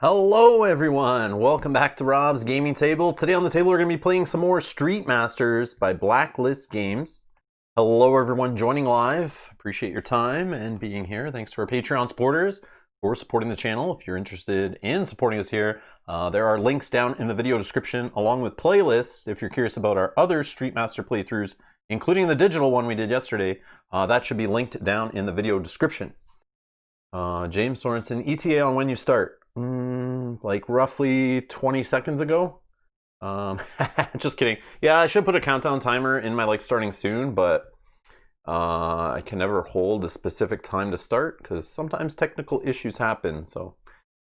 Hello everyone, welcome back to Rob's Gaming Table. Today on the table we're going to be playing some more Street Masters by Blacklist Games. Hello everyone joining live, appreciate your time and being here. Thanks to our Patreon supporters for supporting the channel. If you're interested in supporting us here, there are links down in the video description along with playlists if you're curious about our other Street Master playthroughs, including the digital one we did yesterday. That should be linked down in the video description. James Sorensen, ETA on when you start? Like roughly 20 seconds ago. Just kidding. Yeah, I should put a countdown timer in my starting soon, but I can never hold a specific time to start because sometimes technical issues happen. So,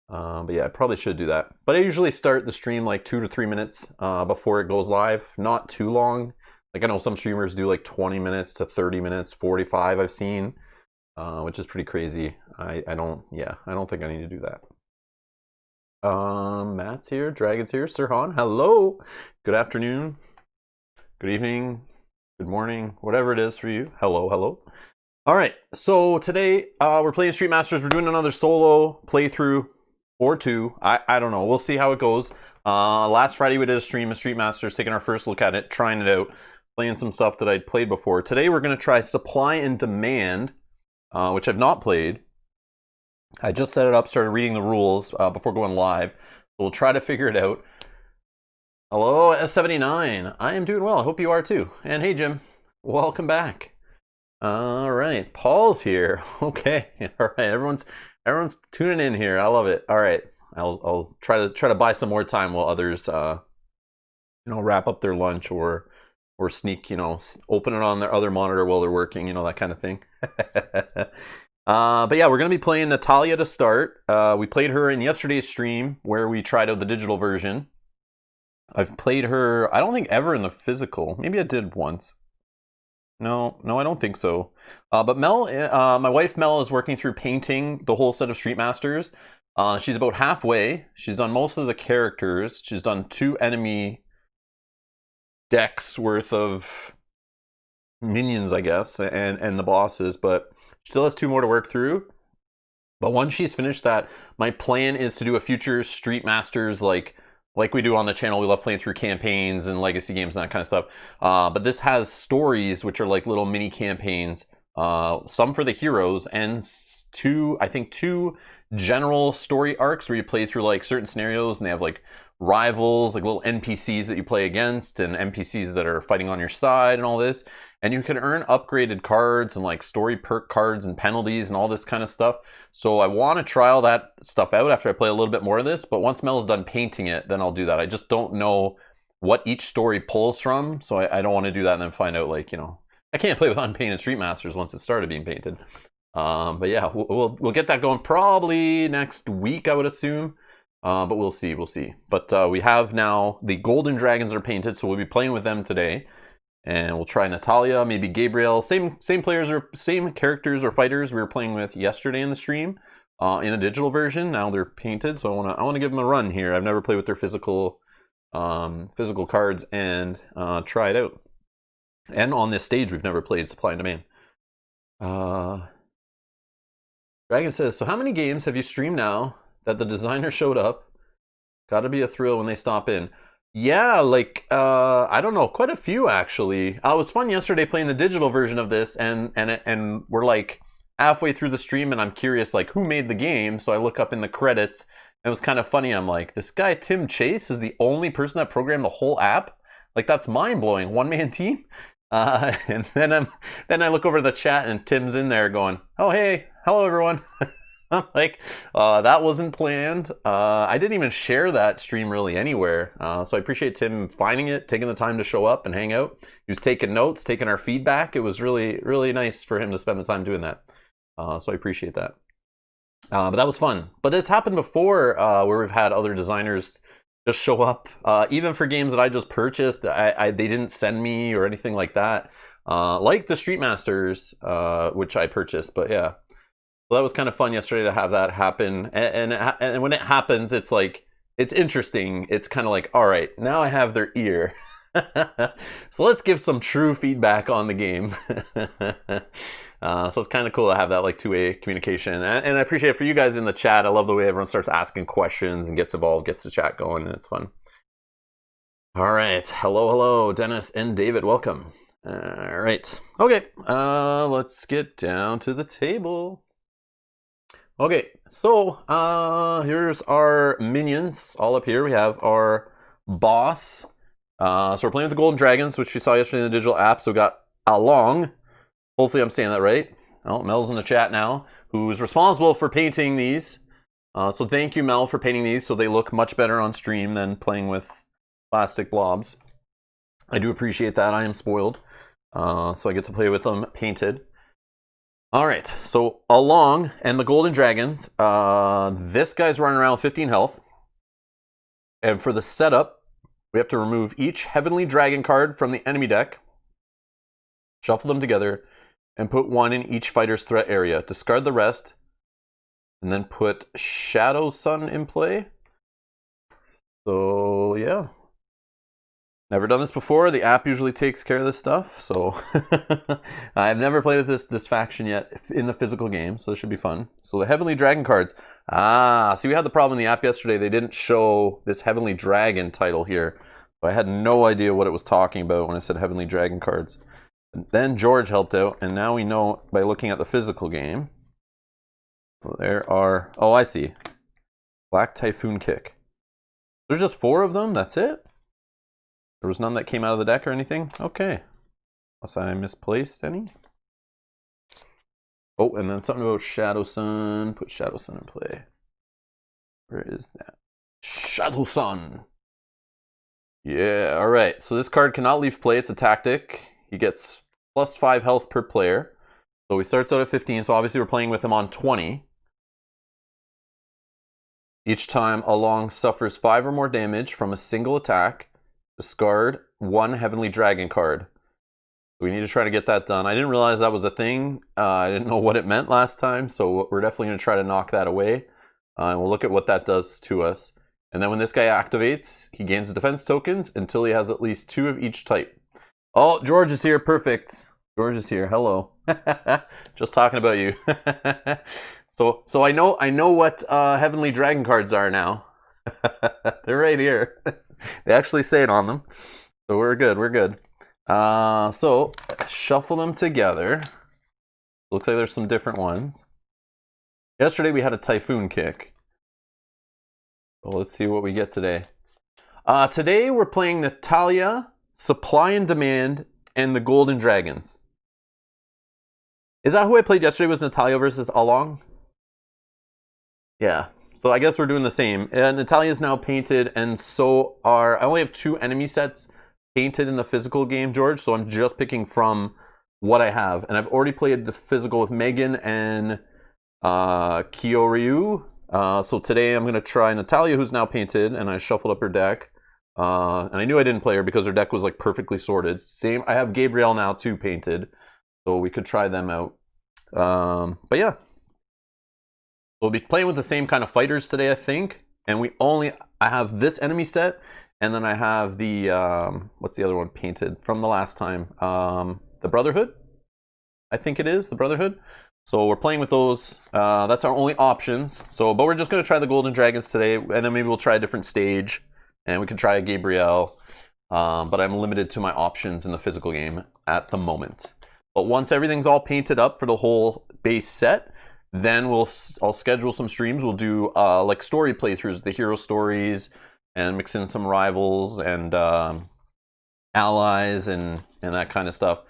but yeah, I probably should do that. But I usually start the stream like 2 to 3 minutes before it goes live. Not too long. Like I know some streamers do like 20 minutes to 30 minutes, 45 I've seen, which is pretty crazy. I don't think I need to do that. Matt's here, Dragon's here, Sirhan, hello, good afternoon, good evening, good morning, whatever it is for you. Hello. All right, so today we're playing Street Masters. We're doing another solo playthrough or two. I don't know, we'll see how it goes. Last Friday we did a stream of Street Masters, taking our first look at it, trying it out, playing some stuff that I'd played before. Today we're going to try Supply and Demand, which I've not played. I just set it up, started reading the rules before going live. So we'll try to figure it out. Hello, S79. I am doing well. I hope you are too. And hey, Jim. Welcome back. All right. Paul's here. Okay. All right. Everyone's tuning in here. I love it. All right. I'll try to buy some more time while others, wrap up their lunch or sneak, open it on their other monitor while they're working, that kind of thing. But yeah, we're going to be playing Natalya to start. We played her in yesterday's stream where we tried out the digital version. I've played her, I don't think ever in the physical. Maybe I did once. No, I don't think so. But Mel, my wife Mel is working through painting the whole set of Street Masters. She's about halfway. She's done most of the characters. She's done 2 enemy decks worth of minions, I guess, and the bosses, but still has 2 more to work through. But once she's finished that, my plan is to do a future Street Masters like we do on the channel. We love playing through campaigns and legacy games and that kind of stuff. But this has stories, which are like little mini campaigns. Some for the heroes and 2 general story arcs where you play through like certain scenarios and they have like rivals, like little NPCs that you play against and NPCs that are fighting on your side and all this. And you can earn upgraded cards and like story perk cards and penalties and all this kind of stuff. So I want to try all that stuff out after I play a little bit more of this. But once Mel's done painting it, then I'll do that. I just don't know what each story pulls from. So I don't want to do that and then find out I can't play with unpainted Street Masters once it started being painted. But yeah, we'll get that going probably next week, I would assume. But we'll see. But we have now the Golden Dragons are painted, so we'll be playing with them today. And we'll try Natalya, maybe Gabriel, same players or same characters or fighters we were playing with yesterday in the stream, in the digital version. Now they're painted, so I want to give them a run here. I've never played with their physical cards and try it out. And on this stage, we've never played Supply and Demand. Dragon says, so how many games have you streamed now that the designer showed up? Gotta be a thrill when they stop in. Yeah, like, I don't know, quite a few actually. It was fun yesterday playing the digital version of this and we're like halfway through the stream and I'm curious like who made the game. So I look up in the credits and it was kind of funny. I'm like, this guy Tim Chase is the only person that programmed the whole app? Like that's mind-blowing, one-man team? And then I look over the chat and Tim's in there going, oh hey, hello everyone. I'm like, that wasn't planned. I didn't even share that stream really anywhere. So I appreciate Tim finding it, taking the time to show up and hang out. He was taking notes, taking our feedback. It was really, really nice for him to spend the time doing that. So I appreciate that. But that was fun. But this happened before where we've had other designers just show up. Even for games that I just purchased, they didn't send me or anything like that. Like the Street Masters, which I purchased, but yeah. Well, that was kind of fun yesterday to have that happen. And when it happens, it's like, it's interesting. It's kind of like, all right, now I have their ear. So let's give some true feedback on the game. So it's kind of cool to have that like two-way communication. And I appreciate it for you guys in the chat. I love the way everyone starts asking questions and gets involved, gets the chat going, and it's fun. All right. Hello, Dennis and David. Welcome. All right. Okay. Let's get down to the table. Okay. So here's our minions. All up here we have our boss. So we're playing with the Golden Dragons, which we saw yesterday in the digital app. So we got Along. Hopefully I'm saying that right. Oh, Mel's in the chat now, who's responsible for painting these. So thank you, Mel, for painting these so they look much better on stream than playing with plastic blobs. I do appreciate that. I am spoiled. So I get to play with them painted. All right, so Along and the Golden Dragons. This guy's running around with 15 health. And for the setup, we have to remove each Heavenly Dragon card from the enemy deck, shuffle them together, and put one in each fighter's threat area. Discard the rest, and then put Shadow Sun in play. So, yeah. Never done this before. The app usually takes care of this stuff, so I've never played with this faction yet in the physical game, so this should be fun. So the Heavenly Dragon cards. See, we had the problem in the app yesterday. They didn't show this Heavenly Dragon title here. So I had no idea what it was talking about when I said Heavenly Dragon cards. And then George helped out, and now we know by looking at the physical game. So there are, oh, I see. Black Typhoon Kick. There's just 4 of them, that's it? There was none that came out of the deck or anything? Okay. Unless I misplaced any. Oh, and then something about Shadow Sun. Put Shadow Sun in play. Where is that? Shadow Sun! Yeah, alright. So this card cannot leave play. It's a tactic. He gets plus 5 health per player. So he starts out at 15, so obviously we're playing with him on 20. Each time Along suffers 5 or more damage from a single attack, discard 1 Heavenly Dragon card. We need to try to get that done. I didn't realize that was a thing. I didn't know what it meant last time, so we're definitely going to try to knock that away. And we'll look at what that does to us. And then when this guy activates, he gains defense tokens until he has at least 2 of each type. Oh, George is here. Perfect. George is here. Hello. Just talking about you. So I know what Heavenly Dragon cards are now. They're right here. They actually say it on them. So we're good. So shuffle them together. Looks like there's some different ones. Yesterday we had a Typhoon Kick. So let's see what we get today. Today we're playing Natalya, Supply and Demand, and the Golden Dragons. Is that who I played yesterday? Was Natalya versus Along? Yeah. So I guess we're doing the same. Natalya is now painted, and so I only have 2 enemy sets painted in the physical game, George, so I'm just picking from what I have. And I've already played the physical with Megan and Kyoryu. So today I'm going to try Natalya, who's now painted, and I shuffled up her deck. And I knew I didn't play her because her deck was like perfectly sorted. Same, I have Gabrielle now too painted, so we could try them out. But yeah. We'll be playing with the same kind of fighters today, I think. And I have this enemy set, and then I have the, what's the other one painted from the last time? The Brotherhood? I think it is, the Brotherhood. So we're playing with those. That's our only options. But we're just going to try the Golden Dragons today, and then maybe we'll try a different stage, and we can try a Gabrielle. But I'm limited to my options in the physical game at the moment. But once everything's all painted up for the whole base set, then I'll schedule some streams. We'll do like story playthroughs, the hero stories, and mix in some rivals and allies and that kind of stuff.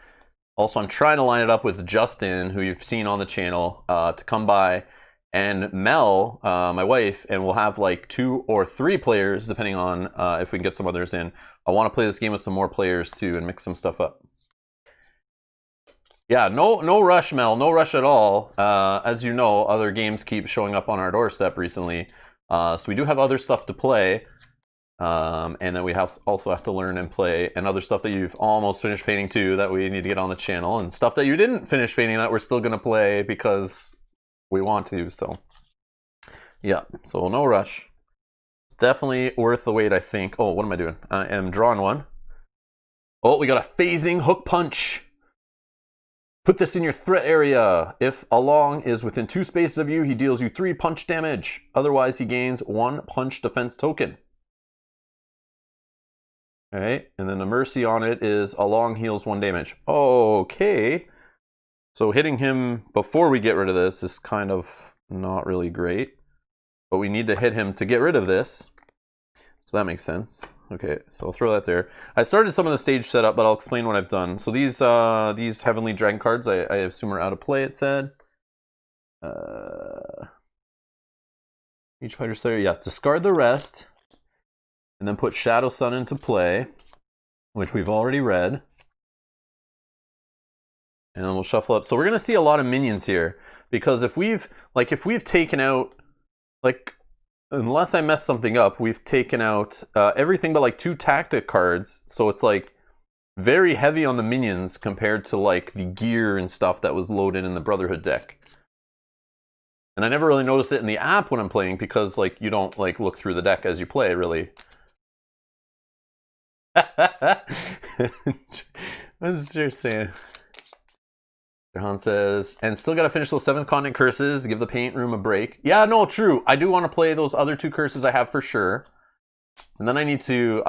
Also, I'm trying to line it up with Justin, who you've seen on the channel, to come by, and Mel, my wife, and we'll have like 2 or 3 players, depending on if we can get some others in. I want to play this game with some more players too and mix some stuff up. Yeah, no rush, Mel. No rush at all. As you know, other games keep showing up on our doorstep recently. So we do have other stuff to play. And then we also have to learn and play, and other stuff that you've almost finished painting too that we need to get on the channel, and stuff that you didn't finish painting that we're still going to play because we want to. So yeah, so no rush. It's definitely worth the wait, I think. Oh, what am I doing? I am drawing one. Oh, we got a phasing hook punch. Put this in your threat area. If Along is within 2 spaces of you, he deals you 3 punch damage. Otherwise, he gains 1 punch defense token. Alright, and then the mercy on it is Along heals 1 damage. Okay. So hitting him before we get rid of this is kind of not really great. But we need to hit him to get rid of this. So that makes sense. Okay, so I'll throw that there. I started some of the stage setup, but I'll explain what I've done. So these Heavenly Dragon cards, I assume are out of play, it said. Each fighter slayer, yeah, discard the rest. And then put Shadow Sun into play, which we've already read. And then we'll shuffle up. So we're going to see a lot of minions here. Because if we've taken out, like, unless I mess something up, we've taken out everything but like 2 tactic cards. So it's like very heavy on the minions compared to like the gear and stuff that was loaded in the Brotherhood deck. And I never really noticed it in the app when I'm playing because like you don't like look through the deck as you play, really. What's your saying? Han says, and still got to finish those 7th Continent curses, give the paint room a break. Yeah, no, true. I do want to play those other 2 curses I have for sure. And then I need to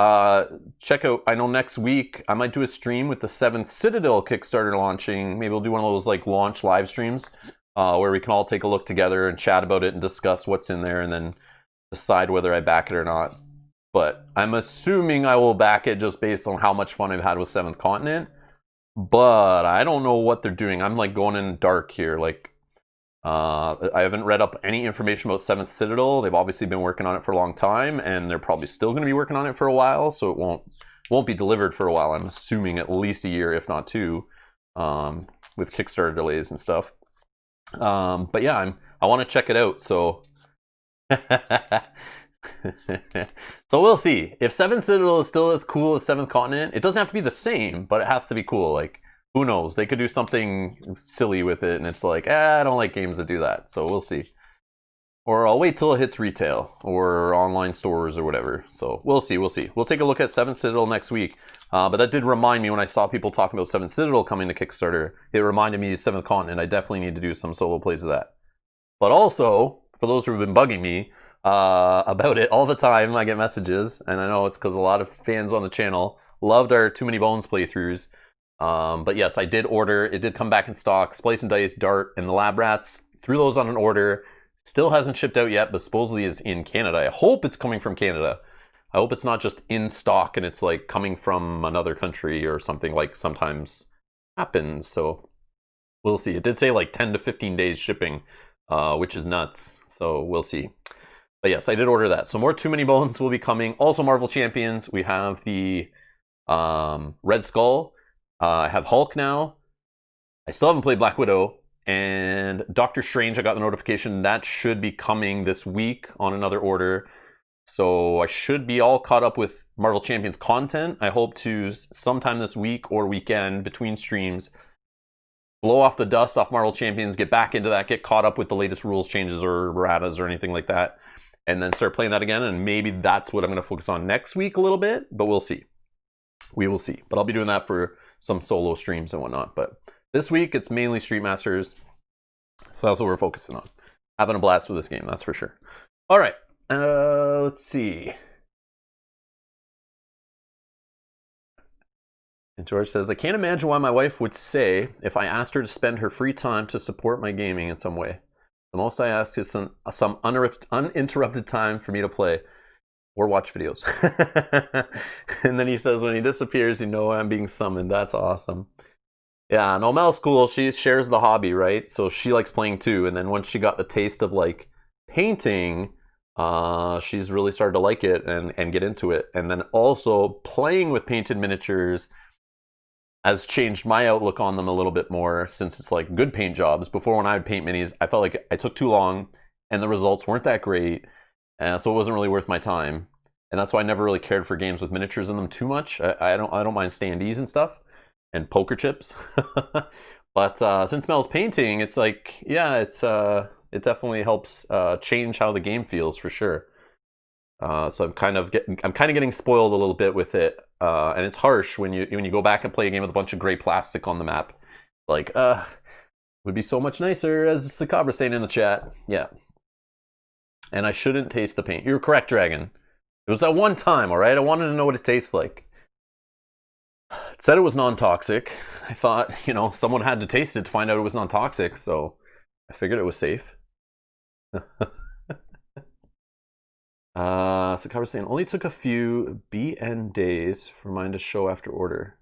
check out, I know next week I might do a stream with the 7th Citadel Kickstarter launching. Maybe we'll do one of those like launch live streams where we can all take a look together and chat about it and discuss what's in there and then decide whether I back it or not. But I'm assuming I will back it just based on how much fun I've had with 7th Continent. But I don't know what they're doing. I'm like going in dark here. Like, I haven't read up any information about 7th Citadel. They've obviously been working on it for a long time, and they're probably still going to be working on it for a while. So it won't be delivered for a while. I'm assuming at least a year, if not 2, with Kickstarter delays and stuff. But yeah, I want to check it out. So. So we'll see. If 7th Citadel is still as cool as 7th Continent, it doesn't have to be the same, but it has to be cool. Like, who knows? They could do something silly with it, and it's like, I don't like games that do that. So we'll see. Or I'll wait till it hits retail or online stores or whatever. So we'll see. We'll see. We'll take a look at 7th Citadel next week. But that did remind me when I saw people talking about 7th Citadel coming to Kickstarter. It reminded me of 7th Continent. I definitely need to do some solo plays of that. But also, for those who have been bugging me, about it all the time. I get messages, and I know it's because a lot of fans on the channel loved our Too Many Bones playthroughs. But yes, I did order. It did come back in stock. Splice and Dice, Dart, and the Lab Rats. Threw those on an order. Still hasn't shipped out yet, but supposedly is in Canada. I hope it's coming from Canada. I hope it's not just in stock and it's like coming from another country or something like sometimes happens. So we'll see. It did say like 10 to 15 days shipping, which is nuts. So we'll see. But yes, I did order that. So more Too Many Bones will be coming. Also Marvel Champions. We have the Red Skull. I have Hulk now. I still haven't played Black Widow. And Doctor Strange, I got the notification. That should be coming this week on another order. So I should be all caught up with Marvel Champions content. I hope to sometime this week or weekend between streams blow off the dust off Marvel Champions, get back into that, get caught up with the latest rules changes or erratas or anything like that. And then start playing that again, and maybe that's what I'm going to focus on next week a little bit, but we'll see. We will see. But I'll be doing that for some solo streams and whatnot. But this week, it's mainly Street Masters, so that's what we're focusing on. Having a blast with this game, that's for sure. All right, let's see. And George says, I can't imagine why my wife would say if I asked her to spend her free time to support my gaming in some way. The most I ask is some uninterrupted time for me to play or watch videos. And then he says, when he disappears, you know I'm being summoned. That's awesome. Yeah, no, Mel's cool. She shares the hobby, right? So she likes playing too. And then once she got the taste of like painting, she's really started to like it and get into it. And then also playing with painted miniatures has changed my outlook on them a little bit more, since it's like good paint jobs. Before, when I would paint minis, I felt like I took too long and the results weren't that great, so it wasn't really worth my time. And that's why I never really cared for games with miniatures in them too much. I don't mind standees and stuff and poker chips. But since Mel's painting, it's like, yeah, it definitely helps change how the game feels for sure. So I'm kind of getting spoiled a little bit with it, and it's harsh when you go back and play a game with a bunch of gray plastic on the map. Like, would be so much nicer, as Sakabra saying in the chat. Yeah. And I shouldn't taste the paint. You're correct, Dragon. It was that one time, all right? I wanted to know what it tastes like. It said it was non-toxic. I thought, you know, someone had to taste it to find out it was non-toxic, so I figured it was safe. Sakabra saying, only took a few BN days for mine to show after order.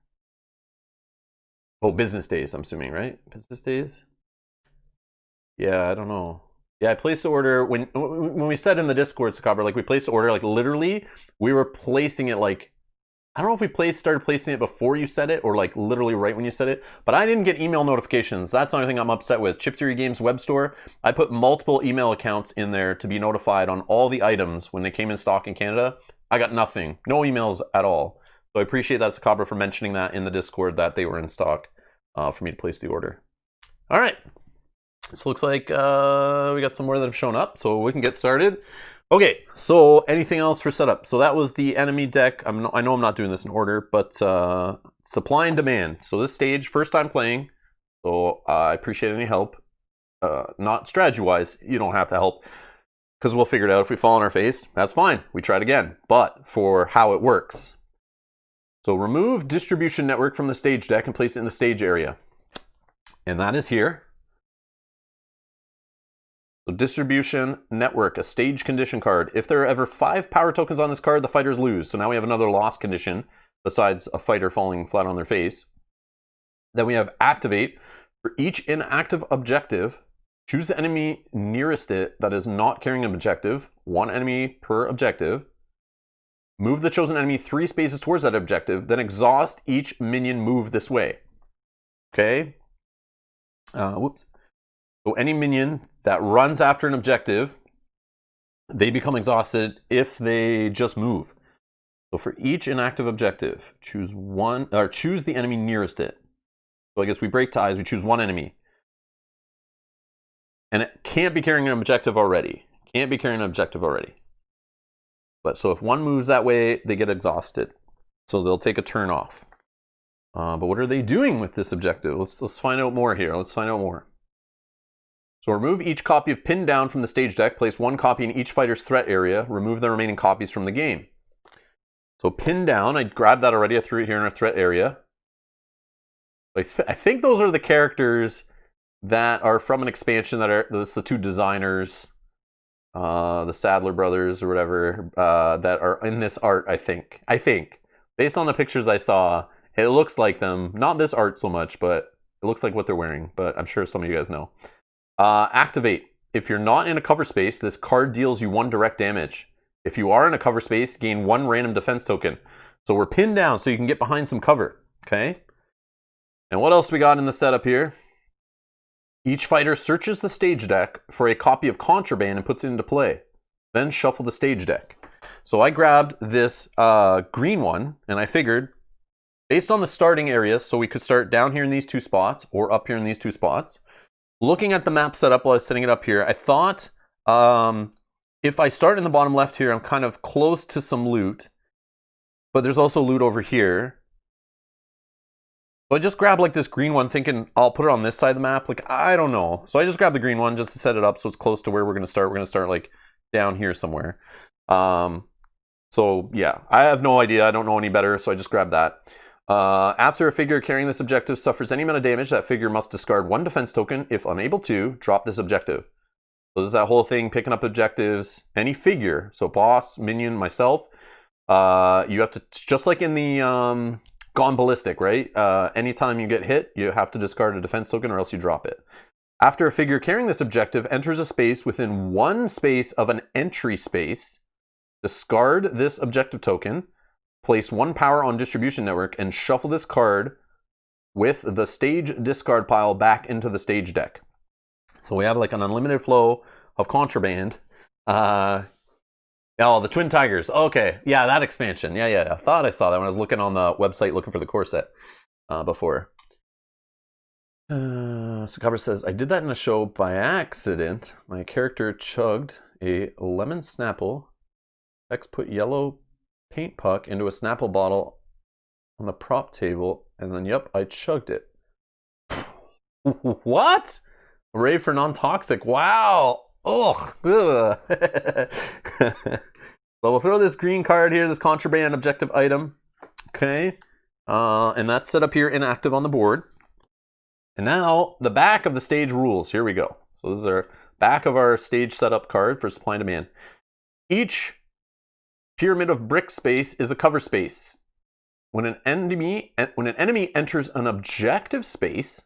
Oh, business days, I'm assuming, right? Business days? Yeah, I don't know. Yeah, I placed the order when we said in the Discord, Sakabra, like we placed the order, like literally, we were placing it like, I don't know if we started placing it before you said it or like literally right when you said it, but I didn't get email notifications. That's the only thing I'm upset with. Chip Theory Games web store, I put multiple email accounts in there to be notified on all the items when they came in stock in Canada. I got nothing, no emails at all. So I appreciate that, Sakabra, for mentioning that in the Discord that they were in stock for me to place the order. All right. This looks like we got some more that have shown up, so we can get started. Okay, so anything else for setup? So that was the enemy deck. I know I'm not doing this in order, but supply and demand. So this stage, first time playing, so I appreciate any help. Not strategy-wise, you don't have to help, because we'll figure it out. If we fall on our face, that's fine. We try it again. But for how it works. So remove distribution network from the stage deck and place it in the stage area. And that is here. So distribution network, a stage condition card. If there are ever 5 power tokens on this card, the fighters lose. So now we have another loss condition besides a fighter falling flat on their face. Then we have activate. For each inactive objective, choose the enemy nearest it that is not carrying an objective. 1 enemy per objective. Move the chosen enemy 3 spaces towards that objective. Then exhaust each minion move this way. Okay. Whoops. So any minion that runs after an objective, they become exhausted if they just move. So for each inactive objective, choose the enemy nearest it. So I guess we break ties, we choose 1 enemy. And it can't be carrying an objective already. Can't be carrying an objective already. But so if one moves that way, they get exhausted. So they'll take a turn off. But what are they doing with this objective? Let's find out more here. Let's find out more. So remove each copy of Pinned Down from the stage deck. Place 1 copy in each fighter's threat area. Remove the remaining copies from the game. So Pinned Down, I grabbed that already. I threw it here in our threat area. I think those are the characters that are from an expansion that's the 2 designers, the Sadler brothers or whatever, that are in this art, I think. Based on the pictures I saw, it looks like them. Not this art so much, but it looks like what they're wearing. But I'm sure some of you guys know. Activate. If you're not in a cover space, this card deals you 1 direct damage. If you are in a cover space, gain 1 random defense token. So we're pinned down so you can get behind some cover. Okay? And what else we got in the setup here? Each fighter searches the stage deck for a copy of Contraband and puts it into play. Then shuffle the stage deck. So I grabbed this green one, and I figured, based on the starting areas, so we could start down here in these 2 spots, or up here in these 2 spots. Looking at the map setup while I was setting it up here, I thought if I start in the bottom left here, I'm kind of close to some loot. But there's also loot over here. So I just grabbed like this green one thinking I'll put it on this side of the map. Like, I don't know. So I just grabbed the green one just to set it up so it's close to where we're going to start. We're going to start like down here somewhere. So yeah, I have no idea. I don't know any better. So I just grabbed that. After a figure carrying this objective suffers any amount of damage, that figure must discard 1 defense token. If unable to, drop this objective. So this is that whole thing, picking up objectives. Any figure, so boss, minion, myself, you have to, just like in the Gone Ballistic, right? Anytime you get hit, you have to discard a defense token or else you drop it. After a figure carrying this objective enters a space within 1 space of an entry space, discard this objective token. Place 1 power on distribution network and shuffle this card with the stage discard pile back into the stage deck. So we have like an unlimited flow of Contraband. Oh, the Twin Tigers. Okay, yeah, that expansion. Yeah. I thought I saw that when I was looking on the website looking for the core set before. Sakabra says, I did that in a show by accident. My character chugged a lemon Snapple. X put yellow paint puck into a Snapple bottle on the prop table, and then, yep, I chugged it. What? Array for non-toxic. Wow. Ugh. Ugh. So we'll throw this green card here, this contraband objective item. Okay. And that's set up here inactive on the board. And now the back of the stage rules. Here we go. So this is our back of our stage setup card for supply and demand. Each pyramid of brick space is a cover space. When an enemy enters an objective space,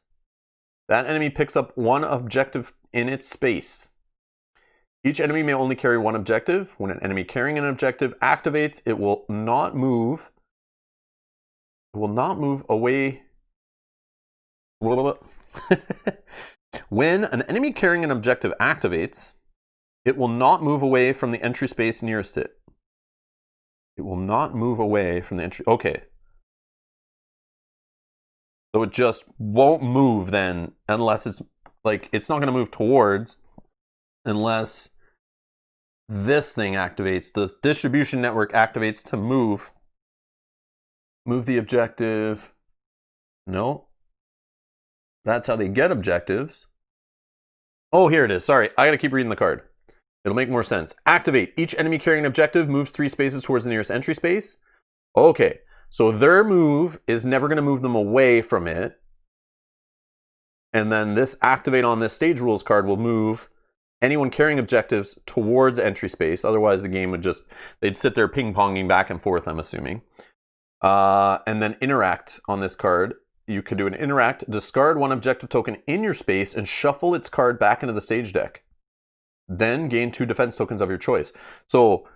that enemy picks up one objective in its space. Each enemy may only carry one objective. When an enemy carrying an objective activates, it will not move. It will not move away. When an enemy carrying an objective activates, it will not move away from the entry space nearest it. It will not move away from the entry. Okay. So it just won't move then unless it's like, it's not going to move towards unless this thing activates. The distribution network activates to move the objective. No. That's how they get objectives. Oh, here it is. Sorry, I gotta keep reading the card. It'll make more sense. Activate. Each enemy carrying an objective moves 3 spaces towards the nearest entry space. Okay, so their move is never gonna move them away from it. And then this activate on this stage rules card will move anyone carrying objectives towards entry space. Otherwise, the game would just, they'd sit there ping-ponging back and forth, I'm assuming. And then interact on this card. You could do an interact, discard one objective token in your space and shuffle its card back into the stage deck. Then gain 2 defense tokens of your choice. So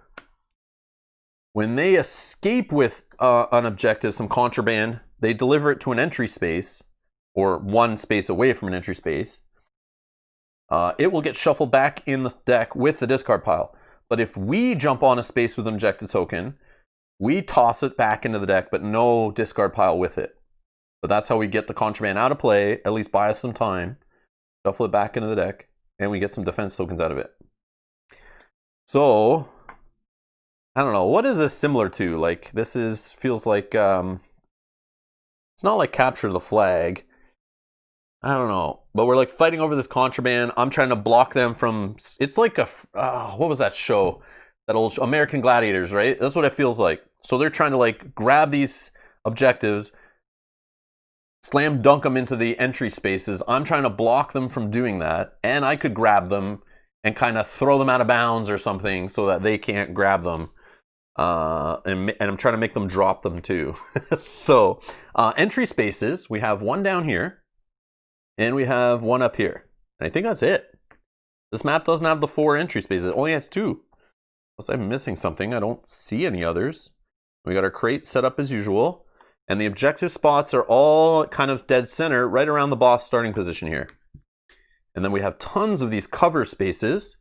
when they escape with an objective, some contraband, they deliver it to an entry space or one space away from an entry space. It will get shuffled back in the deck with the discard pile. But if we jump on a space with an objective token, we toss it back into the deck, but no discard pile with it. But that's how we get the contraband out of play, at least buy us some time, shuffle it back into the deck, and we get some defense tokens out of it. So, I don't know, what is this similar to? Like, this feels like, it's not like capture the flag. I don't know, but we're like fighting over this contraband. I'm trying to block them from, it's like a, what was that show? That old American Gladiators, right? That's what it feels like. So they're trying to like grab these objectives, slam dunk them into the entry spaces. I'm trying to block them from doing that. And I could grab them and kind of throw them out of bounds or something so that they can't grab them. And I'm trying to make them drop them too. So entry spaces, we have one down here and we have one up here. And I think that's it. This map doesn't have the 4 entry spaces. It only has 2. Unless I'm missing something. I don't see any others. We got our crate set up as usual. And the objective spots are all kind of dead center right around the boss starting position here. And then we have tons of these cover spaces.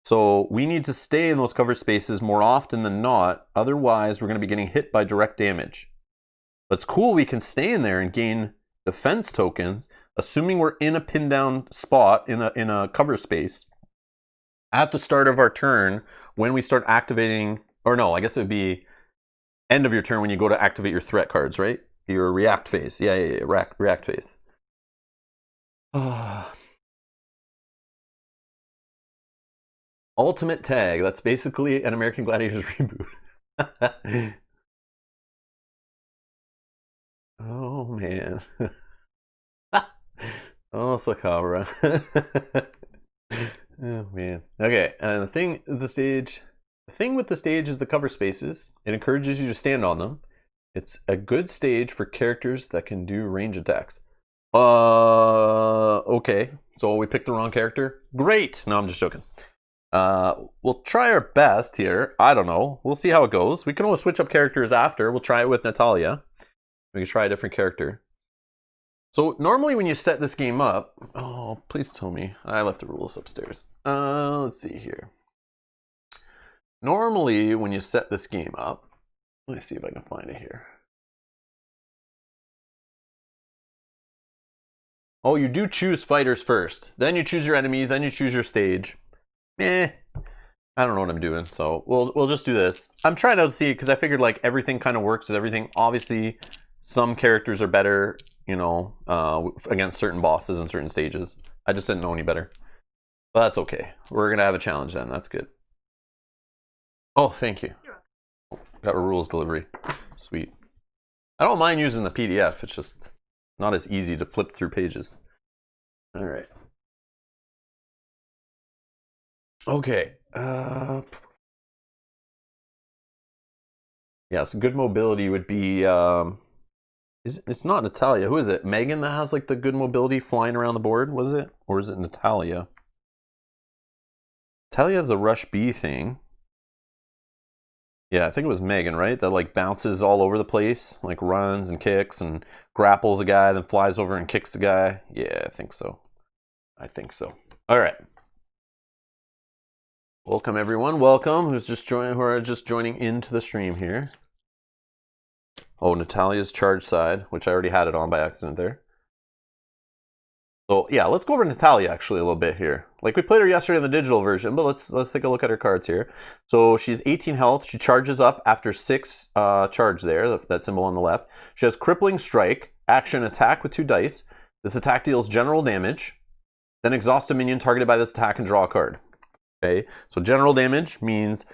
So we need to stay in those cover spaces more often than not. Otherwise, we're going to be getting hit by direct damage. But it's cool we can stay in there and gain defense tokens, assuming we're in a pin down spot in a cover space at the start of our turn when we start activating, or no, I guess it would be end of your turn when you go to activate your threat cards, right? Your react phase. Yeah, react phase. Ultimate tag. That's basically an American Gladiators reboot. Oh, man. Oh, Sakabra. Oh, man. Okay, and the thing with the stage is the cover spaces. It encourages you to stand on them. It's a good stage for characters that can do range attacks. Okay. So we picked the wrong character? Great! No, I'm just joking. We'll try our best here. I don't know. We'll see how it goes. We can always switch up characters after. We'll try it with Natalya. We can try a different character. So normally when you set this game up... Oh, please tell me. I left the rules upstairs. Let's see here. Normally when you set this game up... Let me see if I can find it here. Oh, you do choose fighters first. Then you choose your enemy. Then you choose your stage. I don't know what I'm doing, so we'll just do this. I'm trying to see, because I figured like everything kind of works with everything. Obviously, some characters are better, you know, against certain bosses in certain stages. I just didn't know any better. But that's okay. We're going to have a challenge then. That's good. Oh, thank you. Got a rules delivery. Sweet. I don't mind using the PDF. It's just not as easy to flip through pages. All right. Okay. Yeah, so good mobility would be... it's not Natalya. Who is it? Megan that has like the good mobility flying around the board, was it? Or is it Natalya? Natalya has a Rush B thing. Yeah, I think it was Megan, right? That like bounces all over the place, like runs and kicks and grapples a guy, then flies over and kicks the guy. Yeah, I think so. I think so. All right. Welcome everyone. Welcome. Who are just joining into the stream here. Oh, Natalya's charge side, which I already had it on by accident there. So yeah, let's go over Natalya actually a little bit here. Like we played her yesterday in the digital version, but let's take a look at her cards here. So she's 18 health. She charges up after 6 charge there, that symbol on the left. She has Crippling Strike, action attack with 2 dice. This attack deals general damage. Then exhaust a minion targeted by this attack and draw a card. Okay, so general damage means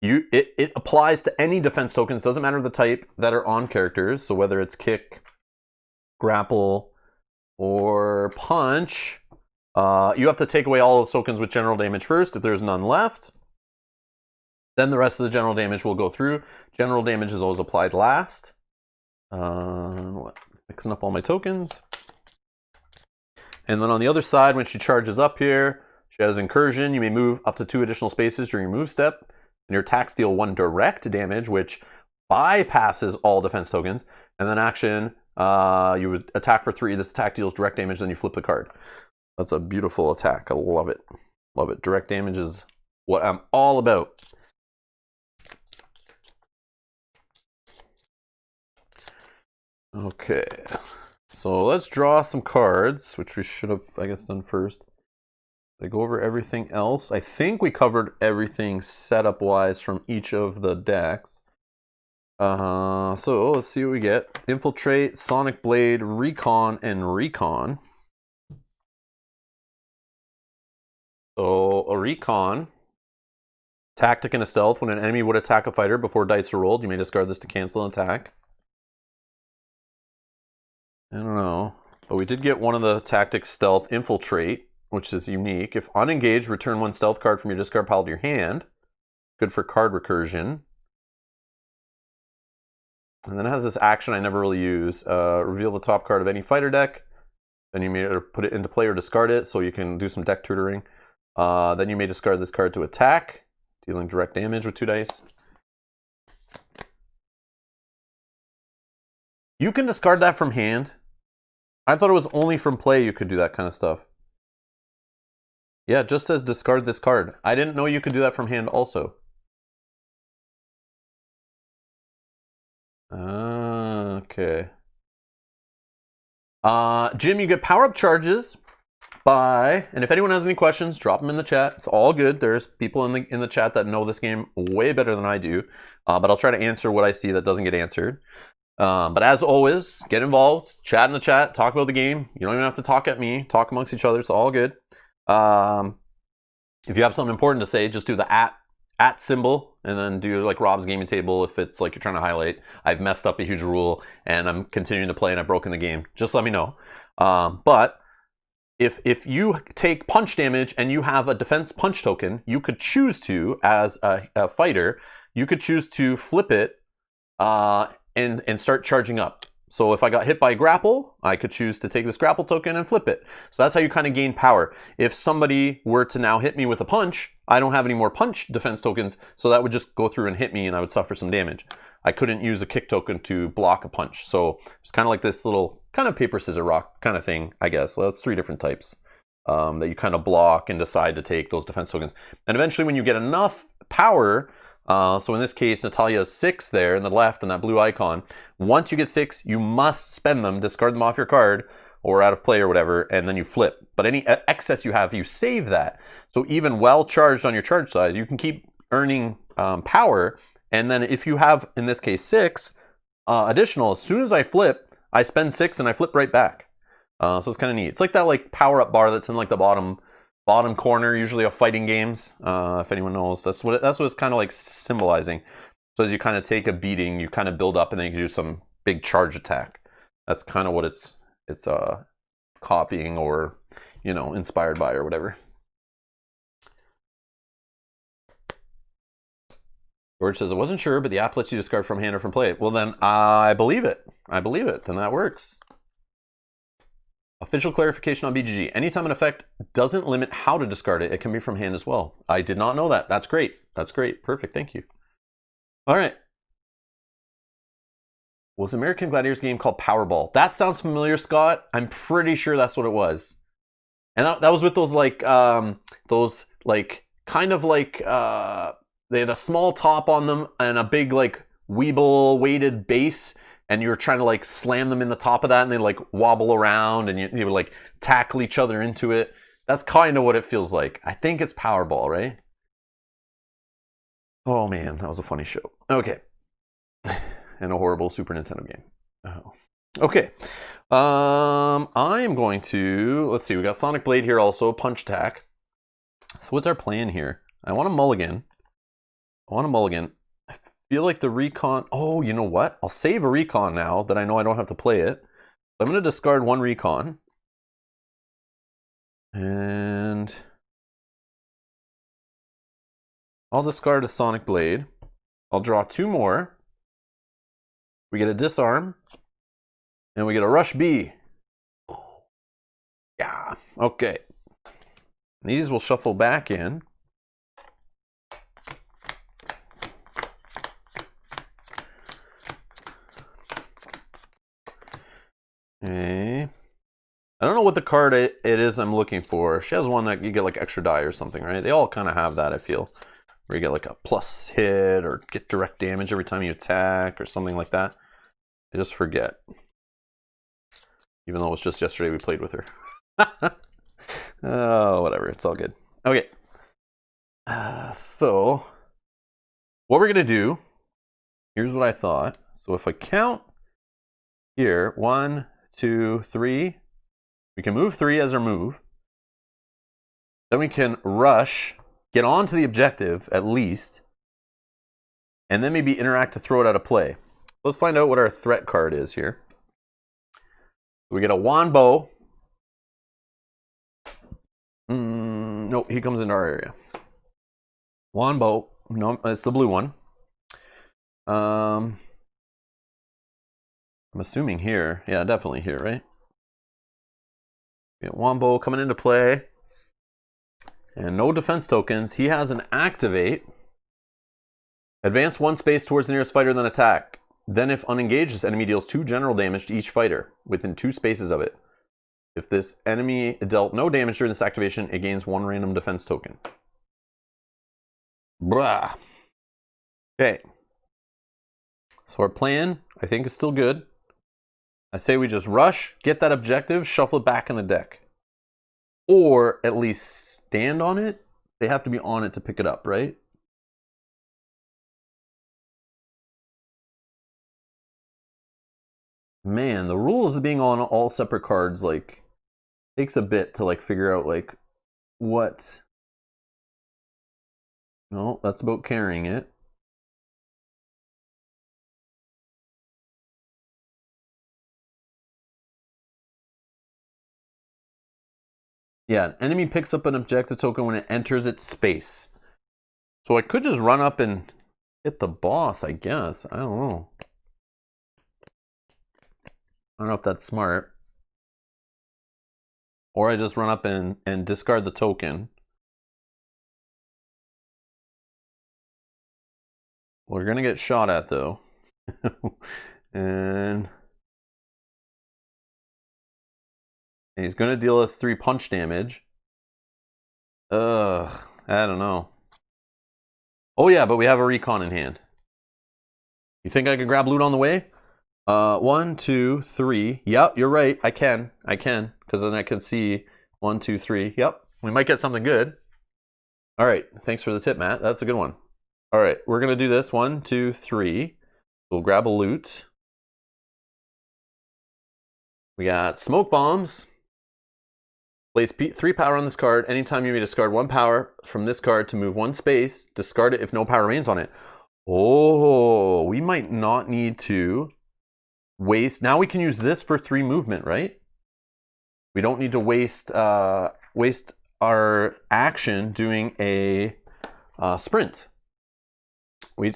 it applies to any defense tokens, doesn't matter the type, that are on characters. So whether it's kick, grapple, or punch, you have to take away all the tokens with general damage first. If there's none left, then the rest of the general damage will go through. General damage is always applied last. Mixing up all my tokens. And then on the other side, when she charges up here, she has Incursion. You may move up to 2 additional spaces during your move step. And your attacks deal 1 direct damage, which bypasses all defense tokens. And then action, you would attack for 3. This attack deals direct damage, then you flip the card. That's a beautiful attack. I love it. Love it. Direct damage is what I'm all about. Okay. So let's draw some cards, which we should have, I guess, done first. I go over everything else. I think we covered everything setup-wise from each of the decks. So let's see what we get. Infiltrate, Sonic Blade, Recon, and Recon. So a Recon, tactic and a stealth. When an enemy would attack a fighter before dice are rolled, you may discard this to cancel an attack. I don't know, but we did get one of the tactics, stealth, Infiltrate, which is unique. If unengaged, return 1 stealth card from your discard pile to your hand. Good for card recursion. And then it has this action I never really use. Reveal the top card of any fighter deck. Then you may either put it into play or discard it, so you can do some deck tutoring. Then you may discard this card to attack, dealing direct damage with 2 dice. You can discard that from hand. I thought it was only from play you could do that kind of stuff. Yeah, it just says discard this card. I didn't know you could do that from hand also. Okay. Jim, you get power-up charges by, and if anyone has any questions, drop them in the chat. It's all good. There's people in the chat that know this game way better than I do, but I'll try to answer what I see that doesn't get answered. But as always, get involved, chat in the chat, talk about the game. You don't even have to talk at me, talk amongst each other. It's all good. If you have something important to say, just do the at symbol and then do like Rob's gaming table. If it's like you're trying to highlight, I've messed up a huge rule and I'm continuing to play and I've broken the game, just let me know. But if you take punch damage and you have a defense punch token, you could choose to, as a fighter, you could choose to flip it and start charging up. So if I got hit by grapple, I could choose to take this grapple token and flip it. So that's how you kind of gain power. If somebody were to now hit me with a punch, I don't have any more punch defense tokens, so that would just go through and hit me and I would suffer some damage. I couldn't use a kick token to block a punch. So it's kind of like this little kind of paper, scissors, rock kind of thing, I guess. So that's 3 different types that you kind of block and decide to take those defense tokens. And eventually when you get enough power, so in this case, Natalya has 6 there in the left and that blue icon. Once you get 6, you must spend them, discard them off your card or out of play or whatever, and then you flip. But any excess you have, you save that. So even well charged on your charge size, you can keep earning power. And then if you have, in this case, 6, additional, as soon as I flip, I spend 6 and I flip right back. So it's kind of neat. It's like that like power-up bar that's in like the bottom corner, usually of fighting games. If anyone knows, that's what it's kind of like symbolizing. So as you kind of take a beating, you kind of build up, and then you can do some big charge attack. That's kind of what it's copying or, you know, inspired by or whatever. George says, I wasn't sure, but the app lets you discard from hand or from play. Well, then I believe it. I believe it. Then that works. Official clarification on BGG. Anytime an effect doesn't limit how to discard it, it can be from hand as well. I did not know that. That's great. That's great. Perfect. Thank you. All right. Was American Gladiators game called Powerball? That sounds familiar, Scott. I'm pretty sure that's what it was. And that was with those like kind of like they had a small top on them and a big like Weeble weighted base, and you were trying to like slam them in the top of that, and they like wobble around, and you would like tackle each other into it. That's kind of what it feels like. I think it's Powerball, right? Oh man, that was a funny show. Okay. And a horrible Super Nintendo game. Oh. Okay. I am going to, let's see, we got Sonic Blade here also, Punch Attack. So what's our plan here? I want a mulligan. I feel like the recon, oh, you know what? I'll save a recon now that I know I don't have to play it. So I'm going to discard one recon. And I'll discard a Sonic Blade. I'll draw 2 more. We get a disarm, and we get a rush B. Yeah, okay. These will shuffle back in. Okay. I don't know what the card it is I'm looking for. She has one that you get like extra die or something, right? They all kind of have that, I feel. Where you get like a plus hit or get direct damage every time you attack or something like that. I just forget. Even though it was just yesterday we played with her. Oh, whatever. It's all good. Okay. So, what we're going to do, here's what I thought. So if I count here, 1, 2, 3, we can move 3 as our move. Then we can rush, get onto the objective at least, and then maybe interact to throw it out of play. Let's find out what our threat card is here. We get a Wanbo. No, he comes into our area. Wanbo. No, it's the blue one. I'm assuming here. Yeah, definitely here, right? We get Wanbo coming into play. And no defense tokens. He has an activate. Advance 1 space towards the nearest fighter, then attack. Then if unengaged, this enemy deals 2 general damage to each fighter within 2 spaces of it. If this enemy dealt no damage during this activation, it gains 1 random defense token. Blah. Okay. So our plan, I think, is still good. I say we just rush, get that objective, shuffle it back in the deck. Or at least stand on it. They have to be on it to pick it up, right? Man, the rules of being on all separate cards, like, takes a bit to, like, figure out, like, what... No, that's about carrying it. Yeah, an enemy picks up an objective token when it enters its space. So I could just run up and hit the boss, I guess. I don't know. I don't know if that's smart. Or I just run up and discard the token. We're going to get shot at, though. and he's going to deal us 3 punch damage. Ugh, I don't know. Oh yeah, but we have a recon in hand. You think I could grab loot on the way? 1, 2, 3. Yep, you're right. I can. Because then I can see 1, 2, 3. Yep, we might get something good. All right, thanks for the tip, Matt. That's a good one. All right, we're going to do this. 1, 2, 3. We'll grab a loot. We got smoke bombs. Place 3 power on this card. Anytime you may discard 1 power from this card to move 1 space, discard it if no power remains on it. Oh, we might not need to waste. Now we can use this for 3 movement, right? We don't need to waste waste our action doing a sprint. When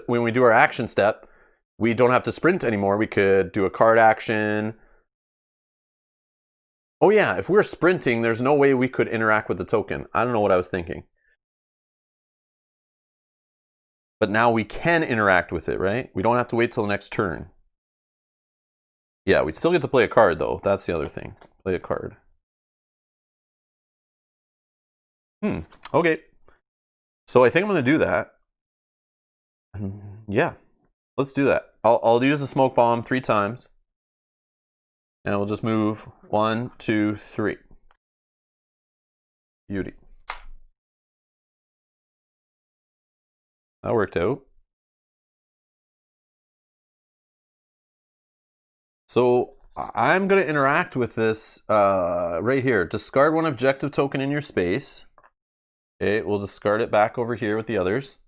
we do our action step, we don't have to sprint anymore. We could do a card action. Oh yeah, if we're sprinting, there's no way we could interact with the token. I don't know what I was thinking. But now we can interact with it, right? We don't have to wait till the next turn. Yeah, we still get to play a card though. That's the other thing. Play a card. Okay. So I think I'm gonna do that. Yeah, let's do that. I'll use the smoke bomb 3 times. And we'll just move 1, 2, 3. Beauty. That worked out. So I'm going to interact with this right here. Discard 1 objective token in your space. Okay, we'll discard it back over here with the others.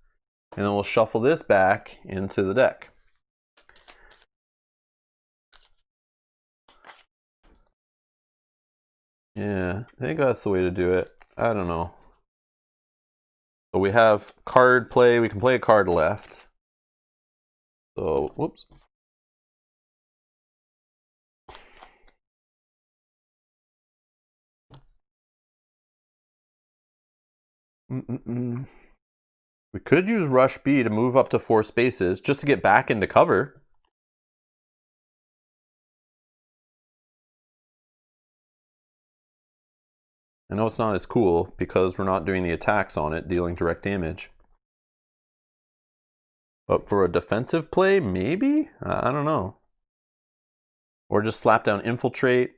And then we'll shuffle this back into the deck. Yeah, I think that's the way to do it. I don't know. So we have card play. We can play a card left. So, whoops. We could use Rush B to move up to 4 spaces just to get back into cover. I know it's not as cool because we're not doing the attacks on it, dealing direct damage. But for a defensive play, maybe? I don't know. Or just slap down Infiltrate.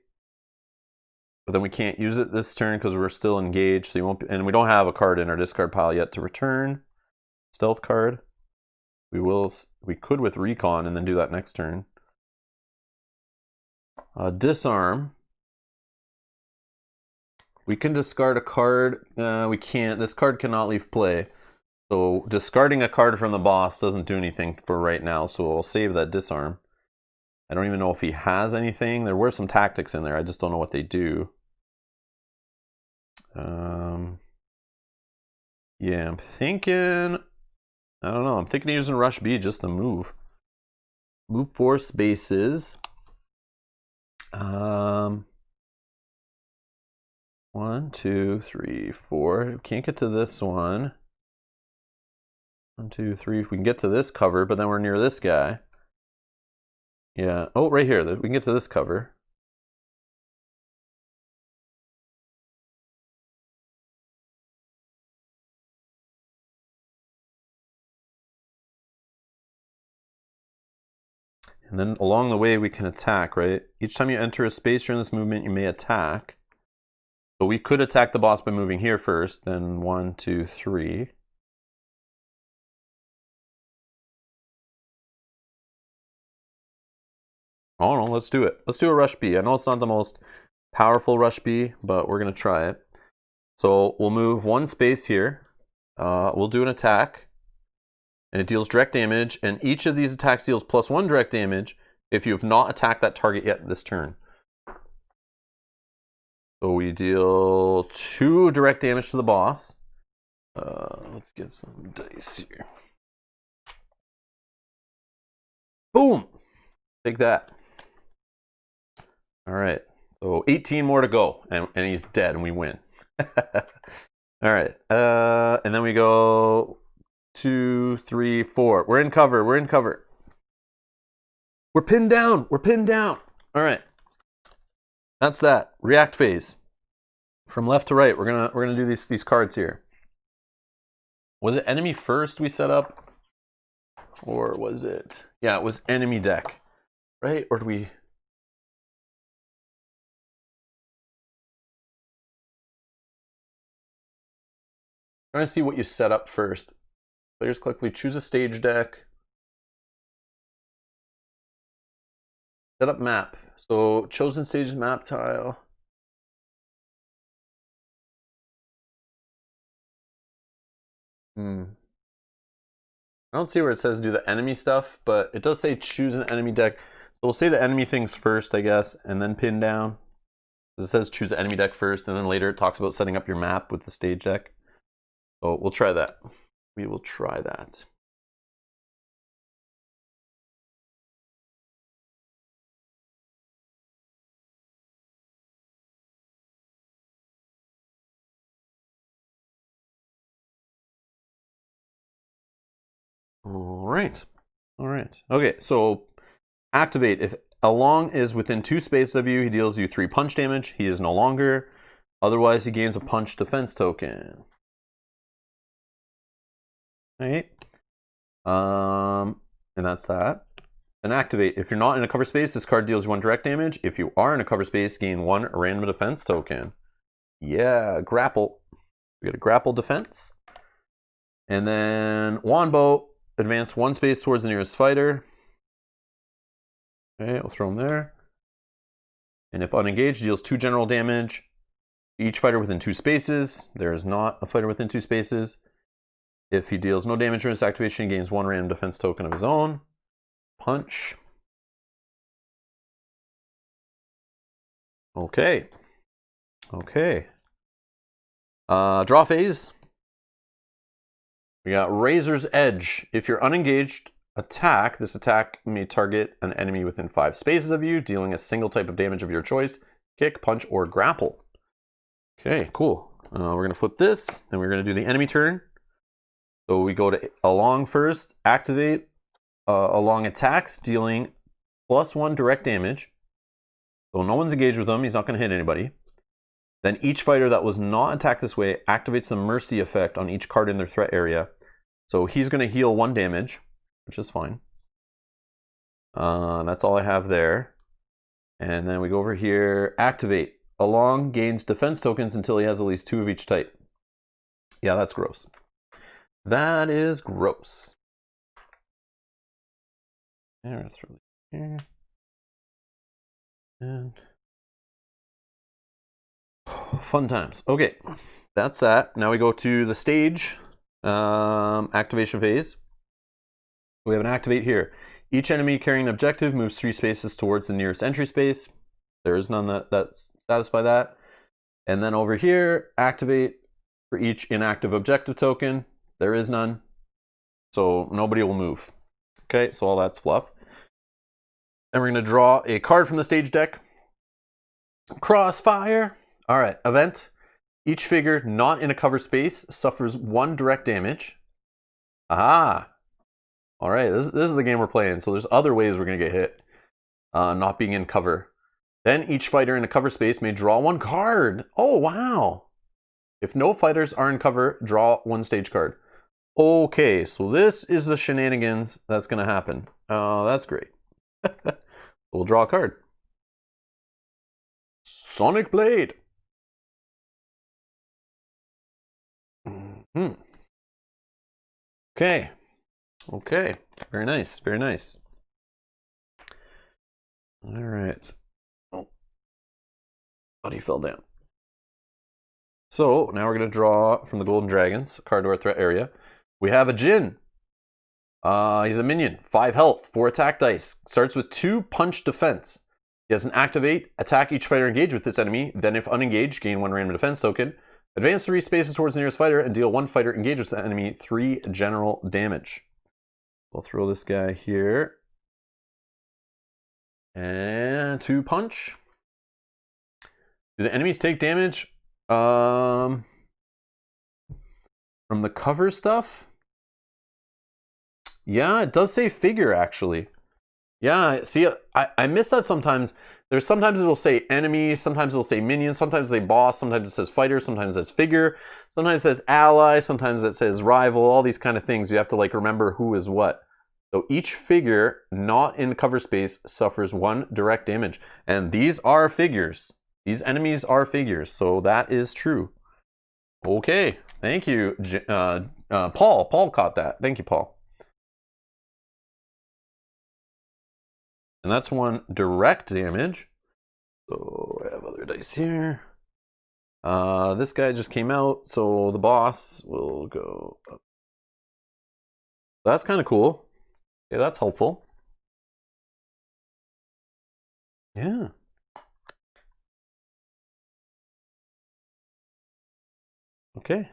But then we can't use it this turn because we're still engaged. So you won't and we don't have a card in our discard pile yet to return. Stealth card. We could with Recon and then do that next turn. Disarm. We can discard a card. We can't. This card cannot leave play. So discarding a card from the boss doesn't do anything for right now. So we'll save that disarm. I don't even know if he has anything. There were some tactics in there. I just don't know what they do. Yeah, I'm thinking. I don't know. I'm thinking of using Rush B just to move. Move 4 spaces. 1, 2, 3, 4. Can't get to this one. 1, 2, 3. We can get to this cover, but then we're near this guy. Yeah. Oh, right here. We can get to this cover. And then along the way, we can attack, right? Each time you enter a space during this movement, you may attack. So we could attack the boss by moving here first, then 1, 2, 3. Oh no, let's do it. Let's do a Rush B. I know it's not the most powerful Rush B, but we're going to try it. So we'll move 1 space here. We'll do an attack. And it deals direct damage. And each of these attacks deals +1 direct damage if you have not attacked that target yet this turn. So we deal 2 direct damage to the boss. Let's get some dice here. Boom! Take that. All right. So 18 more to go, and he's dead, and we win. All right. And then we go 2, 3, 4. We're in cover. We're in cover. We're pinned down. We're pinned down. All right. That's that. React phase. From left to right, we're gonna do these cards here. Was it enemy first we set up? Or was it? Yeah, it was enemy deck. Right? Or do we? I'm trying to see what you set up first. Players collectively choose a stage deck. Set up map. So chosen stages map tile. I don't see where it says do the enemy stuff, but it does say choose an enemy deck. So we'll say the enemy things first, I guess, and then pin down. It says choose the enemy deck first, and then later it talks about setting up your map with the stage deck. So we'll try that. We will try that. All right. All right. Okay, so activate. If Along is within 2 spaces of you, he deals you 3 punch damage. He is no longer. Otherwise, he gains a punch defense token. All right. And that's that. Then activate. If you're not in a cover space, this card deals 1 direct damage. If you are in a cover space, gain 1 random defense token. Yeah, grapple. We get a grapple defense. And then wand bow. Advance 1 space towards the nearest fighter. Okay, we'll throw him there. And if unengaged, deals 2 general damage. Each fighter within 2 spaces. There is not a fighter within 2 spaces. If he deals no damage during this activation, he gains 1 random defense token of his own. Punch. Okay. Okay. Draw phase. We got Razor's Edge. If you're unengaged, attack. This attack may target an enemy within 5 spaces of you, dealing a single type of damage of your choice. Kick, punch, or grapple. Okay, cool. We're going to flip this, and we're going to do the enemy turn. So we go to Along first. Activate. Along attacks, dealing +1 direct damage. So no one's engaged with him. He's not going to hit anybody. Then each fighter that was not attacked this way activates the mercy effect on each card in their threat area. So he's going to heal 1 damage, which is fine. That's all I have there. And then we go over here, activate. Along gains defense tokens until he has at least 2 of each type. Yeah, that's gross. That is gross. Yeah, let's throw it here. And fun times. Okay, that's that. Now we go to the stage activation phase. We have an activate here. Each enemy carrying an objective moves 3 spaces towards the nearest entry space. There is none that satisfy that. And then over here, activate for each inactive objective token. There is none. So nobody will move. Okay, so all that's fluff. And we're going to draw a card from the stage deck. Crossfire. All right, event. Each figure not in a cover space suffers 1 direct damage. Aha. All right, this is the game we're playing. So there's other ways we're going to get hit. Not being in cover. Then each fighter in a cover space may draw 1 card. Oh, wow. If no fighters are in cover, draw 1 stage card. Okay, so this is the shenanigans that's going to happen. That's great. We'll draw a card. Sonic Blade. Okay. Okay. Very nice. Very nice. All right. Oh. Buddy fell down. So now we're going to draw from the Golden Dragons, a card to our threat area. We have a Jin. He's a minion. 5 health, 4 attack dice. Starts with 2 punch defense. He has an activate. Attack each fighter engaged with this enemy. Then if unengaged, gain 1 random defense token. Advance 3 spaces towards the nearest fighter and deal 1 fighter engaged with the enemy 3 general damage. We'll throw this guy here. And 2 punch. Do the enemies take damage? From the cover stuff? Yeah, it does say figure, actually. Yeah, see, I miss that sometimes. Sometimes it'll say enemy, sometimes it'll say minion, sometimes it'll say boss, sometimes it says fighter, sometimes it says figure, sometimes it says ally, sometimes it says rival, all these kind of things. You have to like remember who is what. So each figure not in cover space suffers 1 direct damage. And these are figures. These enemies are figures, so that is true. Okay, thank you, Paul. Paul caught that. Thank you, Paul. And that's one direct damage. So I have other dice here. This guy just came out, so the boss will go up. That's kind of cool. Yeah, that's helpful. Yeah. Okay.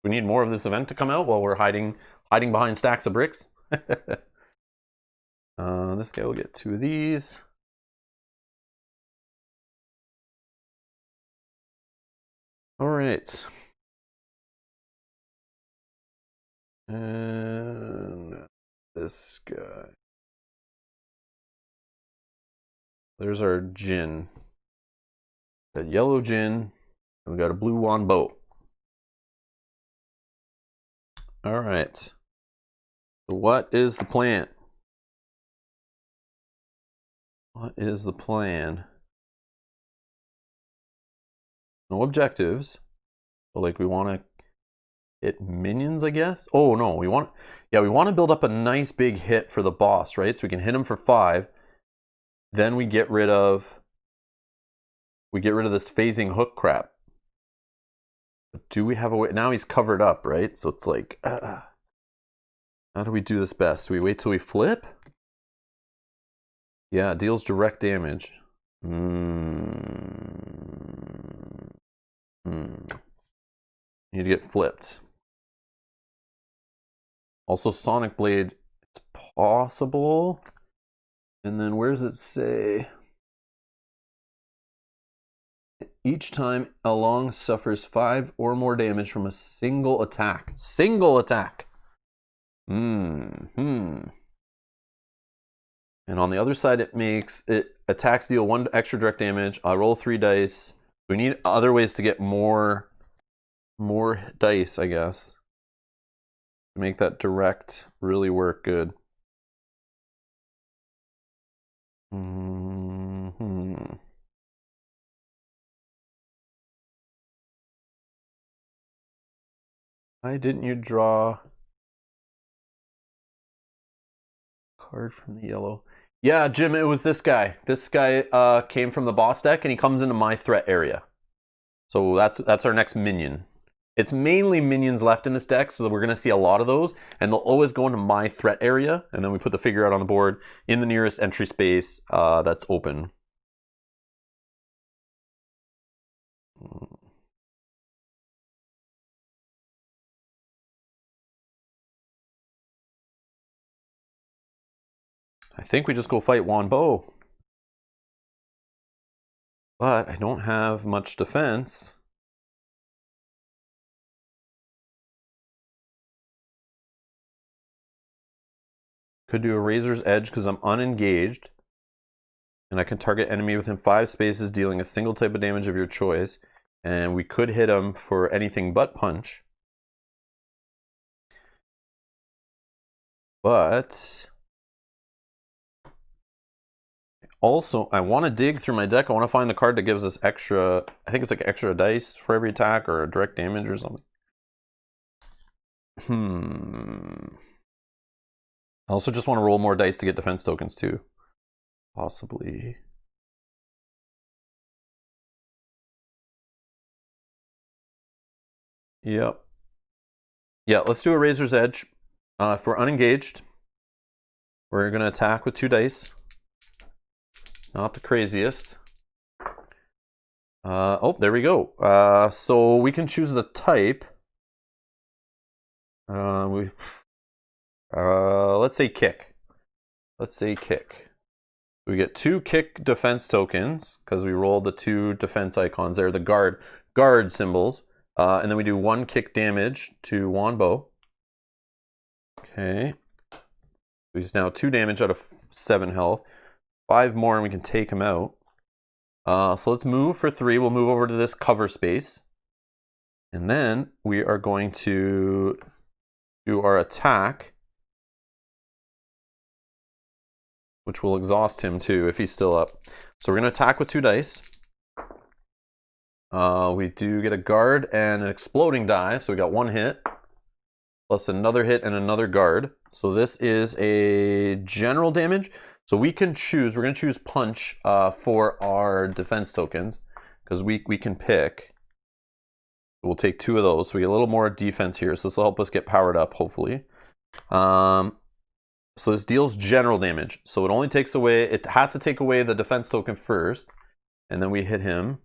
We need more of this event to come out while we're hiding behind stacks of bricks. This guy will get 2 of these. All right. And this guy. There's our Jin. Got yellow Jin, and we got a blue Wanbo. All right. So what is the plan? What is the plan? No objectives. So like we want to hit minions, I guess. Oh no, we want to build up a nice big hit for the boss, right? So we can hit him for 5. Then we get rid of this phasing hook crap. Do we have a way? Now he's covered up, right? So it's like, how do we do this best? Do we wait till we flip? Yeah, it deals direct damage. Need to get flipped. Also, Sonic Blade, it's possible. And then where does it say? Each time Along suffers 5 or more damage from a single attack. Single attack! And on the other side, it attacks deal 1 extra direct damage. I roll 3 dice. We need other ways to get more dice, I guess, to make that direct really work good. Why didn't you draw a card from the yellow? Yeah, Jim, it was this guy. This guy came from the boss deck, and he comes into my threat area. So that's our next minion. It's mainly minions left in this deck, so we're going to see a lot of those, and they'll always go into my threat area, and then we put the figure out on the board in the nearest entry space that's open. I think we just go fight Wanbo. But I don't have much defense. Could do a Razor's Edge because I'm unengaged. And I can target enemy within 5 spaces, dealing a single type of damage of your choice. And we could hit him for anything but punch. But also, I want to dig through my deck. I want to find the card that gives us extra, I think it's like extra dice for every attack or direct damage or something. I also just want to roll more dice to get defense tokens too. Possibly. Yep. Yeah, let's do a Razor's Edge. If we're unengaged, we're going to attack with 2 dice. Not the craziest. Oh, there we go. So we can choose the type. Let's say kick. Let's say kick. We get 2 kick defense tokens because we rolled the 2 defense icons there, the guard symbols. And then we do 1 kick damage to Wanbo. Okay. He's now 2 damage out of 7 health. 5 more and we can take him out. So let's move for 3. We'll move over to this cover space. And then we are going to do our attack, which will exhaust him too if he's still up. So we're going to attack with 2 dice. We do get a guard and an exploding die, so we got 1 hit, plus another hit and another guard. So this is a general damage. So we can choose, we're going to choose punch for our defense tokens because we can pick. We'll take 2 of those. So we get a little more defense here. So this will help us get powered up, hopefully. So this deals general damage. So it only takes away, it has to take away the defense token first. And then we hit him.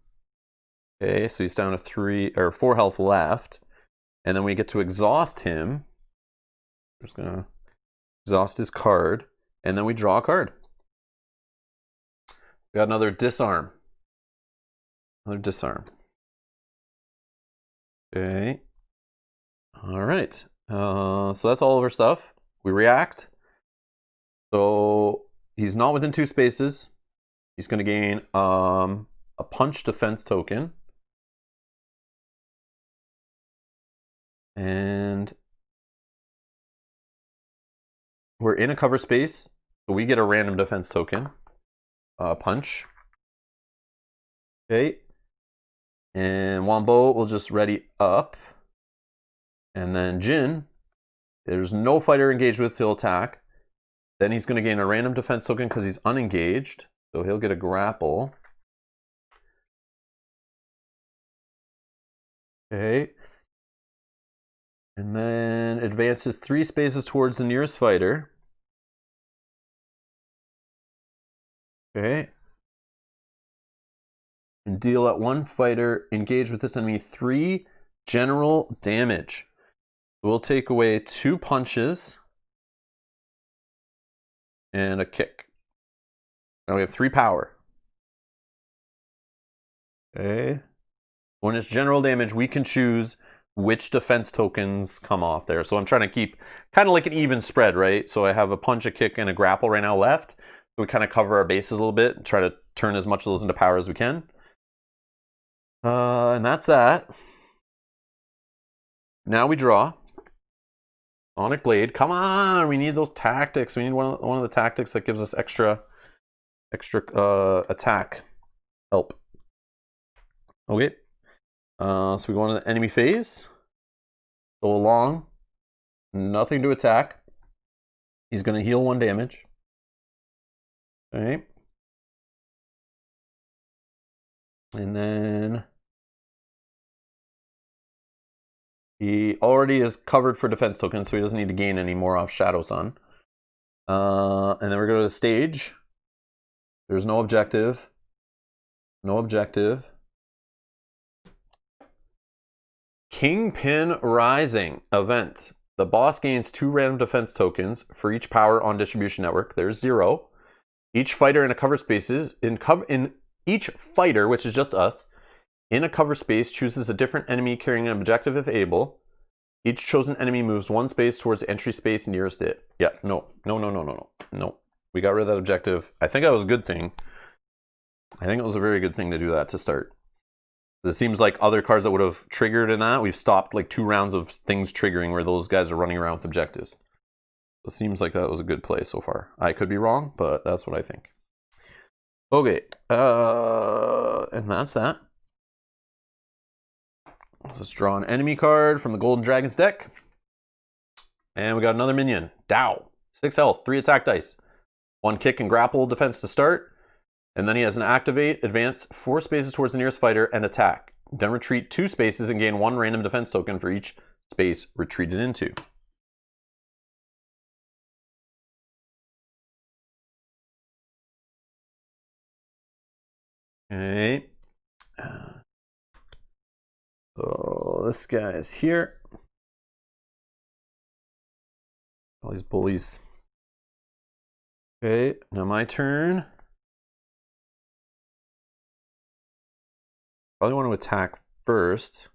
Okay, so he's down to 3 or 4 health left. And then we get to exhaust him. We're just gonna exhaust his card. And then we draw a card. We got another disarm. Another disarm. Okay. All right. So that's all of our stuff. We react. So he's not within 2 spaces. He's going to gain a punch defense token. And we're in a cover space. So we get a random defense token. Punch. Okay. And Wombo will just ready up. And then Jin, there's no fighter engaged with, he'll attack. Then he's going to gain a random defense token because he's unengaged. So he'll get a grapple. Okay. And then advances 3 spaces towards the nearest fighter. Okay. And deal at 1 fighter engaged with this enemy 3 general damage. We'll take away 2 punches and a kick. Now we have 3 power. Okay. When it's general damage, we can choose which defense tokens come off there. So I'm trying to keep kind of like an even spread, right? So I have a punch, a kick, and a grapple right now left. So we kind of cover our bases a little bit and try to turn as much of those into power as we can. And that's that. Now we draw. Sonic Blade. Come on, we need those tactics. We need one of the tactics that gives us extra attack help. Okay. So we go into the enemy phase. Go along. Nothing to attack. He's going to heal 1 damage. Okay. And then he already is covered for defense tokens, so he doesn't need to gain any more off Shadow Sun. And then we're going to the stage. There's no objective. No objective. Kingpin Rising event. The boss gains 2 random defense tokens for each power on distribution network. There's 0. Each fighter in a cover spaces in each fighter, which is just us, in a cover space chooses a different enemy carrying an objective if able. Each chosen enemy moves 1 space towards the entry space nearest it. Yeah, no. We got rid of that objective. I think that was a good thing. I think it was a very good thing to do that to start. It seems like other cards that would have triggered in that, we've stopped like 2 rounds of things triggering where those guys are running around with objectives. It seems like that was a good play so far. I could be wrong, but that's what I think. Okay, and that's that. Let's draw an enemy card from the Golden Dragons deck. And we got another minion, Dow. 6 health, 3 attack dice. 1 kick and grapple defense to start. And then he has an activate, advance 4 spaces towards the nearest fighter, and attack. Then retreat 2 spaces and gain 1 random defense token for each space retreated into. Okay. So this guy is here. All these bullies. Okay, now my turn. Probably want to attack first.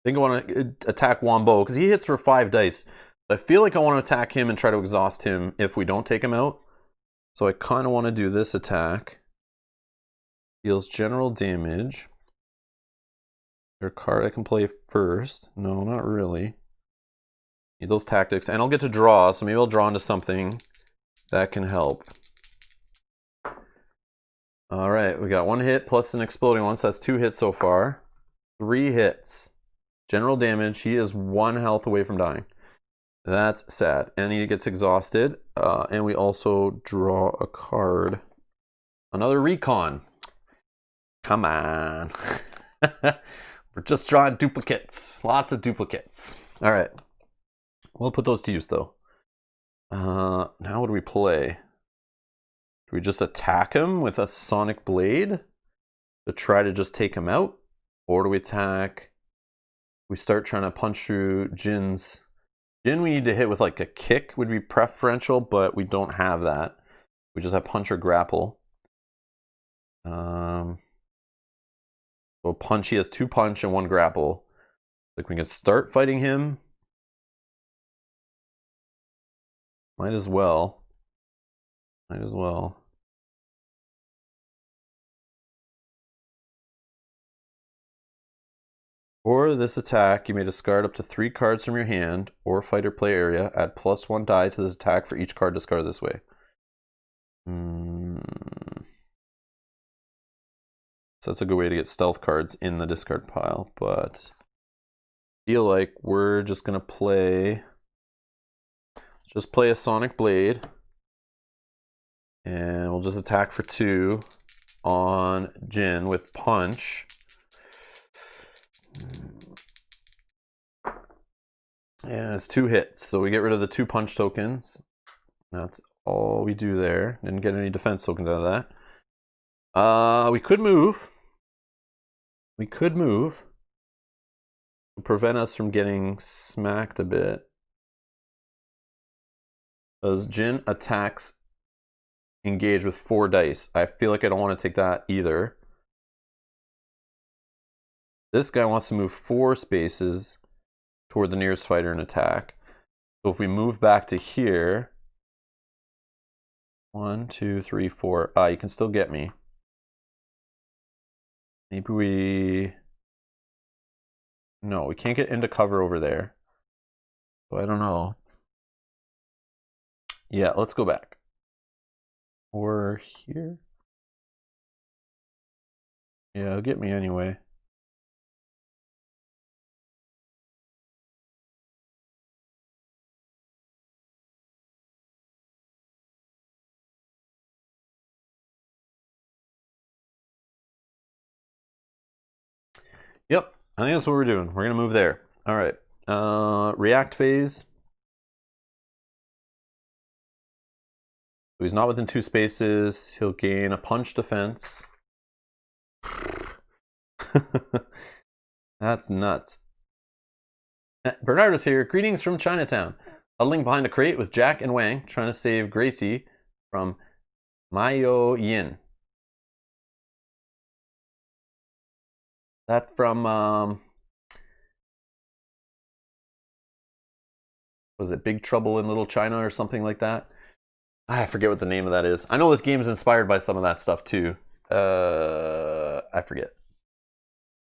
I think I want to attack Wombo because he hits for 5 dice. I feel like I want to attack him and try to exhaust him if we don't take him out. So I kind of want to do this attack. Deals general damage. Their card I can play first. No, not really. Need those tactics. And I'll get to draw, so maybe I'll draw into something that can help. Alright, we got 1 hit plus an exploding one, so that's 2 hits so far. 3 hits. General damage, he is 1 health away from dying. That's sad. And he gets exhausted. And we also draw a card. Another recon. Come on. We're just drawing duplicates. Lots of duplicates. All right. We'll put those to use, though. Now what do we play? Do we just attack him with a Sonic Blade to try to just take him out? Or do we attack? We start trying to punch through Jin's. Jin we need to hit with like a kick would be preferential, but we don't have that. We just have punch or grapple. So punch, he has 2 punch and 1 grapple. Like we can start fighting him. Might as well. Might as well. For this attack, you may discard up to 3 cards from your hand or fight or play area. Add +1 die to this attack for each card discarded this way. So that's a good way to get stealth cards in the discard pile, but I feel like we're just gonna play a Sonic Blade, and we'll just attack for 2 on Jin with punch. And it's 2 hits, so we get rid of the 2 punch tokens. That's all we do there. Didn't get any defense tokens out of that. We could move. We could move to prevent us from getting smacked a bit. Because Jin attacks engage with 4 dice. I feel like I don't want to take that either. This guy wants to move 4 spaces toward the nearest fighter and attack. So if we move back to here, 1, 2, 3, 4. You can still get me. Maybe we... No, we can't get into cover over there. So I don't know. Yeah, let's go back. Or here? Yeah, it'll get me anyway. Yep, I think that's what we're doing. We're gonna move there. All right. React phase. So he's not within 2 spaces. He'll gain a punch defense. That's nuts. Bernardo's here. Greetings from Chinatown. Huddling behind a crate with Jack and Wang, trying to save Gracie from Mayo Yin. That from was it Big Trouble in Little China or something like that? I forget what the name of that is. I know this game is inspired by some of that stuff too. I forget.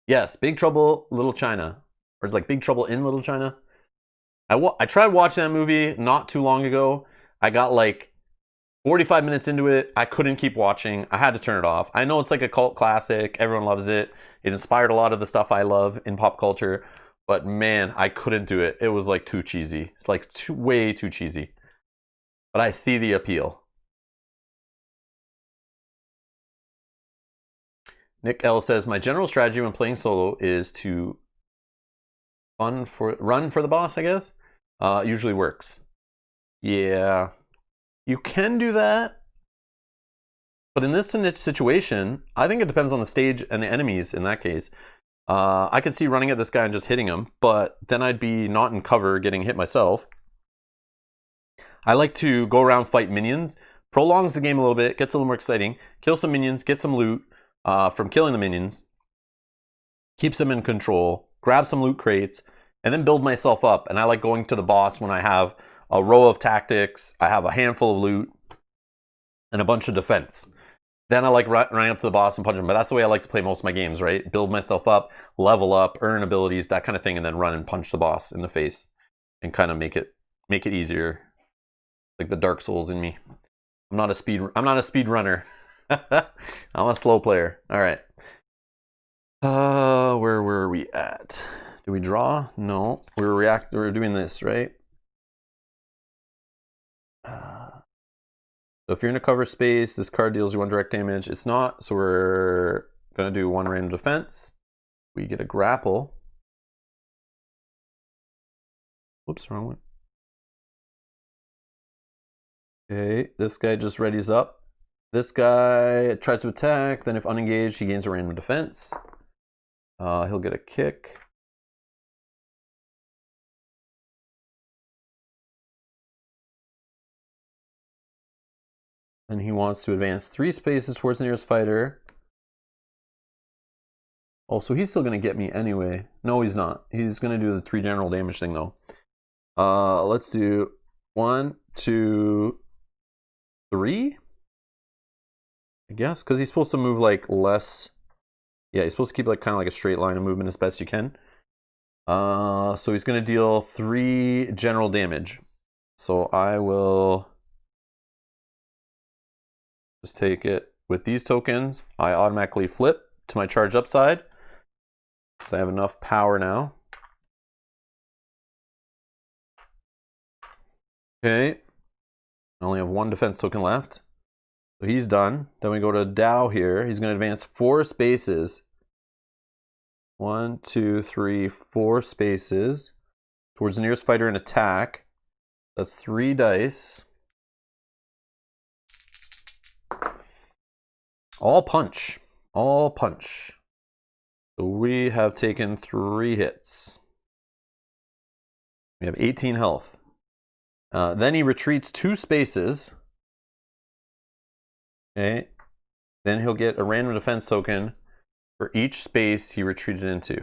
Yes, Big Trouble Little China, or it's like Big Trouble in Little China. I tried watching that movie not too long ago. I got like 45 minutes into it. I couldn't keep watching. I had to turn it off. I know it's like a cult classic. Everyone loves it. It inspired a lot of the stuff I love in pop culture. But man, I couldn't do it. It was like too cheesy. It's like way too cheesy. But I see the appeal. Nick L says, my general strategy when playing solo is to run for the boss, I guess. Usually works. Yeah. You can do that. But in this situation, I think it depends on the stage and the enemies in that case. I could see running at this guy and just hitting him, but then I'd be not in cover getting hit myself. I like to go around, fight minions. Prolongs the game a little bit, gets a little more exciting. Kill some minions, get some loot from killing the minions. Keeps them in control. Grab some loot crates, and then build myself up. And I like going to the boss when I have a row of tactics, I have a handful of loot, and a bunch of defense. Then I like running up to the boss and punching him. But that's the way I like to play most of my games, right? Build myself up, level up, earn abilities, that kind of thing, and then run and punch the boss in the face and kind of make it easier. Like the Dark Souls in me. I'm not a speed runner. I'm a slow player. All right. Where were we at? Did we draw? No. We were doing this, right? So if you're in a cover space, this card deals you 1 direct damage. It's not, so we're going to do 1 random defense. We get a grapple. Whoops, wrong one. Okay, this guy just readies up. This guy tries to attack, then if unengaged, he gains a random defense. He'll get a kick. And he wants to advance 3 spaces towards the nearest fighter. Oh, so he's still going to get me anyway. No, he's not. He's going to do the 3 general damage thing, though. Let's do 1, 2, 3. I guess, because he's supposed to move like less. Yeah, he's supposed to keep like kind of like a straight line of movement as best you can. So he's going to deal 3 general damage. So I will just take it with these tokens. I automatically flip to my charge upside because I have enough power now. Okay, I only have 1 defense token left. So he's done. Then we go to Dow here. He's going to advance 4 spaces. 1, 2, 3, 4 spaces towards the nearest fighter and attack. That's 3 dice. All punch. All punch. So we have taken 3 hits. We have 18 health. Then he retreats 2 spaces. Okay. Then he'll get a random defense token for each space he retreated into,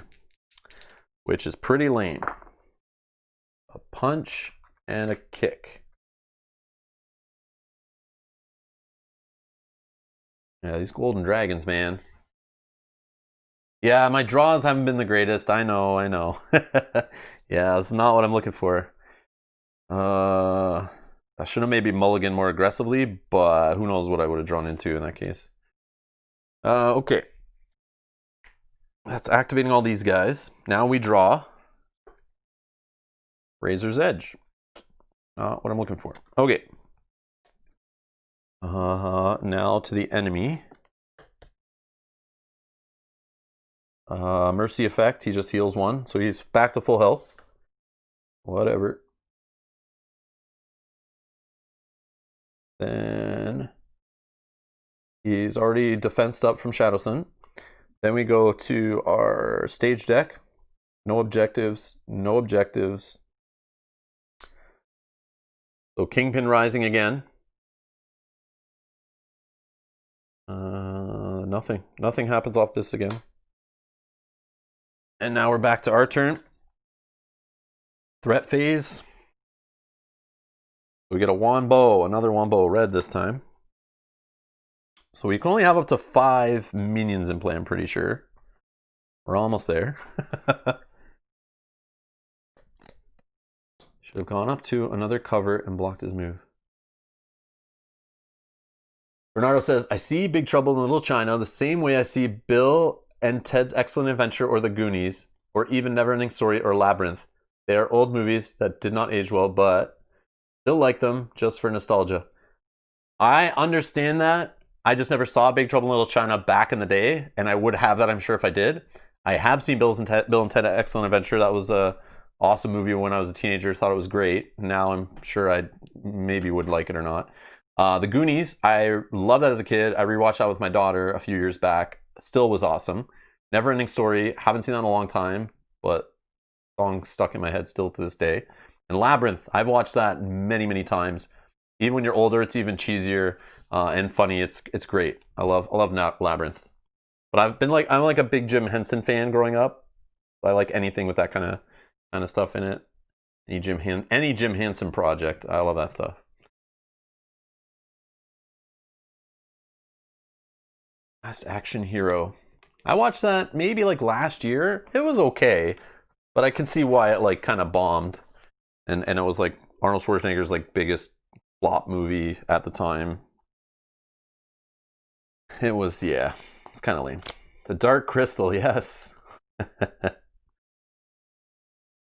which is pretty lame. A punch and a kick. Yeah, these golden dragons, man. Yeah, my draws haven't been the greatest. I know. Yeah, that's not what I'm looking for. I should have maybe mulliganed more aggressively, but who knows what I would have drawn into in that case. Okay. That's activating all these guys. Now we draw Razor's Edge. Not what I'm looking for. Okay. Now to the enemy. Mercy effect. He just heals 1, so he's back to full health. Whatever. Then he's already defensed up from Shadowsun. Then we go to our stage deck. No objectives. No objectives. So Kingpin Rising again. Nothing. Nothing happens off this again. And now we're back to our turn. Threat phase. We get a Wombo, another Wombo red this time. So we can only have up to 5 minions in play, I'm pretty sure. We're almost there. Should have gone up to another cover and blocked his move. Bernardo says, I see Big Trouble in Little China the same way I see Bill and Ted's Excellent Adventure or The Goonies, or even Neverending Story or Labyrinth. They are old movies that did not age well, but still like them just for nostalgia. I understand that. I just never saw Big Trouble in Little China back in the day, and I would have that, I'm sure, if I did. I have seen Bill and Ted Excellent Adventure. That was a awesome movie when I was a teenager. Thought it was great. Now I'm sure I maybe would like it or not. The Goonies, I loved that as a kid. I rewatched that with my daughter a few years back. Still was awesome. Neverending Story, haven't seen that in a long time, but song stuck in my head still to this day. And Labyrinth, I've watched that many, many times. Even when you're older, it's even cheesier and funny. It's great. I love Labyrinth. But I'm like a big Jim Henson fan growing up. I like anything with that kind of stuff in it. Any Jim Henson project, I love that stuff. Last Action Hero. I watched that maybe like last year. It was okay, but I can see why it like kind of bombed. And it was like Arnold Schwarzenegger's like biggest flop movie at the time. It was, yeah, it's kind of lame. The Dark Crystal, yes.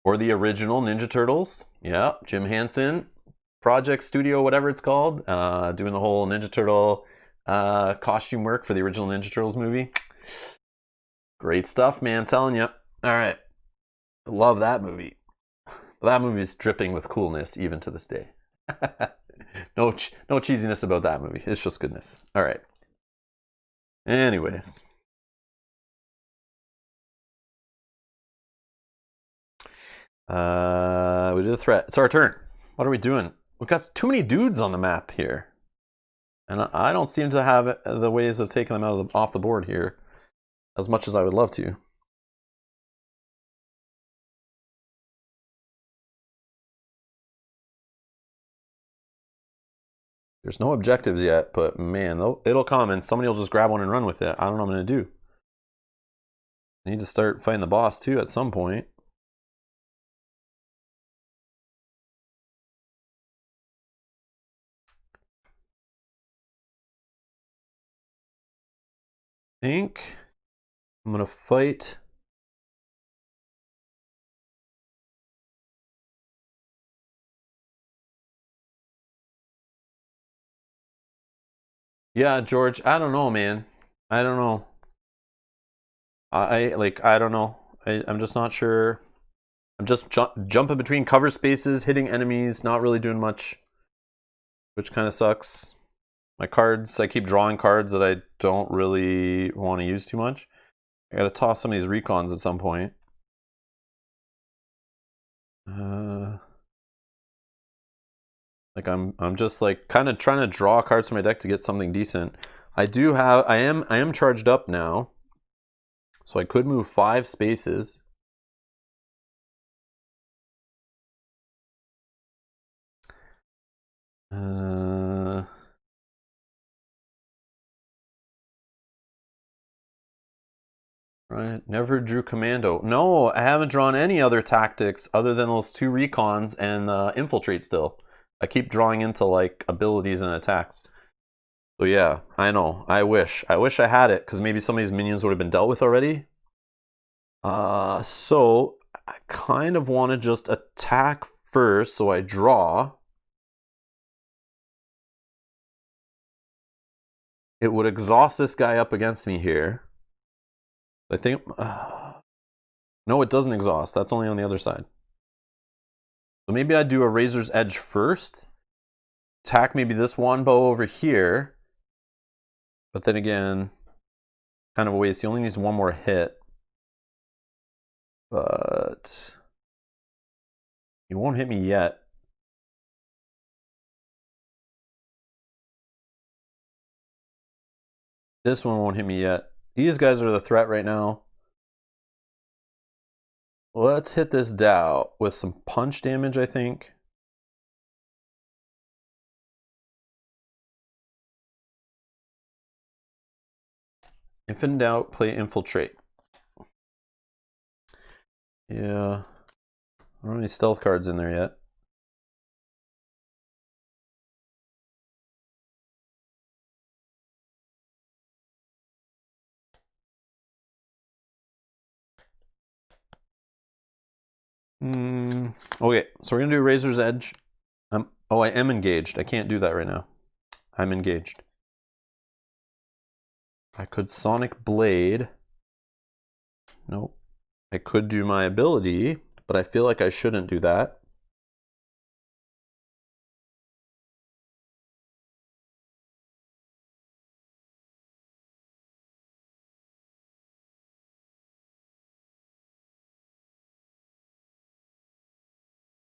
Or the original Ninja Turtles. Yeah, Jim Henson. project studio, whatever it's called, doing the whole Ninja Turtle costume work for the original Ninja Turtles movie. Great stuff, man. I'm telling you. All right. Love that movie. That movie is dripping with coolness even to this day. No cheesiness about that movie. It's just goodness. All right. Anyways. We did a threat. It's our turn. What are we doing? We've got too many dudes on the map here. And I don't seem to have the ways of taking them off the board here as much as I would love to. There's no objectives yet, but man, it'll come and somebody will just grab one and run with it. I don't know what I'm going to do. I need to start fighting the boss too at some point. I think I'm going to fight. Yeah, George, I don't know, man. I don't know. I don't know. I'm just not sure. I'm just jumping between cover spaces, hitting enemies, not really doing much, which kind of sucks. My cards, I keep drawing cards that I don't really want to use too much. I gotta toss some of these recons at some point. Like I'm just like kind of trying to draw cards from my deck to get something decent. I am charged up now, so I could move 5 spaces. Right, never drew commando. No, I haven't drawn any other tactics other than those 2 recons and infiltrate still. I keep drawing into like abilities and attacks. So yeah, I know. I wish I had it because maybe some of these minions would have been dealt with already. So I kind of want to just attack first, so I draw. It would exhaust this guy up against me here. I think. No, it doesn't exhaust. That's only on the other side. So maybe I'd do a Razor's Edge first. Attack maybe this Wanbo over here. But then again, kind of a waste. He only needs one more hit. But he won't hit me yet. This one won't hit me yet. These guys are the threat right now. Let's hit this Dow with some punch damage, I think. If in doubt, play Infiltrate. Yeah. I don't have any stealth cards in there yet. Okay, so we're going to do Razor's Edge. Oh, I am engaged. I can't do that right now. I'm engaged. I could Sonic Blade. Nope. I could do my ability, but I feel like I shouldn't do that.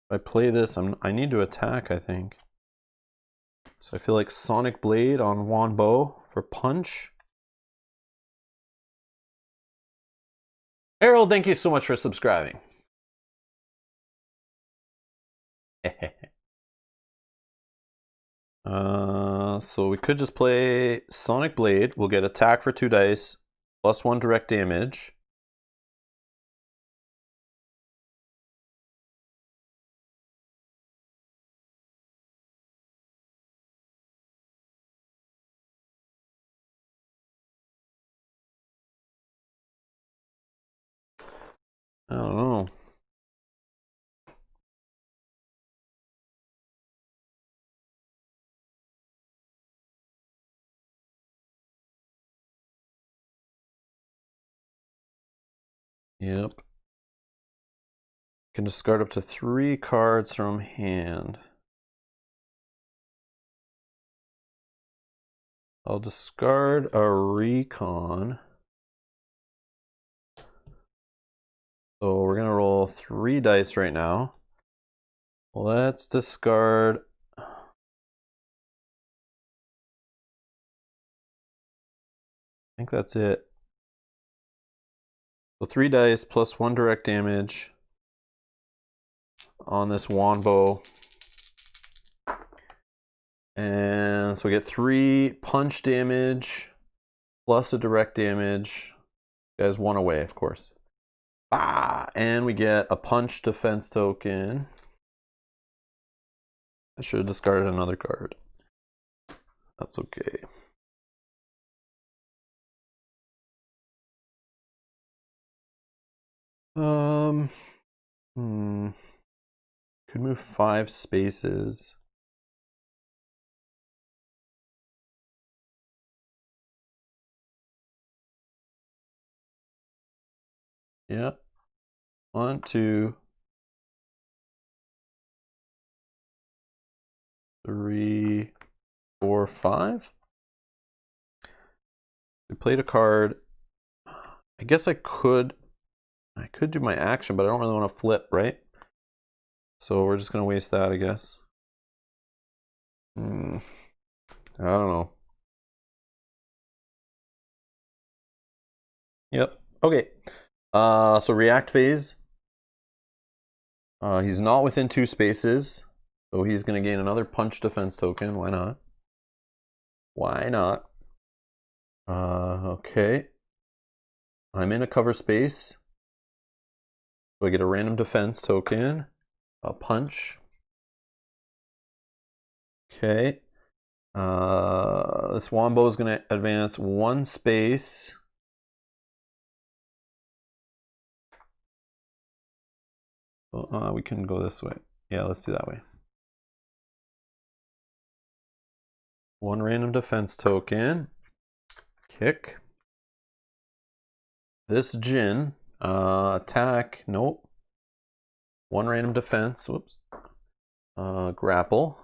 If I play this, I need to attack, I think. So I feel like Sonic Blade on Wanbo for punch. Harold, thank you so much for subscribing. So we could just play Sonic Blade. We'll get attack for 2 dice, +1 direct damage. I don't know. Yep. Can discard up to 3 cards from hand. I'll discard a recon. So we're gonna roll 3 dice right now. Let's discard. I think that's it. So 3 dice plus 1 direct damage on this Wombo. And so we get 3 punch damage plus a direct damage. You guys 1 away, of course. And we get a punch defense token. I should have discarded another card. That's okay. Could move 5 spaces. Yeah. 1, 2, 3, 4, 5. We played a card. I guess I could do my action, but I don't really want to flip, right? So we're just gonna waste that, I guess. I don't know. Yep. Okay. So react phase. He's not within 2 spaces, so he's gonna gain another punch defense token. Why not? Why not? Okay. I'm in a cover space. So I get a random defense token, a punch. Okay. This Wombo is going to advance 1 space. We can go this way. Yeah, let's do that way. 1 random defense token. Kick. This Jin. Attack. Nope. 1 random defense. Whoops. Grapple.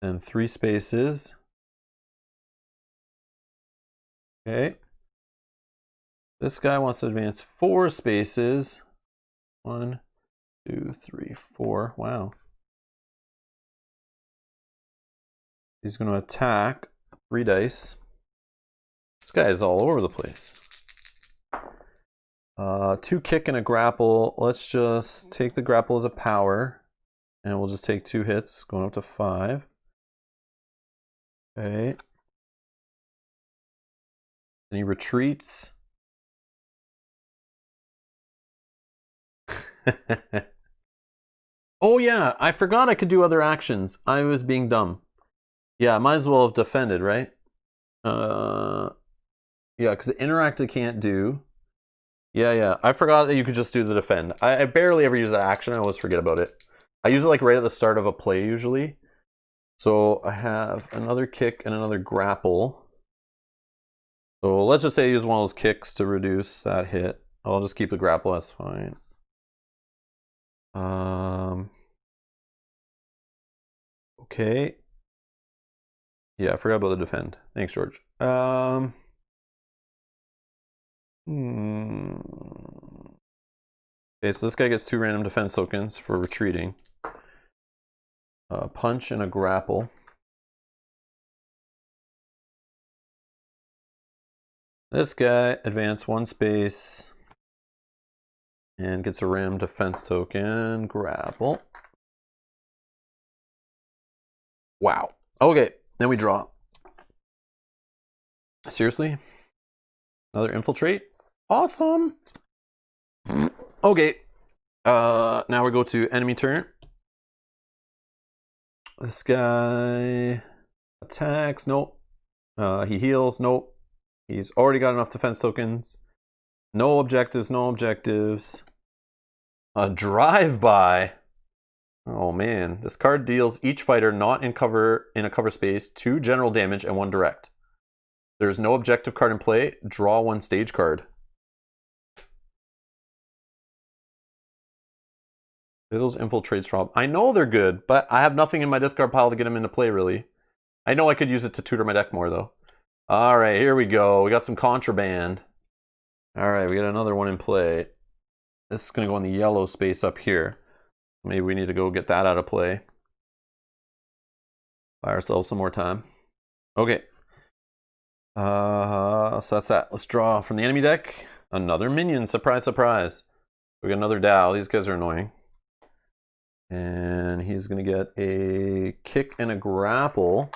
And 3 spaces. Okay. This guy wants to advance 4 spaces. 1, 2, 3, 4. Wow. He's going to attack 3 dice. This guy is all over the place. 2 kick and a grapple. Let's just take the grapple as a power. And we'll just take 2 hits, going up to 5. Okay. And he retreats. Oh yeah, I forgot I could do other actions. I was being dumb. Yeah, might as well have defended, right? Yeah, because interact I can't do. Yeah. I forgot that you could just do the defend. I barely ever use that action. I always forget about it. I use it like right at the start of a play usually. So I have another kick and another grapple. So let's just say I use one of those kicks to reduce that hit. I'll just keep the grapple, that's fine. Okay. Yeah, I forgot about the defend. Thanks, George. Okay, so this guy gets 2 random defense tokens for retreating. Punch and a grapple. This guy advance 1 space and gets a random defense token. Grapple. Wow. Okay, then we draw. Seriously? Another infiltrate? Awesome. Okay. Now we go to enemy turn. This guy attacks. Nope. He heals. Nope. He's already got enough defense tokens. No objectives. No objectives. A drive-by. Oh man. This card deals each fighter not in a cover space 2 general damage and 1 direct. There's no objective card in play. Draw one stage card. Do those infiltrates drop? I know they're good, but I have nothing in my discard pile to get them into play, really. I know I could use it to tutor my deck more, though. All right, here we go. We got some contraband. All right, we got another one in play. This is going to go in the yellow space up here. Maybe we need to go get that out of play. Buy ourselves some more time. Okay. So that's that. Let's draw from the enemy deck. Another minion. Surprise, surprise. We got another Dow. These guys are annoying. And he's going to get a kick and a grapple.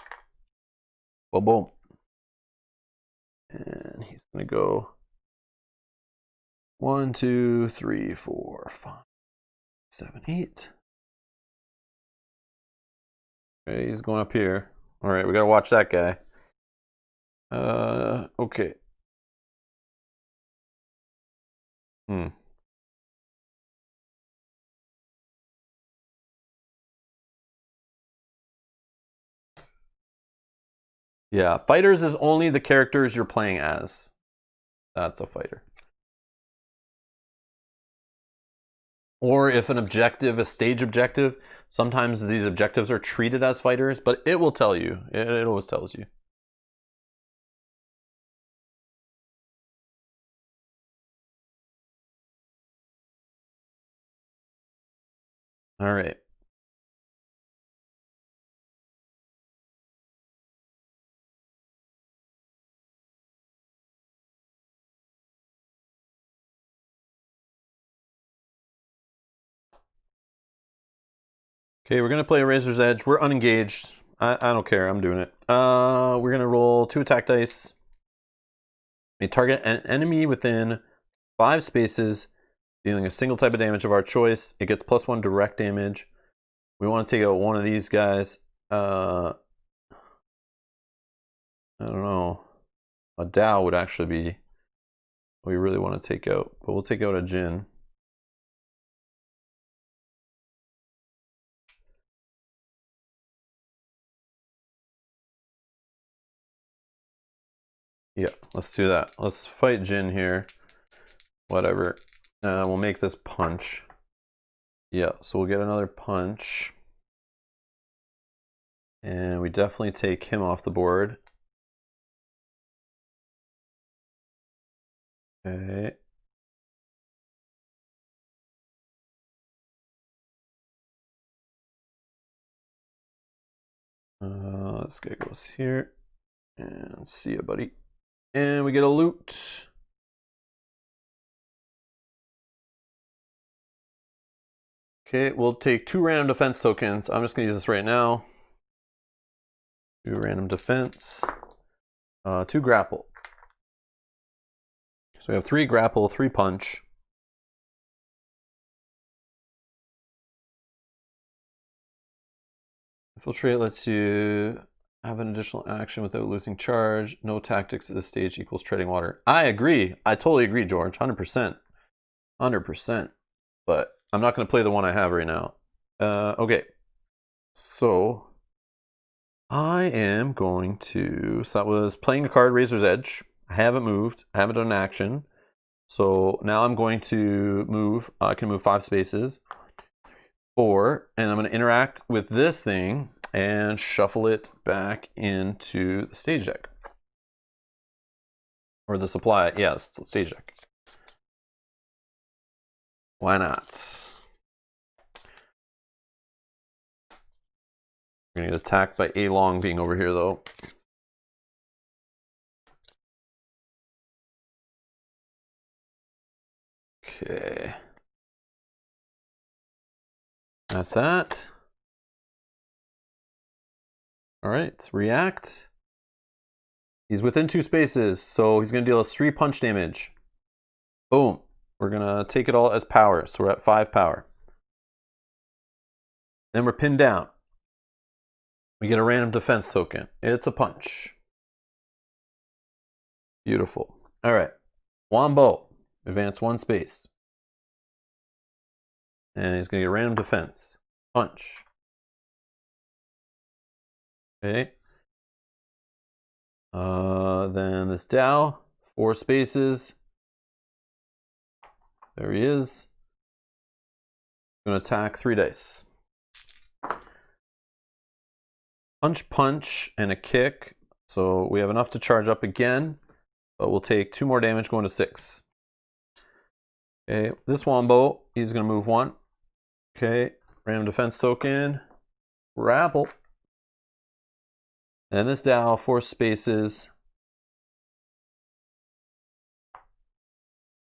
Boom, boom. And he's going to go 1, 2, 3, 4, 5, 7, 8. Okay, he's going up here. All right, we got to watch that guy. Okay. Yeah, fighters is only the characters you're playing as. That's a fighter. Or if an objective, a stage objective, sometimes these objectives are treated as fighters, but it will tell you. It always tells you. All right. Okay, we're gonna play Razor's Edge. We're unengaged. I don't care. I'm doing it. We're gonna roll 2 attack dice. We target an enemy within 5 spaces, dealing a single type of damage of our choice. It gets +1 direct damage. We want to take out one of these guys. I don't know. A Dow would actually be what we really want to take out, but we'll take out a Jin. Yeah, let's do that. Let's fight Jin here. Whatever. We'll make this punch. Yeah, so we'll get another punch. And we definitely take him off the board. Okay. This guy goes here. And see ya, buddy. And we get a loot. Okay, we'll take 2 random defense tokens. I'm just going to use this right now. 2 random defense. 2 grapple. So we have 3 grapple, 3 punch. Infiltrate lets you have an additional action without losing charge. No tactics at this stage equals treading water. I agree. I totally agree, George. 100%. 100%. But I'm not going to play the one I have right now. Okay. So I am going to... So that was playing a card, Razor's Edge. I haven't moved. I haven't done an action. So now I'm going to move. I can move 5 spaces. 4. And I'm going to interact with this thing and shuffle it back into the stage deck. Or the supply. Yeah, it's the stage deck. Why not? We're going to get attacked by A Long being over here, though. Okay. That's that. All right, react. He's within 2 spaces, so he's going to deal us 3 punch damage. Boom. We're going to take it all as power, so we're at 5 power. Then we're pinned down. We get a random defense token. It's a punch. Beautiful. All right. Wombo. Advance 1 space. And he's going to get a random defense. Punch. Okay. Then this Dow, 4 spaces. There he is. Going to attack 3 dice. Punch, punch, and a kick. So we have enough to charge up again, but we'll take 2 more damage going to 6. Okay, this Wombo, he's going to move 1. Okay, random defense token. Grapple. And this Dow, 4 spaces.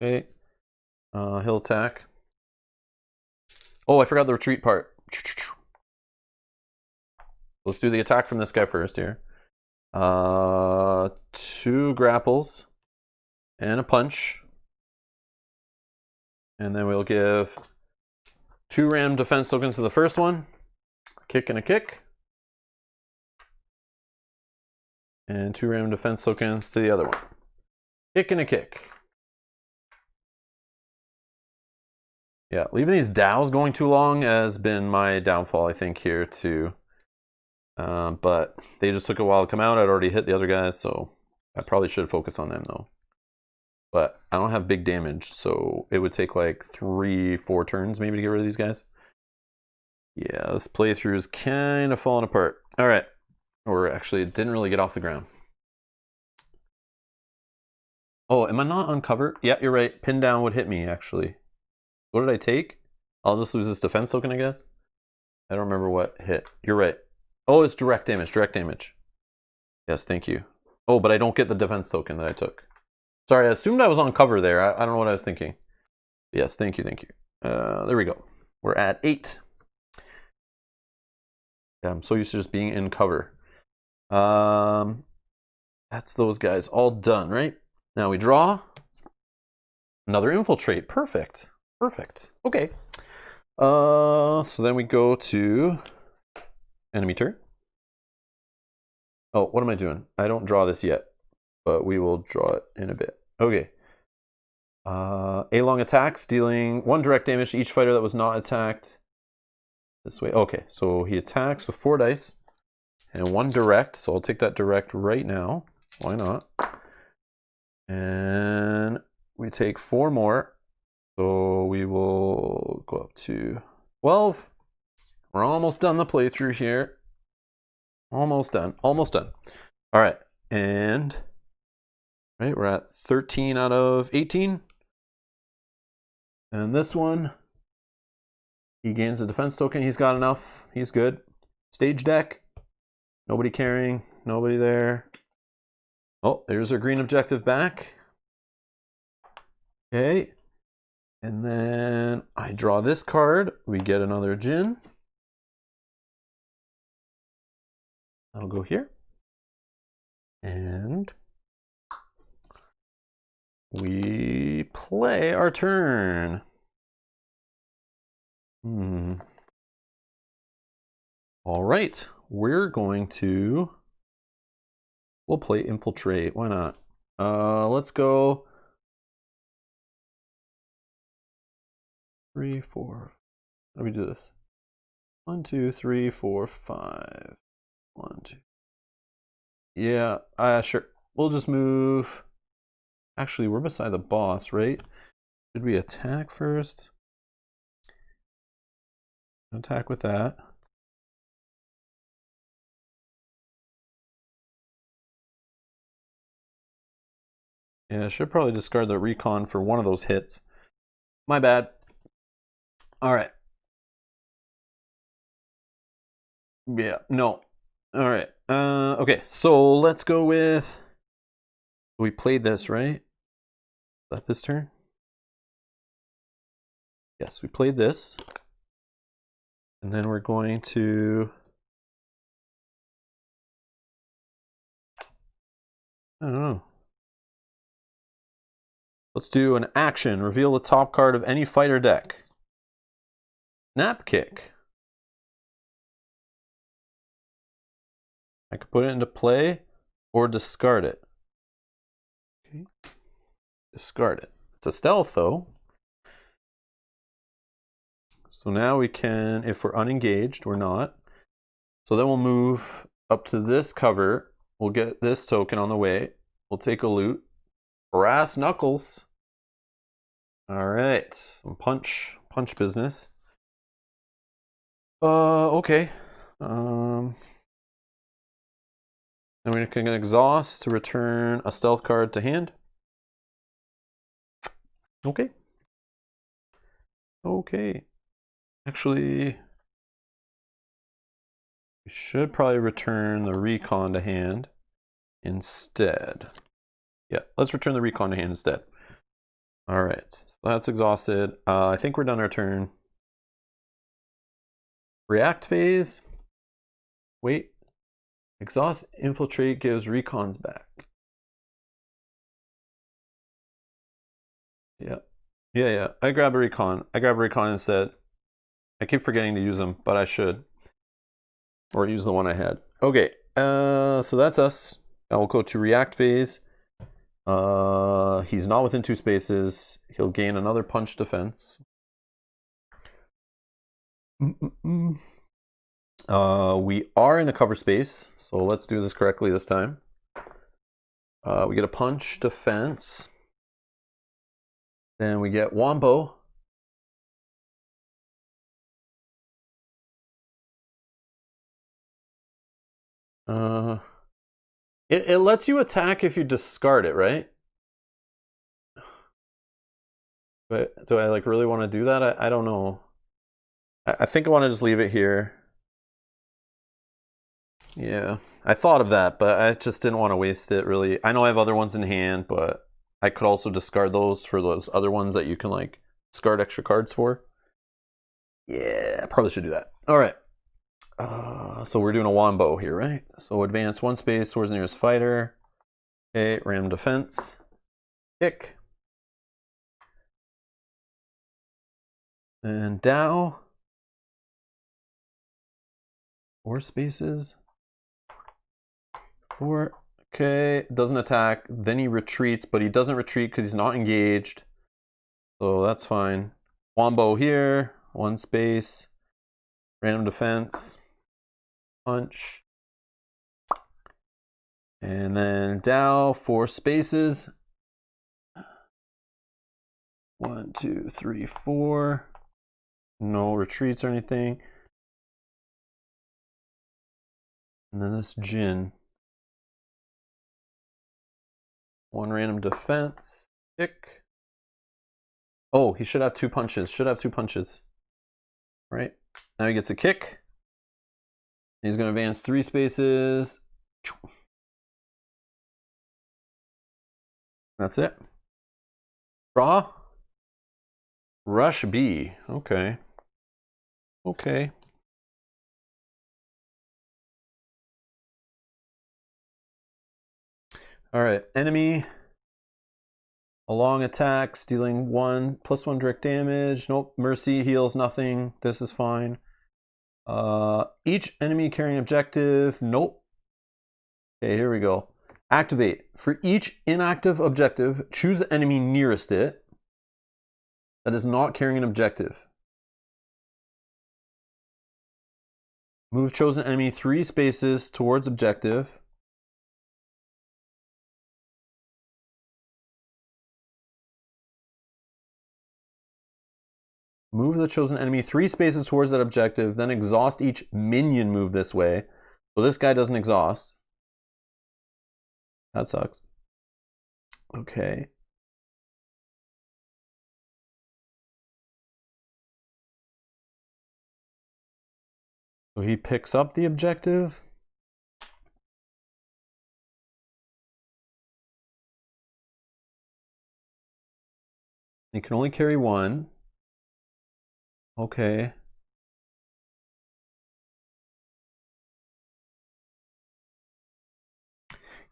Okay, he'll attack. Oh, I forgot the retreat part. Let's do the attack from this guy first here. 2 grapples and a punch. And then we'll give 2 random defense tokens to the first one. A kick and a kick. And 2 random defense tokens to the other one. Kick and a kick. Yeah, leaving these Dows going too long has been my downfall, I think, here too. But they just took a while to come out. I'd already hit the other guys, so I probably should focus on them though. But I don't have big damage, so it would take like 3-4 turns maybe to get rid of these guys. Yeah, this playthrough is kind of falling apart. All right, or actually it didn't really get off the ground. Oh, am I not on cover? Yeah, you're right. Pin down would hit me actually. What did I take? I'll just lose this defense token, I guess. I don't remember what hit. You're right. Oh, it's direct damage, direct damage. Yes, thank you. Oh, but I don't get the defense token that I took. Sorry, I assumed I was on cover there. I don't know what I was thinking. Yes, thank you, thank you. There we go. We're at 8. Yeah, I'm so used to just being in cover. That's those guys all done, right? Now we draw. Another infiltrate. Perfect. Perfect. Okay. So then we go to enemy turn. Oh, what am I doing? I don't draw this yet, but we will draw it in a bit. Okay. A-long attacks, dealing 1 direct damage to each fighter that was not attacked. This way. Okay, so he attacks with 4 dice and 1 direct. So I'll take that direct right now. Why not? And we take 4 more. So we will go up to 12. We're almost done the playthrough here. Almost done. Almost done. All right. And right, we're at 13 out of 18. And this one, he gains a defense token. He's got enough. He's good. Stage deck. Nobody carrying. Nobody there. Oh, there's our green objective back. Okay. And then I draw this card. We get another Jin. I'll go here. And we play our turn. All right. We're going to... We'll play Infiltrate. Why not? Let's go... 3, 4... How do we do this? 1, 2, 3, 4, 5. 1, 2. Yeah, sure. We'll just move. Actually, we're beside the boss, right? Should we attack first? Attack with that. Yeah, I should probably discard the recon for one of those hits. My bad. All right. Yeah, no. All right. Okay, so let's go with... We played this, right? Is that this turn? Yes, we played this. And then we're going to... I don't know. Let's do an action. Reveal the top card of any fighter deck. Snap Kick. I could put it into play or discard it. Okay. Discard it. It's a stealth though. So now we can, if we're unengaged, we're not. So then we'll move up to this cover We'll get this token on the way. We'll take a loot. Brass knuckles. All right, some punch business. Okay. And we can exhaust to return a stealth card to hand. Okay. Okay. Actually, we should probably return the recon to hand instead. Yeah, let's return the recon to hand instead. All right, so that's exhausted. I think we're done our turn. React phase. Wait. Exhaust infiltrate gives recons back. Yeah. Yeah. I grab a recon. I grab a recon instead. I keep forgetting to use them, but I should. Or use the one I had. Okay. So that's us. Now we'll go to react phase. He's not within 2 spaces. He'll gain another punch defense. We are in a cover space, so let's do this correctly this time. We get a punch defense. Then we get wombo. It lets you attack if you discard it, right? But do I like really want to do that? I don't know. I think I want to just leave it here. Yeah, I thought of that, but I just didn't want to waste it, really. I know I have other ones in hand, but I could also discard those for those other ones that you can, like, discard extra cards for. Yeah, I probably should do that. All right. So we're doing a wombo here, right? So advance 1 space towards the nearest fighter. Okay, random defense. Kick. And Dow. 4 spaces. 4. Okay, doesn't attack. Then he retreats, but he doesn't retreat because he's not engaged. So that's fine. Wombo here. 1 space. Random defense. Punch. And then Dow, 4 spaces. 1, 2, 3, 4. No retreats or anything. And then this Jin. 1 random defense. Kick. Oh, he should have 2 punches. Should have 2 punches. Right. Now he gets a kick. He's going to advance 3 spaces. That's it. Draw. Rush B. Okay. Okay. All right. Enemy. A long attack, dealing 1 +1 direct damage. Nope. Mercy heals nothing. This is fine. Each enemy carrying objective. Nope. Okay, here we go. Activate. For each inactive objective, choose the enemy nearest it that is not carrying an objective. Move chosen enemy 3 spaces towards objective. Move the chosen enemy 3 spaces towards that objective, then exhaust each minion move this way. So this guy doesn't exhaust. That sucks. Okay. So he picks up the objective. He can only carry 1. Okay.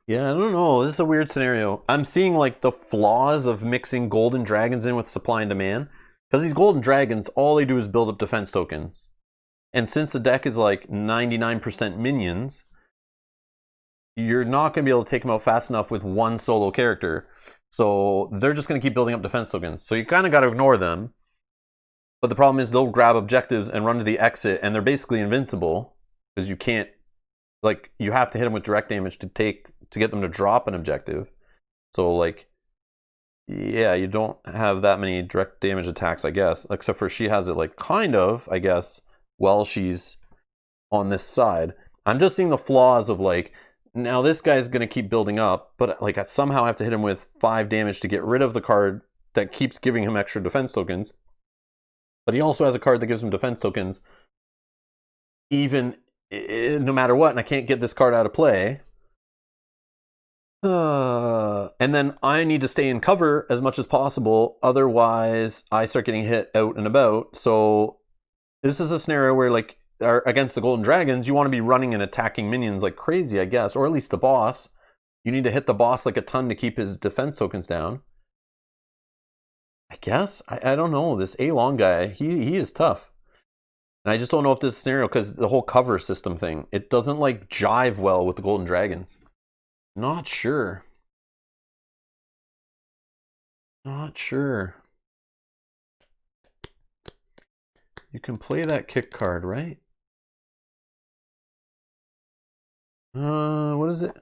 Yeah, I don't know. This is a weird scenario. I'm seeing like the flaws of mixing golden dragons in with supply and demand. Because these golden dragons, all they do is build up defense tokens. And since the deck is like 99% minions, you're not going to be able to take them out fast enough with 1 solo character. So they're just going to keep building up defense tokens. So you kind of got to ignore them. But the problem is they'll grab objectives and run to the exit, and they're basically invincible because you can't like you have to hit them with direct damage to get them to drop an objective. So like, yeah, you don't have that many direct damage attacks, I guess, except for she has it like kind of, I guess, while she's on this side. I'm just seeing the flaws of like, now this guy's going to keep building up, but like I somehow have to hit him with 5 damage to get rid of the card that keeps giving him extra defense tokens. But he also has a card that gives him defense tokens even no matter what, and I can't get this card out of play. And then I need to stay in cover as much as possible, otherwise I start getting hit out and about. So this is a scenario where, like, against the Golden Dragons, you want to be running and attacking minions like crazy, I guess, or at least the boss. You need to hit the boss like a ton to keep his defense tokens down. I guess. I don't know. This A-Long guy, he is tough. And I just don't know if this scenario, because the whole cover system thing, it doesn't like jive well with the Golden Dragons. Not sure. Not sure. You can play that kick card, right? What is it?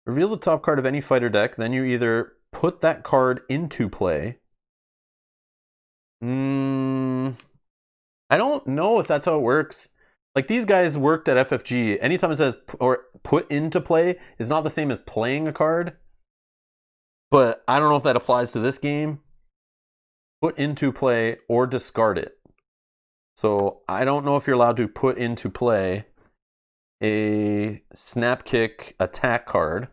Reveal the top card of any fighter deck, then you either put that card into play. I don't know if that's how it works. Like, these guys worked at FFG. Anytime it says or put into play, it's not the same as playing a card. But I don't know if that applies to this game. Put into play or discard it. So I don't know if you're allowed to put into play a snap kick attack card.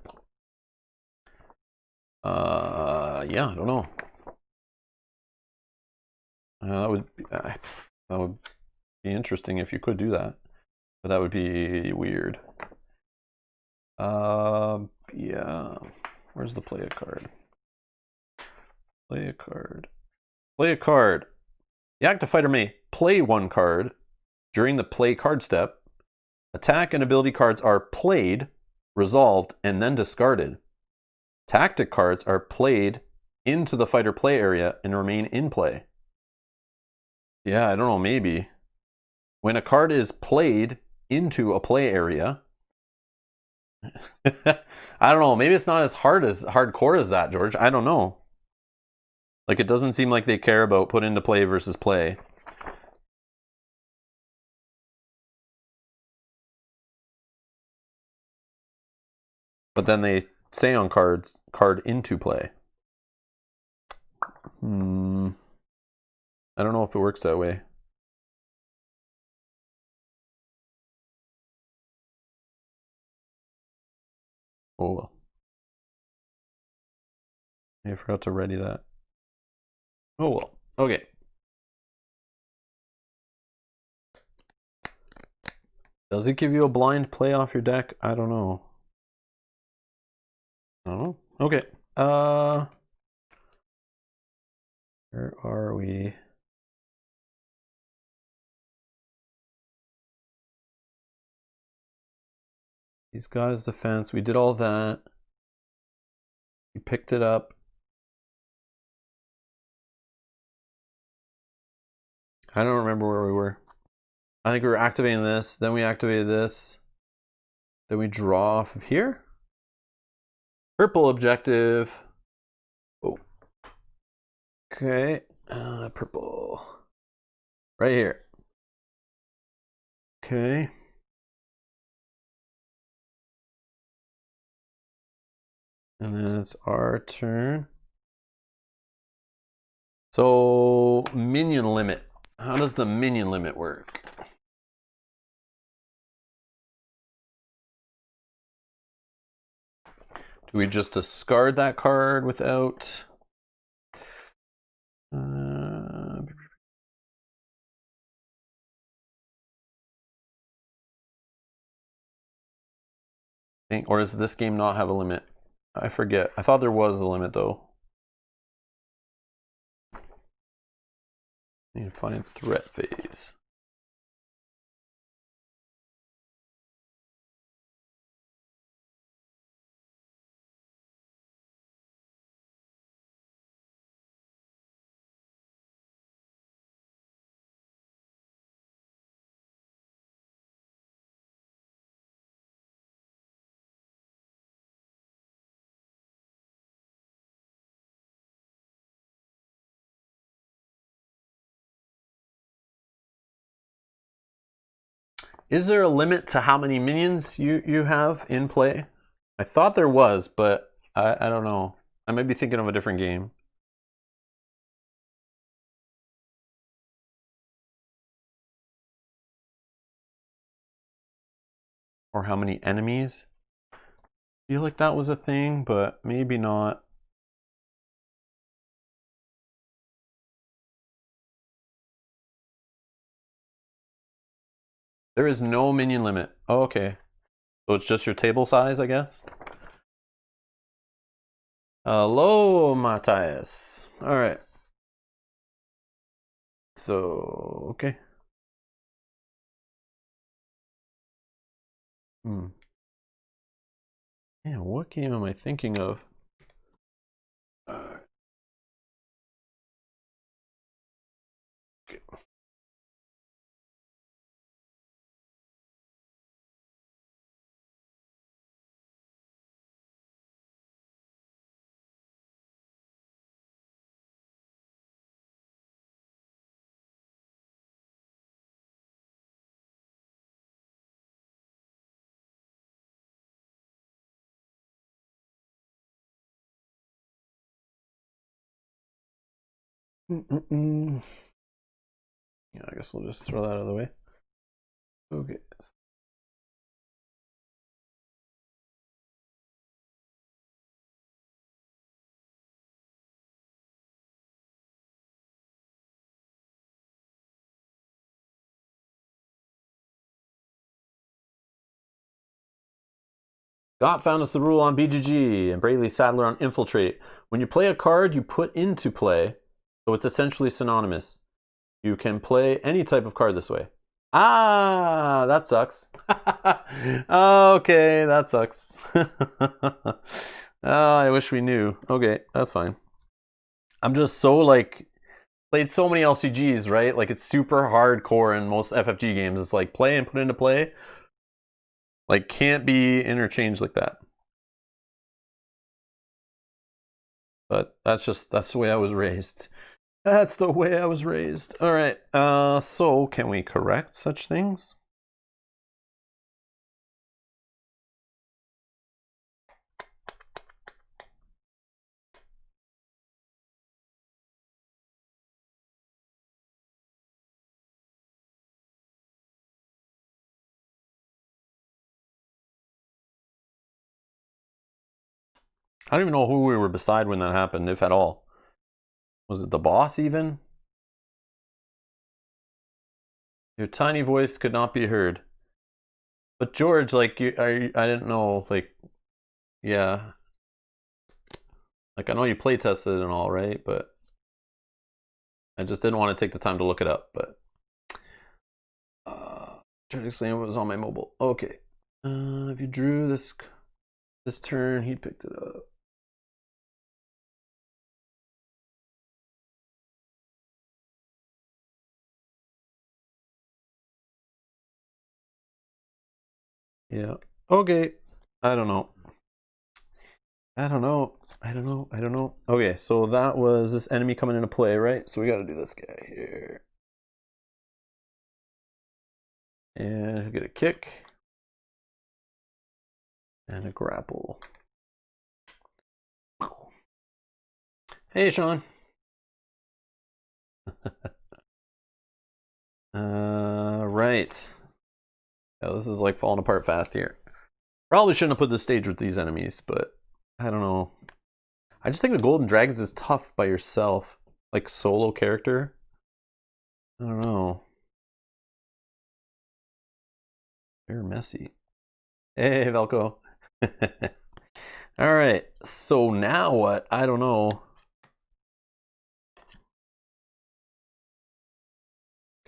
Yeah, I don't know. That would be interesting if you could do that, but that would be weird. Yeah. Where's the play a card? Play a card. Play a card. The active fighter may play one card during the play card step. Attack and ability cards are played, resolved, and then discarded. Tactic cards are played into the fighter play area and remain in play. Yeah, I don't know, maybe. When a card is played into a play area, I don't know, maybe it's not as hardcore as that, George. I don't know. Like, it doesn't seem like they care about put into play versus play. But then they say on cards, card into play. I don't know if it works that way. Oh well. I forgot to ready that. Oh well. Okay. Does it give you a blind play off your deck? I don't know. I don't know. Okay. Where are we? These guys defense. We did all that. We picked it up. I don't remember where we were. I think we were activating this. Then we activated this. Then we draw off of here. Purple objective. Oh. Okay. Purple. Right here. Okay. And then it's our turn. So, minion limit. How does the minion limit work? Do we just discard that card without... or does this game not have a limit? I forget. I thought there was a limit though. Need to find threat phase. Is there a limit to how many minions you have in play? I thought there was, but I don't know. I might be thinking of a different game. Or how many enemies? I feel like that was a thing, but maybe not. There is no minion limit. Oh, okay. So it's just your table size, I guess? Hello, Matthias. All right. So, okay. Yeah, what game am I thinking of? Okay. Yeah, I guess we'll just throw that out of the way. Okay. Scott found us the rule on BGG and Braley Sadler on Infiltrate. When you play a card, you put into play, so it's essentially synonymous. You can play any type of card this way. Ah, that sucks. Okay, that sucks. Oh, I wish we knew. Okay, that's fine. I'm just so like played so many LCGs, right? Like it's super hardcore in most FFG games. It's like play and put into play. Like can't be interchanged like that. But that's the way I was raised. That's the way I was raised. All right. So can we correct such things? I don't even know who we were beside when that happened, if at all. Was it the boss even? Your tiny voice could not be heard. But George, like, I didn't know, like, yeah. Like, I know you play tested and all, right? But I just didn't want to take the time to look it up. But trying to explain what was on my mobile. Okay. If you drew this turn, he picked it up. Yeah. Okay. I don't know. I don't know. I don't know. I don't know. Okay, so that was this enemy coming into play, right? So we got to do this guy here. And get a kick. And a grapple. Hey, Sean. Right. Yeah, this is like falling apart fast here. Probably shouldn't have put this stage with these enemies, but I don't know. I just think the Golden Dragons is tough by yourself. Like solo character. I don't know. They're messy. Hey, Velko. All right. So now what? I don't know.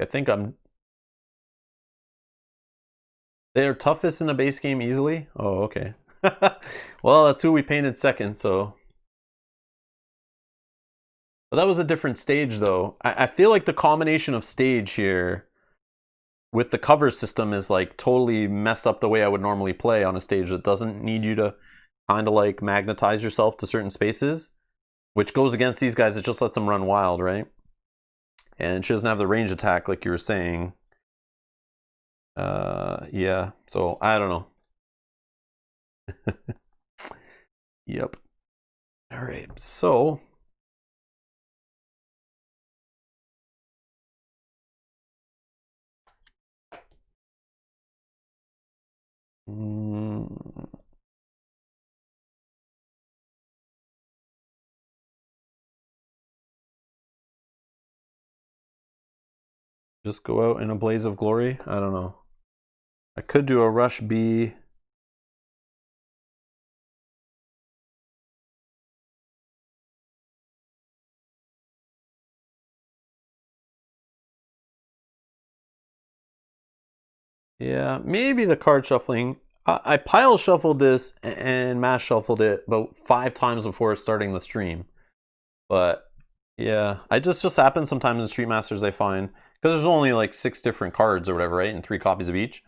I think I'm. They're toughest in the base game easily? Oh, okay. Well, that's who we painted second, so. But that was a different stage, though. I feel like the combination of stage here with the cover system is like totally messed up the way I would normally play on a stage that doesn't need you to kind of like magnetize yourself to certain spaces, which goes against these guys. It just lets them run wild, right? And she doesn't have the range attack like you were saying. Yeah, so I don't know. Yep. All right, so just go out in a blaze of glory. I don't know. I could do a rush B. Yeah, maybe the card shuffling. I pile shuffled this and mass shuffled it about 5 times before starting the stream. But yeah, I just happens sometimes in Street Masters I find, because there's only like 6 different cards or whatever, right? And 3 copies of each.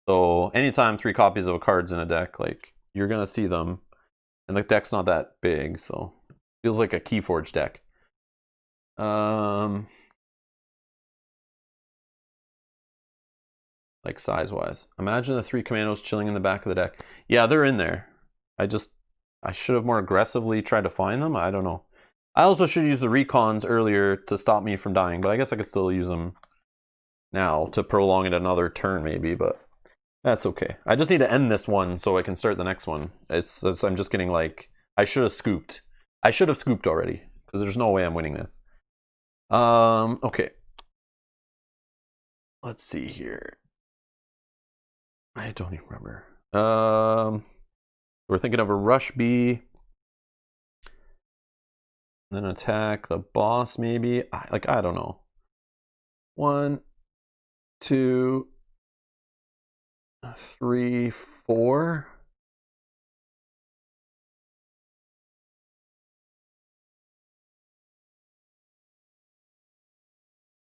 So anytime 3 copies of a card's in a deck, like you're gonna see them. And the deck's not that big, so feels like a Keyforge deck. Like size-wise. Imagine the 3 commandos chilling in the back of the deck. Yeah, they're in there. I should have more aggressively tried to find them. I don't know. I also should use the recons earlier to stop me from dying, but I guess I could still use them now to prolong it another turn maybe, but that's okay. I just need to end this one so I can start the next one. I'm just getting like, I should have scooped. I should have scooped already, because there's no way I'm winning this. Okay. Let's see here. I don't even remember. We're thinking of a rush B. And then attack the boss, maybe. I don't know. 1, 2, 3, 4.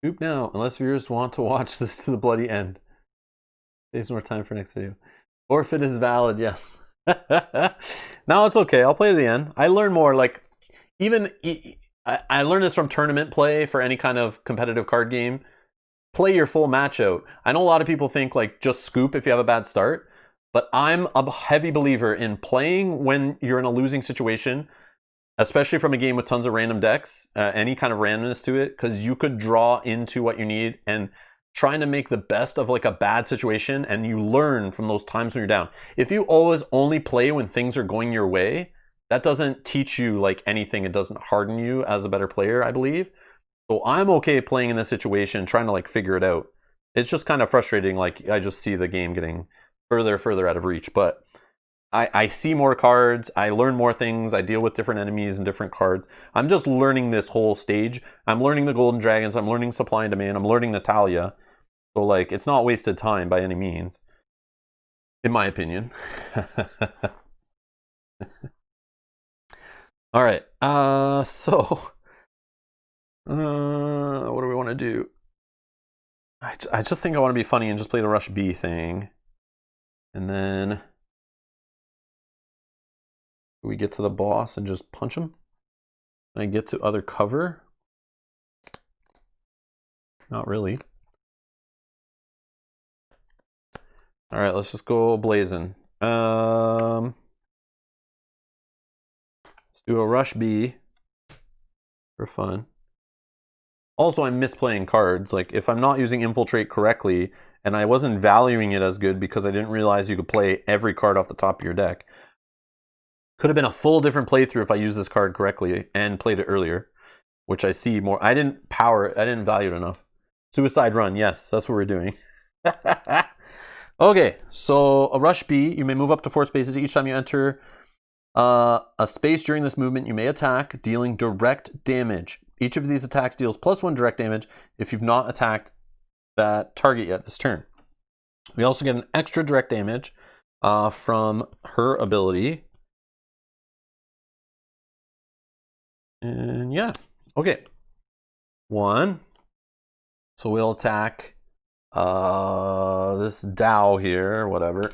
Oop now, unless viewers want to watch this to the bloody end. Saves more time for next video. Forfeit is valid, yes. No, it's okay. I'll play to the end. I learn more. Like, even I learned this from tournament play for any kind of competitive card game. Play your full match out. I know a lot of people think like just scoop if you have a bad start, but I'm a heavy believer in playing when you're in a losing situation, especially from a game with tons of random decks, any kind of randomness to it, because you could draw into what you need and trying to make the best of like a bad situation, and you learn from those times when you're down. If you always only play when things are going your way, that doesn't teach you like anything. It doesn't harden you as a better player, I believe. So I'm okay playing in this situation, trying to like figure it out. It's just kind of frustrating. Like I just see the game getting further out of reach, but I see more cards, I learn more things, I deal with different enemies and different cards. I'm just learning this whole stage. I'm learning the Golden Dragons, I'm learning Supply and Demand, I'm learning Natalya. So like, it's not wasted time by any means, in my opinion. All right, what do we want to do? I just think I want to be funny and just play the Rush B thing. And then we get to the boss and just punch him. And I get to other cover. Not really. All right, let's just go blazing. Let's do a Rush B for fun. Also, I'm misplaying cards. Like, if I'm not using Infiltrate correctly, and I wasn't valuing it as good because I didn't realize you could play every card off the top of your deck. Could have been a full different playthrough if I used this card correctly and played it earlier, which I see more. I didn't value it enough. Suicide Run, yes, that's what we're doing. Okay, so a Rush B, you may move up to 4 spaces each time you enter a space during this movement. You may attack, dealing direct damage. Each of these attacks deals +1 direct damage if you've not attacked that target yet this turn. We also get an extra direct damage from her ability. And yeah, okay. 1. So we'll attack this Dow here, whatever.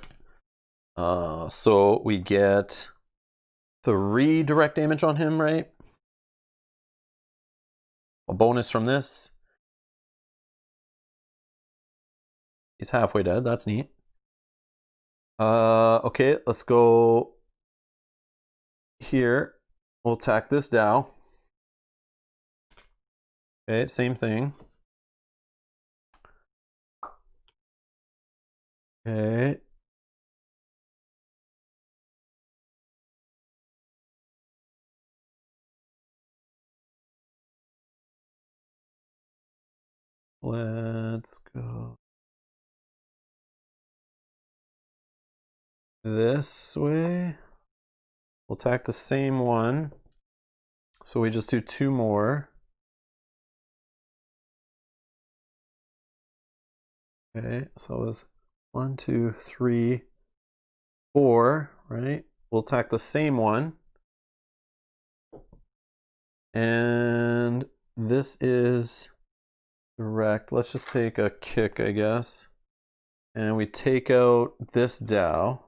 So we get 3 direct damage on him, right? A bonus from this. He's halfway dead. That's neat. Okay, let's go here. We'll attack this Dow. Okay, same thing. Okay. Let's go this way. We'll attack the same one. So we just do 2 more. Okay, so it was 1, 2, 3, 4, right? We'll attack the same one. And this is direct. Let's just take a kick, I guess. And we take out this Dow.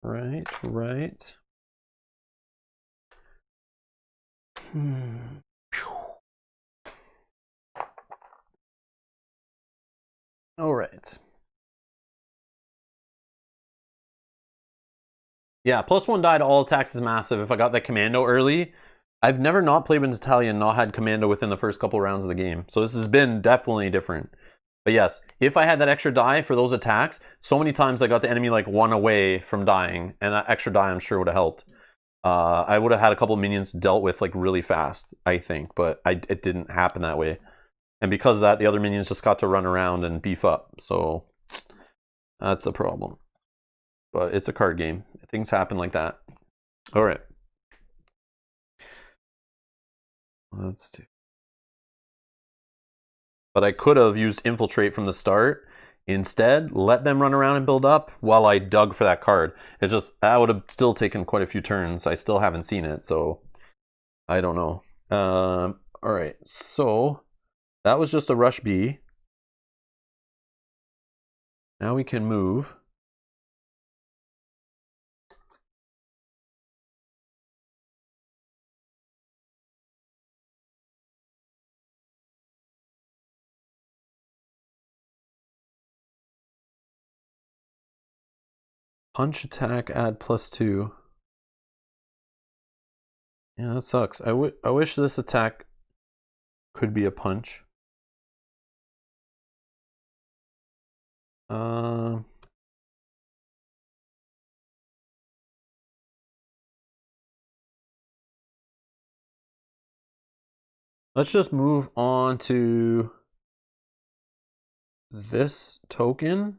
Right. All right. Yeah, +1 die to all attacks is massive if I got that commando early. I've never not played with Natalya and not had commando within the first couple rounds of the game. So this has been definitely different. But yes, if I had that extra die for those attacks, so many times I got the enemy like 1 away from dying, and that extra die I'm sure would have helped. I would have had a couple minions dealt with like really fast, I think, but it didn't happen that way. And because of that, the other minions just got to run around and beef up. So that's a problem. But it's a card game. Things happen like that. All right. Let's do. But I could have used Infiltrate from the start. Instead, let them run around and build up while I dug for that card. It just, that would have still taken quite a few turns. I still haven't seen it, so I don't know. All right, so that was just a rush B. Now we can move. Punch attack, add +2. Yeah, that sucks. I wish this attack could be a punch. Let's just move on to this token,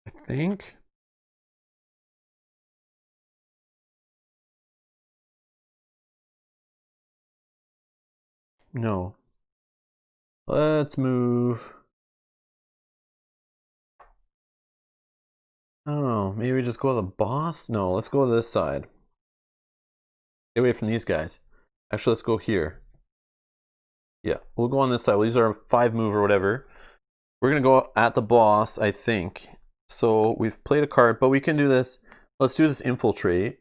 I think. No. Let's move. I don't know. Maybe we just go to the boss? No, let's go to this side. Get away from these guys. Actually, let's go here. Yeah, we'll go on this side. We'll use our 5 move or whatever. We're going to go at the boss, I think. So we've played a card, but we can do this. Let's do this Infiltrate.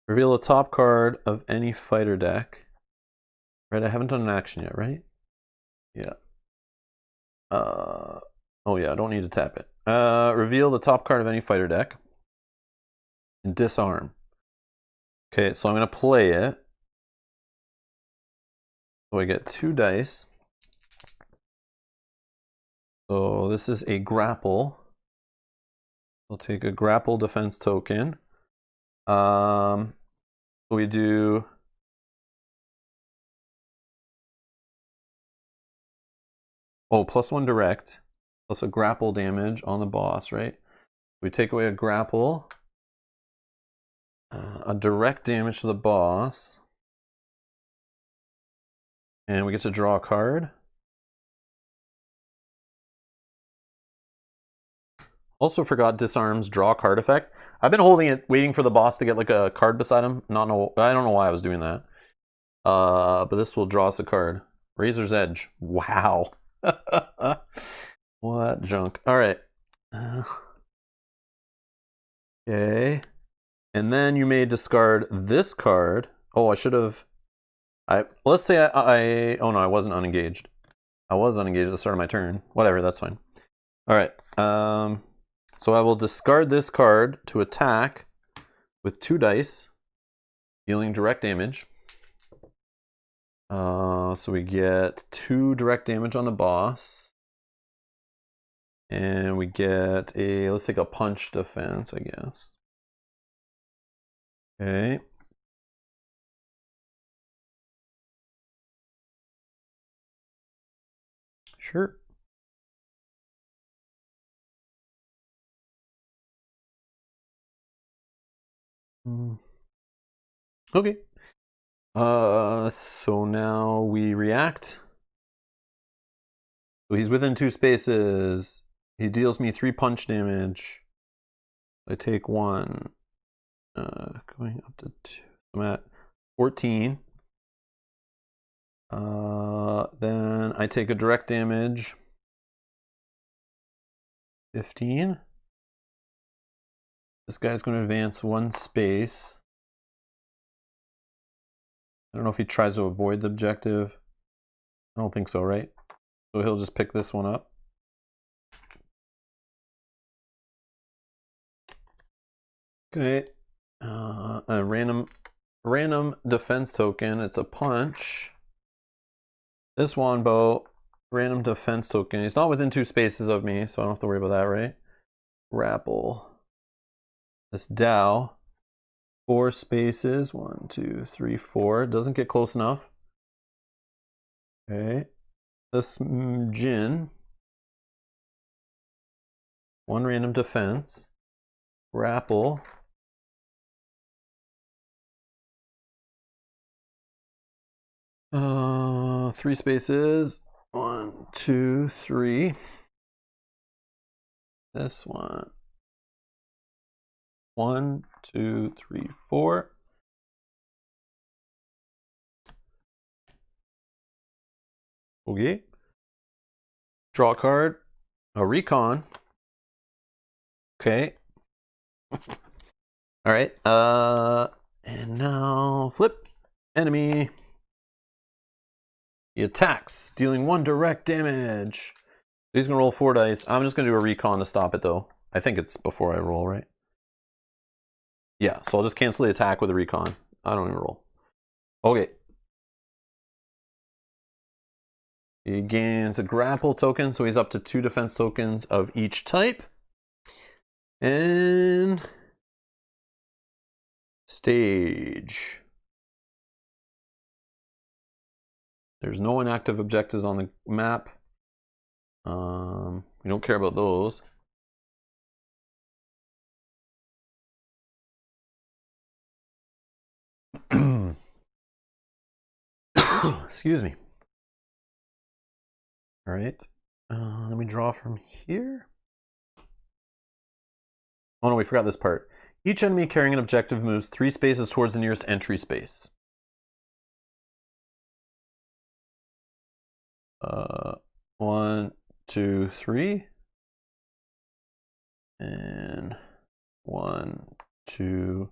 Reveal a top card of any fighter deck. Right, I haven't done an action yet, right? Yeah. Oh yeah, I don't need to tap it. Reveal the top card of any fighter deck. And disarm. Okay, so I'm going to play it. So I get 2 dice. So this is a grapple. We'll take a grapple defense token. We do +1 direct, plus a grapple damage on the boss, right? We take away a grapple, a direct damage to the boss, and we get to draw a card. Also forgot disarms draw card effect. I've been holding it, waiting for the boss to get like a card beside him. I don't know why I was doing that. But this will draw us a card. Razor's Edge. Wow. What junk. All right. Okay. And then you may discard this card. Oh, I should have... let's say oh no, I wasn't unengaged. I was unengaged at the start of my turn. Whatever, that's fine. All right. So I will discard this card to attack with 2 dice, dealing direct damage. So we get 2 direct damage on the boss. And we get a, let's take a punch defense, I guess. Okay. Sure. Okay. So now we react. So he's within 2 spaces. He deals me 3 punch damage. I take 1. Going up to 2. I'm at 14. Then I take a direct damage. 15. This guy's going to advance 1 space. I don't know if he tries to avoid the objective. I don't think so, right? So he'll just pick this one up. Okay. A random defense token. It's a punch. This Wanbo, random defense token. He's not within 2 spaces of me, so I don't have to worry about that, right? Grapple. This Dow. 4 spaces. 1, 2, 3, 4. Doesn't get close enough. Okay. This Jin. 1 random defense. Grapple. Three spaces. 1, 2, 3. This one. 1, 2, 3, 4. Okay. Draw a card. A recon. Okay. All right. And now flip. Enemy. He attacks, dealing 1 direct damage. He's gonna roll 4 dice. I'm just gonna do a recon to stop it though. I think it's before I roll, right? Yeah, so I'll just cancel the attack with a recon. I don't even roll. Okay. He gains a grapple token, so he's up to 2 defense tokens of each type. And stage. There's no inactive objectives on the map. We don't care about those. Excuse me. All right. Let me draw from here. Oh no, we forgot this part. Each enemy carrying an objective moves 3 spaces towards the nearest entry space. 1, 2, 3. And 1, 2,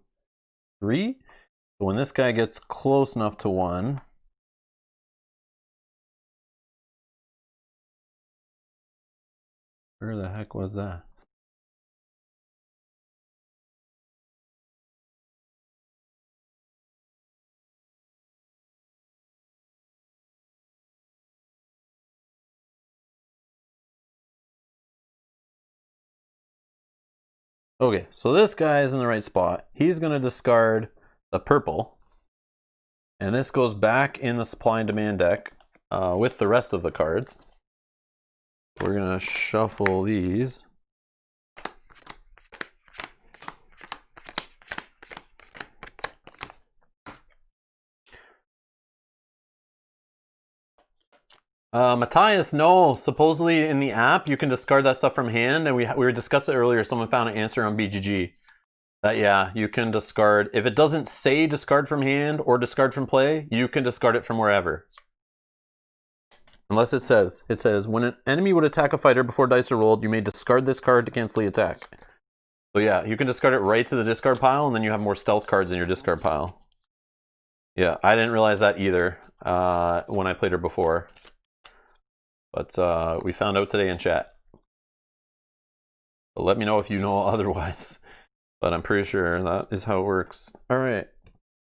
3. So when this guy gets close enough to 1, where the heck was that? Okay, so this guy is in the right spot. He's going to discard the purple. And this goes back in the supply and demand deck with the rest of the cards. We're going to shuffle these. Matthias, no. Supposedly in the app, you can discard that stuff from hand. And we were discussing it earlier. Someone found an answer on BGG. That, yeah, you can discard. If it doesn't say discard from hand or discard from play, you can discard it from wherever. Unless it says, when an enemy would attack a fighter before dice are rolled, you may discard this card to cancel the attack. So yeah, you can discard it right to the discard pile, and then you have more stealth cards in your discard pile. Yeah, I didn't realize that either when I played her before. But we found out today in chat. But let me know if you know otherwise. But I'm pretty sure that is how it works. All right.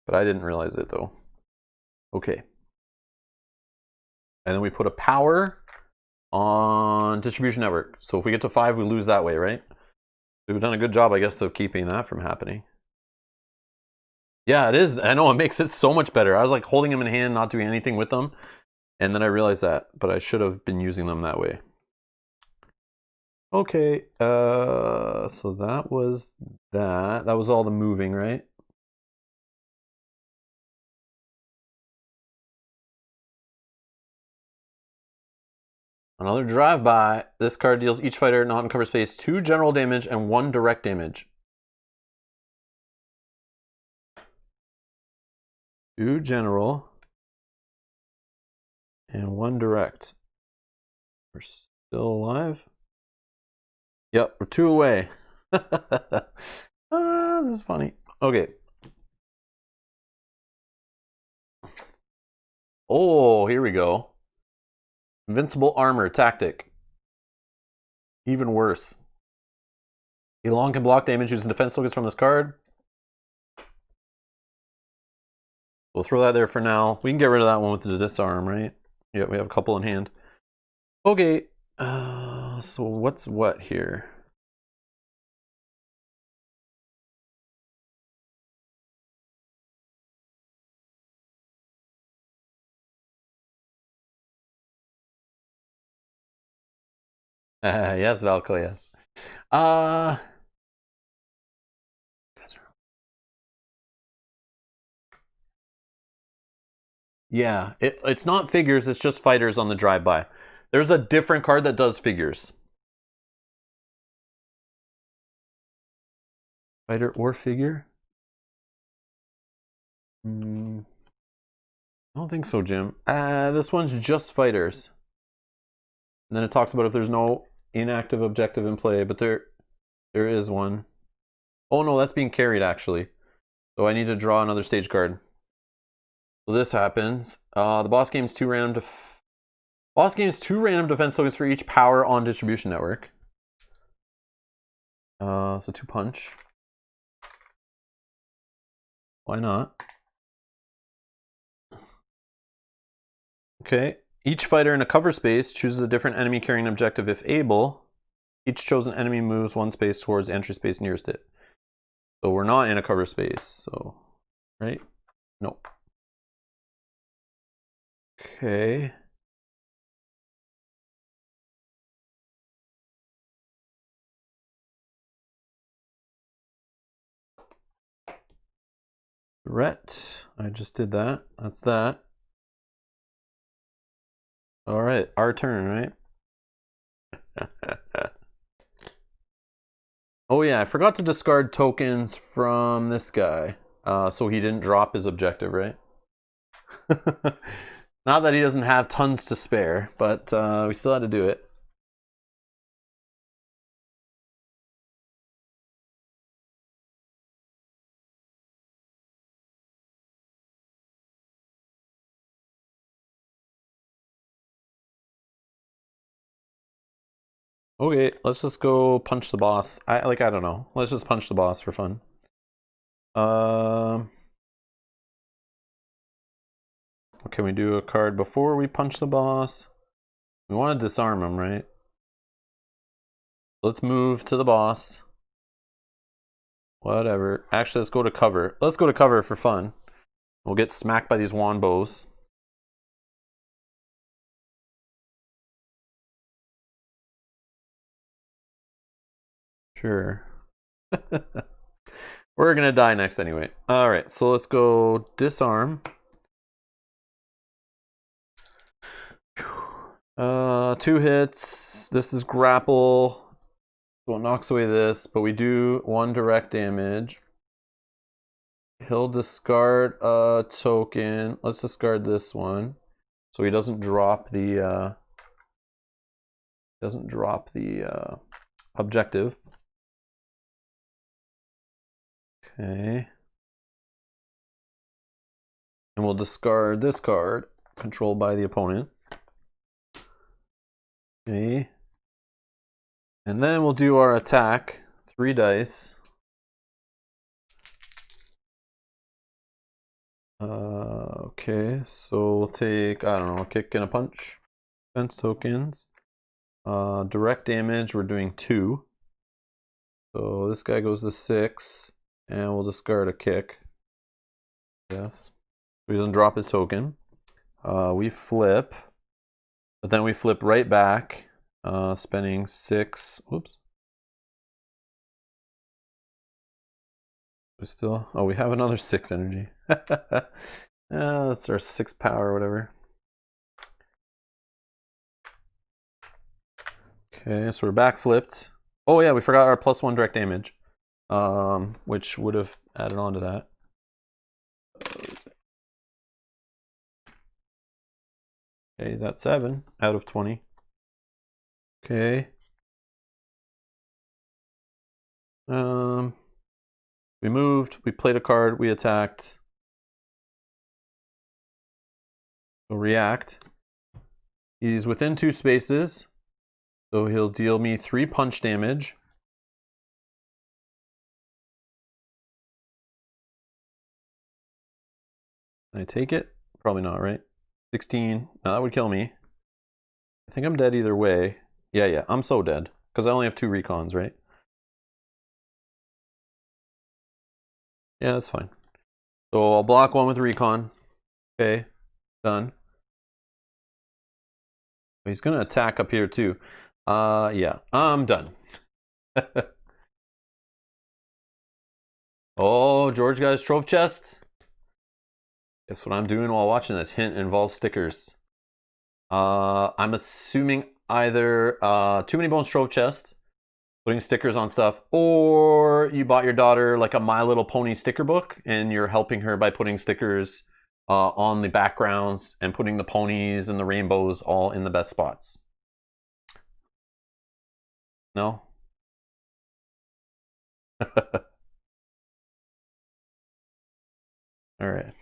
But I didn't realize it, though. Okay. And then we put a power on distribution network. So if we get to 5, we lose that way, right? We've done a good job, I guess, of keeping that from happening. Yeah, it is. I know, it makes it so much better. I was like holding them in hand, not doing anything with them. And then I realized that, but I should have been using them that way. Okay, so that was that. That was all the moving, right? Another drive-by. This card deals each fighter not in cover space 2 general damage and 1 direct damage. 2 general and 1 direct. We're still alive. Yep, we're 2 away. This is funny. Okay. Oh, here we go. Invincible armor tactic. Even worse. Elon can block damage using defense tokens from this card. We'll throw that there for now. We can get rid of that one with the disarm, right? Yeah, we have a couple in hand. Okay. So what's what here? Yes, Valko, yes. Yeah, it's not figures, it's just fighters on the drive-by. There's a different card that does figures. Fighter or figure? I don't think so, Jim. This one's just fighters. And then it talks about if there's no inactive objective in play, but there is one. Oh no, that's being carried actually. So I need to draw another stage card. So this happens. The boss gains 2 random defense tokens for each power on distribution network. So 2 punch. Why not? Okay. Each fighter in a cover space chooses a different enemy carrying an objective if able. Each chosen enemy moves 1 space towards the entry space nearest it. So we're not in a cover space, so right? Nope. Okay. Threat. I just did that. That's that. All right, our turn, right? Oh yeah, I forgot to discard tokens from this guy. So he didn't drop his objective, right? Not that he doesn't have tons to spare, but we still had to do it. Okay, let's just go punch the boss. I don't know. Let's just punch the boss for fun. Can we do a card before we punch the boss? We want to disarm him, right? Let's move to the boss. Whatever. Actually, let's go to cover. Let's go to cover for fun. We'll get smacked by these wand bows. Sure. We're gonna die next anyway. Alright, so let's go disarm. 2 hits. This is grapple. So it knocks away this, but we do 1 direct damage. He'll discard a token. Let's discard this one. So he doesn't drop the objective. Okay. And we'll discard this card, controlled by the opponent. Okay. And then we'll do our attack. 3 dice. Okay, so we'll take, I don't know, a kick and a punch. Defense tokens. Direct damage, we're doing 2. So this guy goes to 6. And we'll discard a kick. Yes. He doesn't drop his token. We flip. But then we flip right back. Spending 6. Whoops. We still, oh, we have another 6 energy. That's our 6 power or whatever. Okay, so we're back flipped. Oh yeah, we forgot our +1 direct damage, which would have added on to that. Okay, that's 7 out of 20. Okay. We moved, we played a card, we attacked. So react. He's within 2 spaces, so he'll deal me 3 punch damage. Can I take it? Probably not, right? 16. No, that would kill me. I think I'm dead either way. Yeah, I'm so dead. Because I only have 2 recons, right? Yeah, that's fine. So I'll block 1 with recon. Okay, done. He's going to attack up here too. Yeah, I'm done. Oh, George got his trophy chest. Guess what I'm doing while watching this? Hint involves stickers. I'm assuming either Too Many Bones trophy chest, putting stickers on stuff, or you bought your daughter like a My Little Pony sticker book and you're helping her by putting stickers on the backgrounds and putting the ponies and the rainbows all in the best spots. No? All right.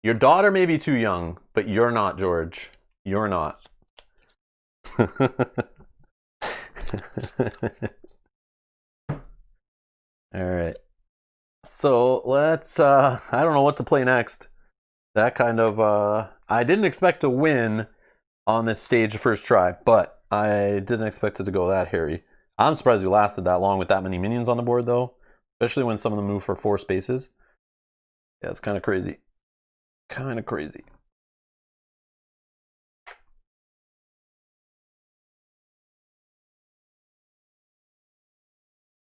Your daughter may be too young, but you're not, George. You're not. All right. So let's, I don't know what to play next. That kind of, I didn't expect to win on this stage first try, but I didn't expect it to go that hairy. I'm surprised we lasted that long with that many minions on the board though, especially when some of them move for 4 spaces. Yeah, it's kind of crazy. Kind of crazy.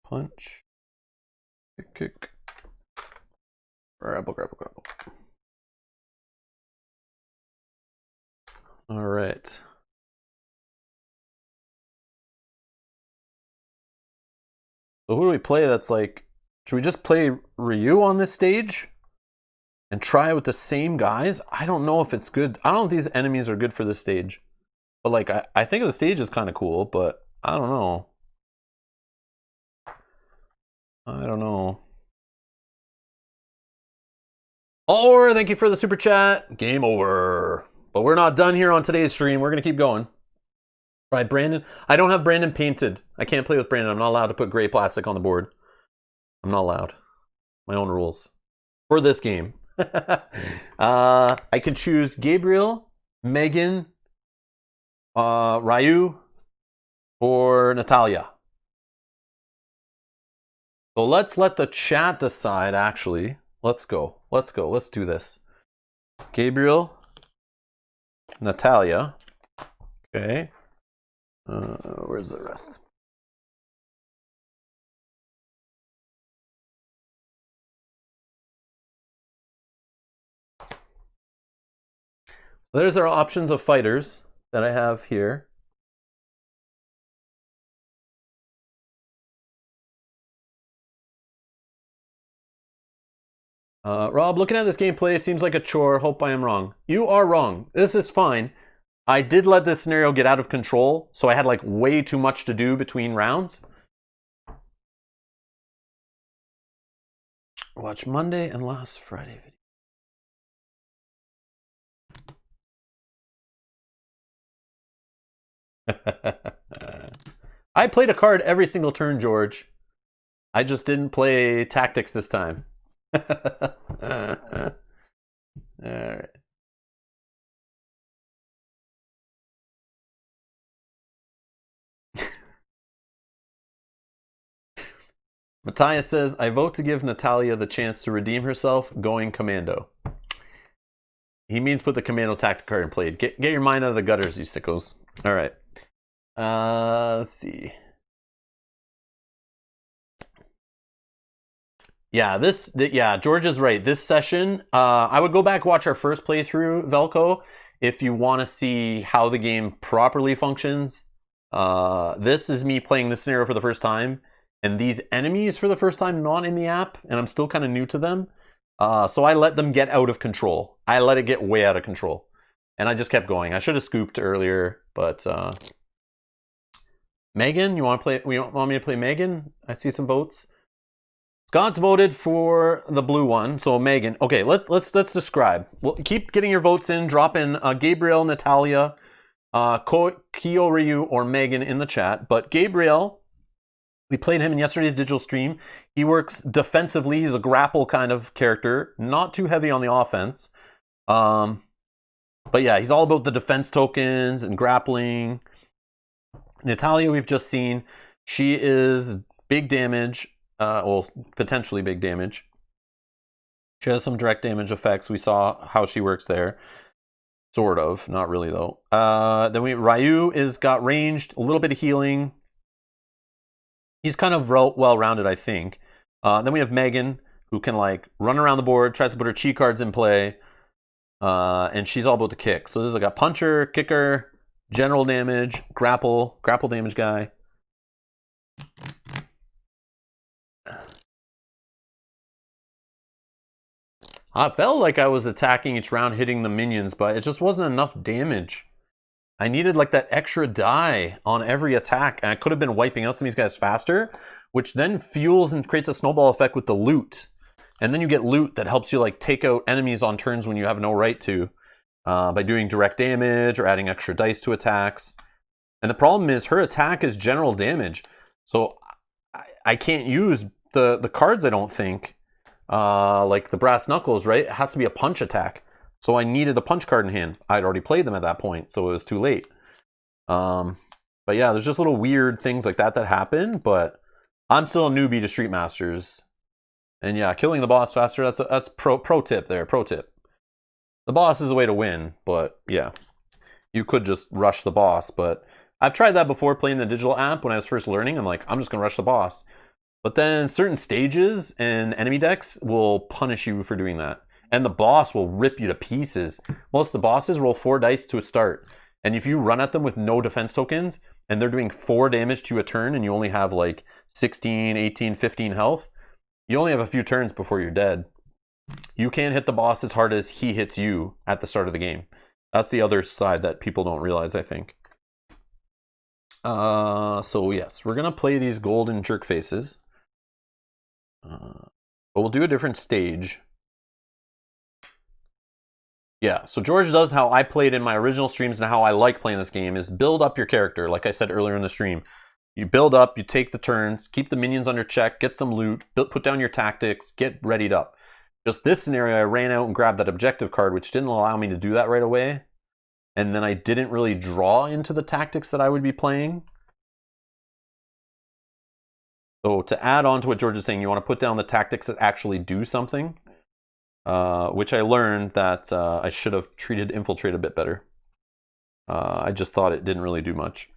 Punch. Kick. Grapple. All right. So who do we play that's like, should we just play Ryu on this stage and try with the same guys? I don't know if it's good. I don't know if these enemies are good for this stage. But like, I think the stage is kind of cool, but I don't know. I don't know. Or thank you for the super chat. Game over. But we're not done here on today's stream. We're going to keep going. All right, Brandon. I don't have Brandon painted. I can't play with Brandon. I'm not allowed to put gray plastic on the board. I'm not allowed. My own rules. For this game. I can choose Gabriel, Megan, Ryu, or Natalya. So let's let the chat decide, actually. Let's go. Let's do this. Gabriel, Natalya. Okay. Where's the rest? There's our options of fighters that I have here. Rob, looking at this gameplay, it seems like a chore. Hope I am wrong. You are wrong. This is fine. I did let this scenario get out of control, so I had like way too much to do between rounds. Watch Monday and last Friday video. I played a card every single turn, George. I just didn't play tactics this time. All right. Matthias says, I vote to give Natalya the chance to redeem herself going commando. He means put the commando tactic card in play. Get your mind out of the gutters, you sickos. All right. Let's see. Yeah, George is right. This session, I would go back watch our first playthrough, Velko, if you want to see how the game properly functions. This is me playing this scenario for the first time, and these enemies for the first time not in the app, and I'm still kind of new to them. So I let them get out of control. I let it get way out of control. And I just kept going. I should have scooped earlier, but Megan, you want me to play Megan? I see some votes. Scott's voted for the blue one, so Megan. Okay, let's describe. Well, keep getting your votes in. Drop in Gabriel, Natalya, Kyo Ryu, or Megan in the chat. But Gabriel, we played him in yesterday's digital stream. He works defensively. He's a grapple kind of character, not too heavy on the offense. But yeah, he's all about the defense tokens and grappling. Natalya, we've just seen. She is big damage. Well, potentially big damage. She has some direct damage effects. We saw how she works there. Sort of. Not really, though. Then Ryu is got ranged, a little bit of healing. He's kind of well-rounded, I think. Then we have Megan, who can like run around the board, tries to put her chi cards in play. And she's all about the kick. So this is like a puncher, kicker, general damage, grapple damage guy. I felt like I was attacking each round, hitting the minions, but it just wasn't enough damage. I needed like that extra die on every attack, and I could have been wiping out some of these guys faster, which then fuels and creates a snowball effect with the loot. And then you get loot that helps you like take out enemies on turns when you have no right to, by doing direct damage or adding extra dice to attacks. And the problem is her attack is general damage, so I can't use the cards, I don't think. Like the brass knuckles, right? It has to be a punch attack. So I needed a punch card in hand. I'd already played them at that point, so it was too late. But yeah, there's just little weird things like that happen, but I'm still a newbie to Street Masters. And yeah, killing the boss faster, that's pro tip there, pro tip. The boss is the way to win, but yeah. You could just rush the boss, but I've tried that before playing the digital app when I was first learning. I'm like, I'm just gonna rush the boss. But then certain stages and enemy decks will punish you for doing that. And the boss will rip you to pieces. Most of the bosses roll 4 dice to a start. And if you run at them with no defense tokens, and they're doing 4 damage to a turn, and you only have like 16, 18, 15 health, you only have a few turns before you're dead. You can't hit the boss as hard as he hits you at the start of the game. That's the other side that people don't realize, I think. So yes, we're gonna play these golden jerk faces. But we'll do a different stage. Yeah, so George does how I played in my original streams and how I like playing this game is build up your character, like I said earlier in the stream. You build up, you take the turns, keep the minions under check, get some loot, put down your tactics, get readied up. Just this scenario, I ran out and grabbed that objective card, which didn't allow me to do that right away. And then I didn't really draw into the tactics that I would be playing. So to add on to what George is saying, you want to put down the tactics that actually do something. Which I learned that I should have treated Infiltrate a bit better. I just thought it didn't really do much.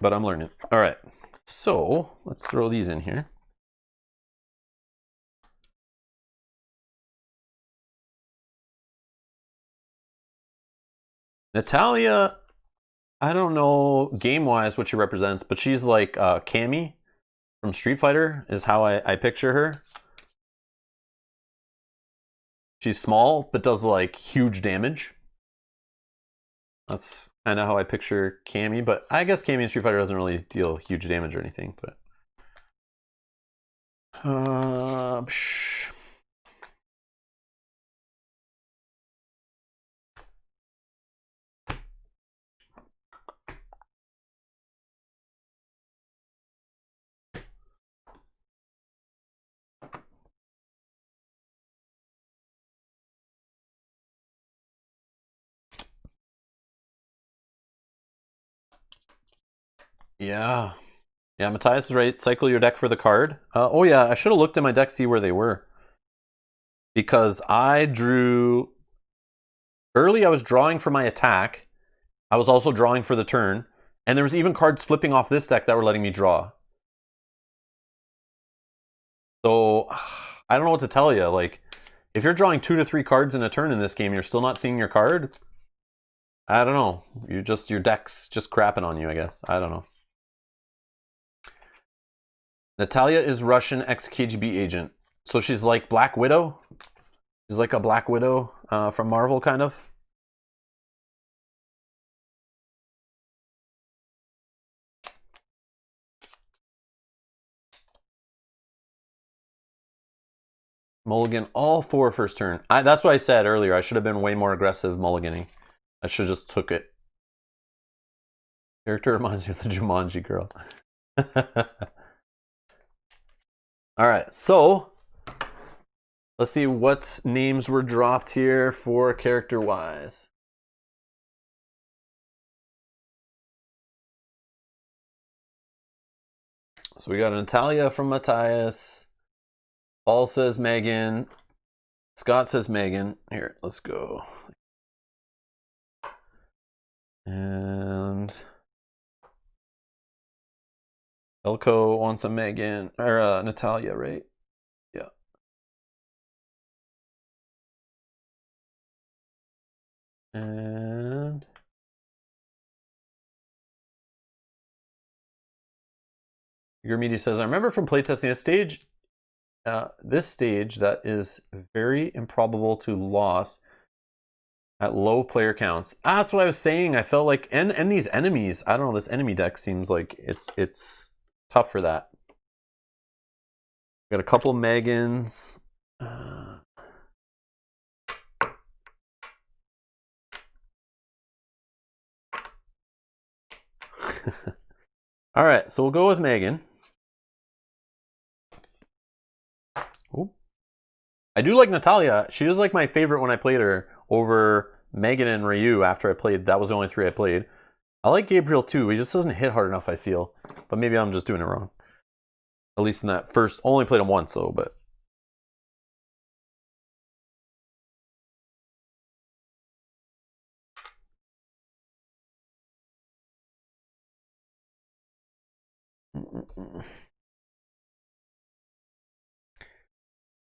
But I'm learning. All right, so let's throw these in here. Natalya, I don't know game-wise what she represents, but she's like Cammy from Street Fighter is how I picture her. She's small, but does like huge damage. That's kind of how I picture Cammy, but I guess Cammy in Street Fighter doesn't really deal huge damage or anything. But yeah. Yeah, Matthias is right. Cycle your deck for the card. Oh yeah, I should have looked at my deck, see where they were. Because I drew... Early I was drawing for my attack. I was also drawing for the turn. And there was even cards flipping off this deck that were letting me draw. So, I don't know what to tell you. Like, if you're drawing 2 to 3 cards in a turn in this game, you're still not seeing your card, I don't know. Your deck's just crapping on you, I guess. I don't know. Natalya is Russian ex-KGB agent. So she's like Black Widow? She's like a Black Widow from Marvel, kind of? Mulligan all 4 first turn. That's what I said earlier. I should have been way more aggressive mulliganing. I should have just took it. Character reminds me of the Jumanji girl. Alright, so let's see what names were dropped here for character-wise. So we got Natalya from Matthias. Paul says Megan. Scott says Megan. Here, let's go. And Elko wants a Megan, or Natalya, right? Yeah. And Your Media says, I remember from playtesting this stage that is very improbable to loss at low player counts. That's what I was saying. I felt like, and these enemies, I don't know, this enemy deck seems like it's tough for that. Got a couple Megans. All right, so we'll go with Megan. Ooh. I do like Natalya. She was like my favorite when I played her over Megan and Ryu after I played. That was the only 3 I played. I like Gabriel too. He just doesn't hit hard enough, I feel. But maybe I'm just doing it wrong. At least in that first, only played him once though, but.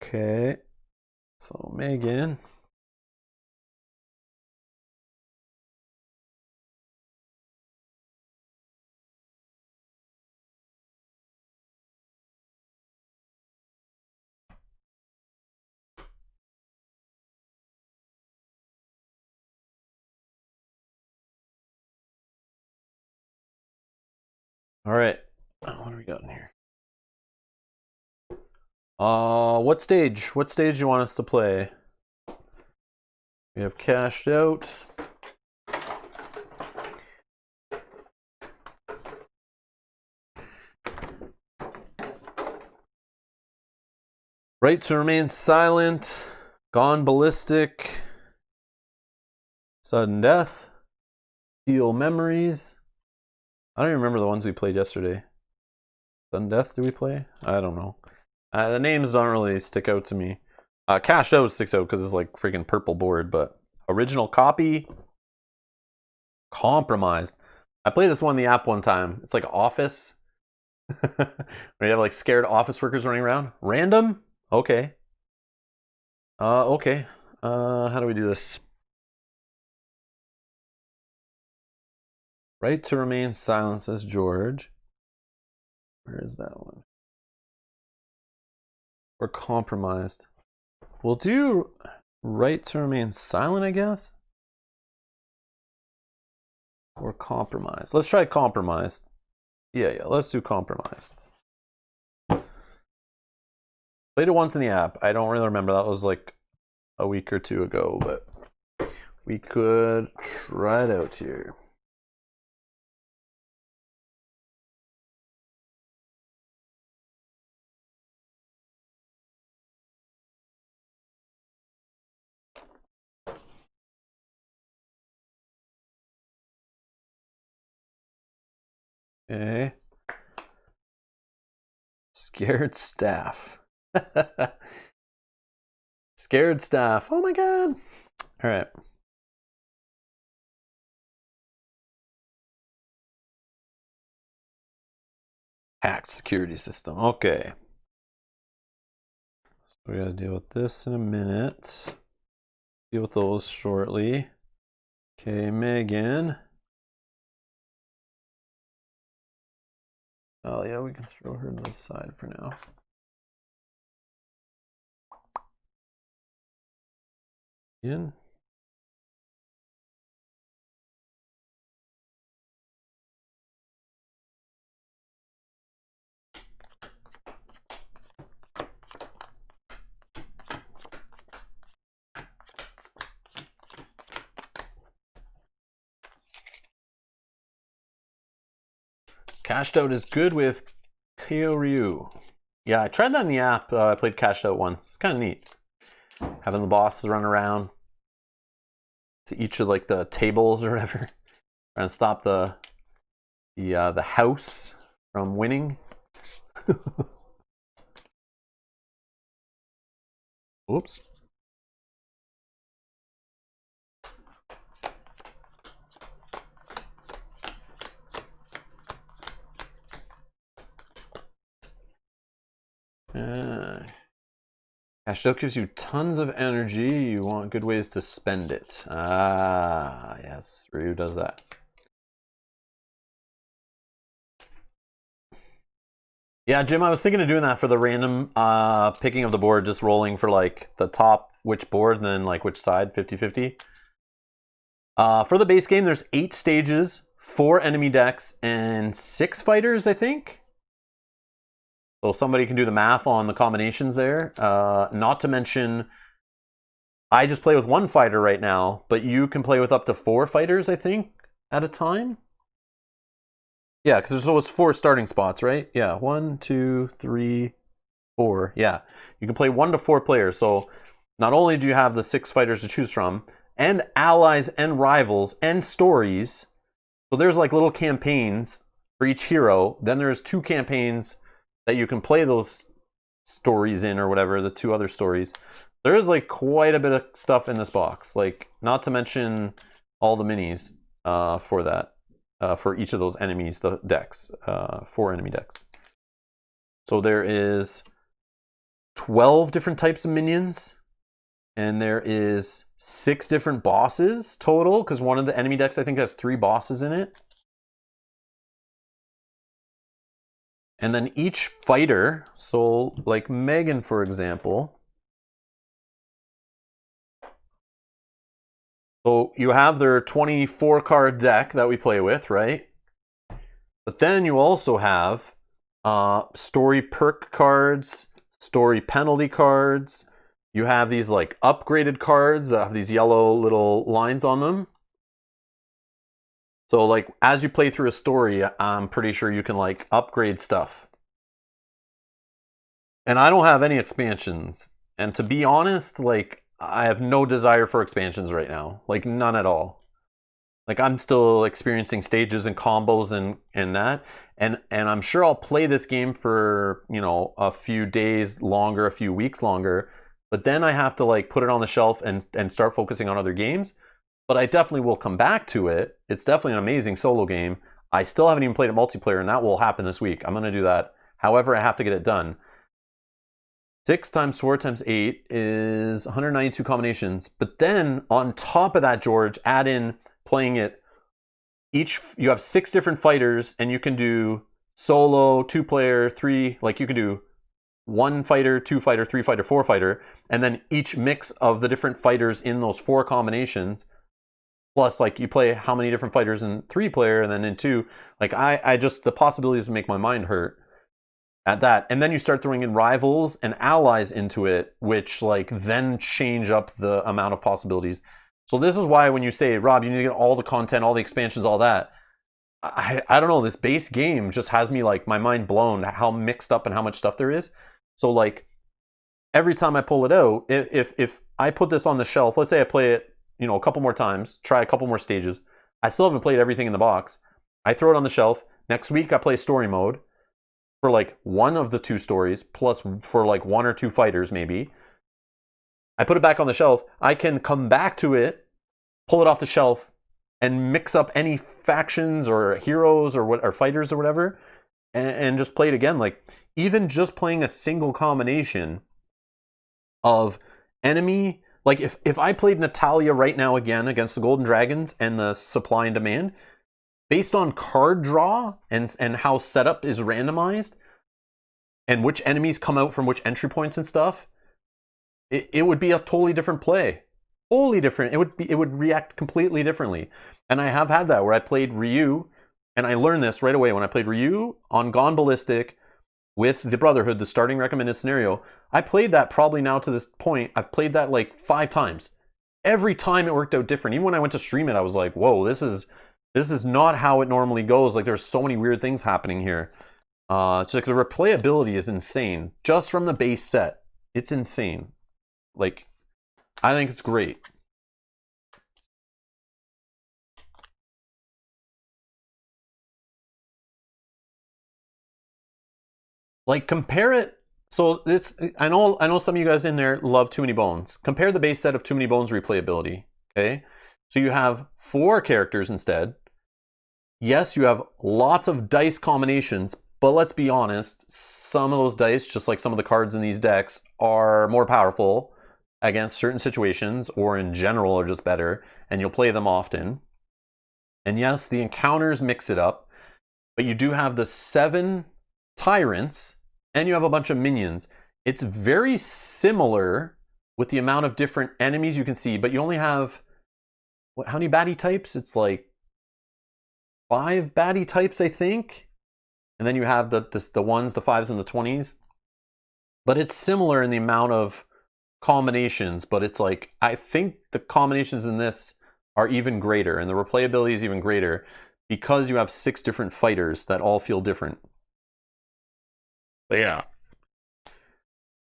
Okay. So Megan. All right. What do we got in here? What stage? What stage do you want us to play? We have cashed out. Right to Remain Silent. Gone Ballistic. Sudden Death. Steal Memories. I don't even remember the ones we played yesterday. Sudden Death, did we play? I don't know. The names don't really stick out to me. Cash Out sticks out because it's like freaking purple board, but original copy, Compromised. I played this one in the app one time. It's like Office. Where you have like scared office workers running around. Random? Okay. Okay. How do we do this? Right to Remain Silent, says George. Where is that one? Or Compromised. We'll do Right to Remain Silent, I guess. or compromised? Let's try compromised. Yeah, let's do compromised. Played it once in the app. I don't really remember. That was like a week or two ago, but we could try it out here. Okay. Scared staff. Scared staff. Oh my god. All right. Hacked security system. Okay. So we gotta deal with this in a minute. Deal with those shortly. Okay, Megan. Oh yeah, we can throw her to the side for now. In. Cashed out is good with Kyoryu. Yeah, I tried that in the app. I played Cashed Out once. It's kind of neat. Having the bosses run around to each of like the tables or whatever. Trying to stop the house from winning. Oops. Cash out gives you tons of energy. You want good ways to spend it. Ah, yes, Ryu does that. Yeah, Jim, I was thinking of doing that for the random picking of the board, just rolling for like the top which board and then like which side, 50-50. For the base game, there's 8 stages, 4 enemy decks, and 6 fighters, I think. So somebody can do the math on the combinations there. Not to mention, I just play with 1 fighter right now, but you can play with up to 4 fighters, I think, at a time. Yeah, because there's always 4 starting spots, right? Yeah, 1, 2, 3, 4. Yeah, you can play 1 to 4 players. So not only do you have the 6 fighters to choose from, and allies and rivals and stories. So there's like little campaigns for each hero. Then there's 2 campaigns that you can play those stories in or whatever, the 2 other stories. There is like quite a bit of stuff in this box. Like, not to mention all the minis for that. For each of those enemies, the decks, 4 enemy decks. So there is 12 different types of minions, and there is 6 different bosses total, because one of the enemy decks I think has 3 bosses in it. And then each fighter, so like Megan, for example. So you have their 24 card deck that we play with, right? But then you also have story perk cards, story penalty cards. You have these like upgraded cards that have these yellow little lines on them. So like as you play through a story, I'm pretty sure you can like upgrade stuff. And I don't have any expansions. And to be honest, like I have no desire for expansions right now. Like none at all. Like I'm still experiencing stages and combos and that. And I'm sure I'll play this game for, you know, a few days longer, a few weeks longer. But then I have to like put it on the shelf and start focusing on other games. But I definitely will come back to it. It's definitely an amazing solo game. I still haven't even played it multiplayer, and that will happen this week. I'm going to do that. However, I have to get it done. 6 times 4 times 8 is 192 combinations. But then on top of that, George, add in playing it. You have 6 different fighters, and you can do solo, 2-player, 3. Like you can do 1 fighter, 2 fighter, 3 fighter, 4 fighter, and then each mix of the different fighters in those 4 combinations. Plus, like, you play how many different fighters in 3-player, and then in 2, like, I just, the possibilities make my mind hurt at that. And then you start throwing in rivals and allies into it, which, like, then change up the amount of possibilities. So this is why when you say, Rob, you need to get all the content, all the expansions, all that, I don't know, this base game just has me, like, my mind blown how mixed up and how much stuff there is. So, like, every time I pull it out, if I put this on the shelf, let's say I play it, you know, a couple more times, try a couple more stages, I still haven't played everything in the box. I throw it on the shelf. Next week I play story mode for like one of the 2 stories, plus for like 1 or 2 fighters maybe. I put it back on the shelf. I can come back to it, pull it off the shelf, and mix up any factions or heroes or fighters or whatever, and just play it again. Like, even just playing a single combination of enemy, like if I played Natalya right now again against the Golden Dragons and the supply and demand, based on card draw and how setup is randomized, and which enemies come out from which entry points and stuff, it would be a totally different play. Totally different. It would react completely differently. And I have had that where I played Ryu, and I learned this right away when I played Ryu on Gone Ballistic with the Brotherhood, the starting recommended scenario. I played that probably now to this point, I've played that like 5 times. Every time it worked out different. Even when I went to stream it, I was like, whoa, this is not how it normally goes. Like, there's so many weird things happening here. It's like the replayability is insane. Just from the base set. It's insane. Like, I think it's great. Like, compare it. So it's, I know some of you guys in there love Too Many Bones. Compare the base set of Too Many Bones replayability. Okay, so you have 4 characters instead. Yes, you have lots of dice combinations, but let's be honest, some of those dice, just like some of the cards in these decks, are more powerful against certain situations, or in general are just better, and you'll play them often. And yes, the encounters mix it up, but you do have the 7 tyrants, and you have a bunch of minions. It's very similar with the amount of different enemies you can see, but you only have, how many baddie types? It's like 5 baddie types, I think. And then you have the 1s, the 5s, and the 20s. But it's similar in the amount of combinations, but it's like, I think the combinations in this are even greater, and the replayability is even greater, because you have 6 different fighters that all feel different. But yeah,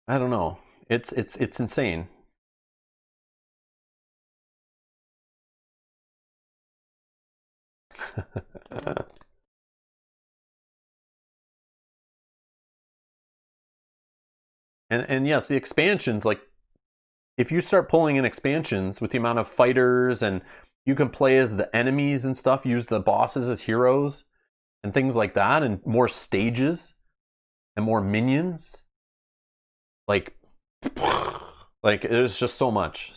I don't know. It's insane. and yes, the expansions, like, if you start pulling in expansions with the amount of fighters, and you can play as the enemies and stuff, use the bosses as heroes and things like that, and more stages and more minions, like there's just so much.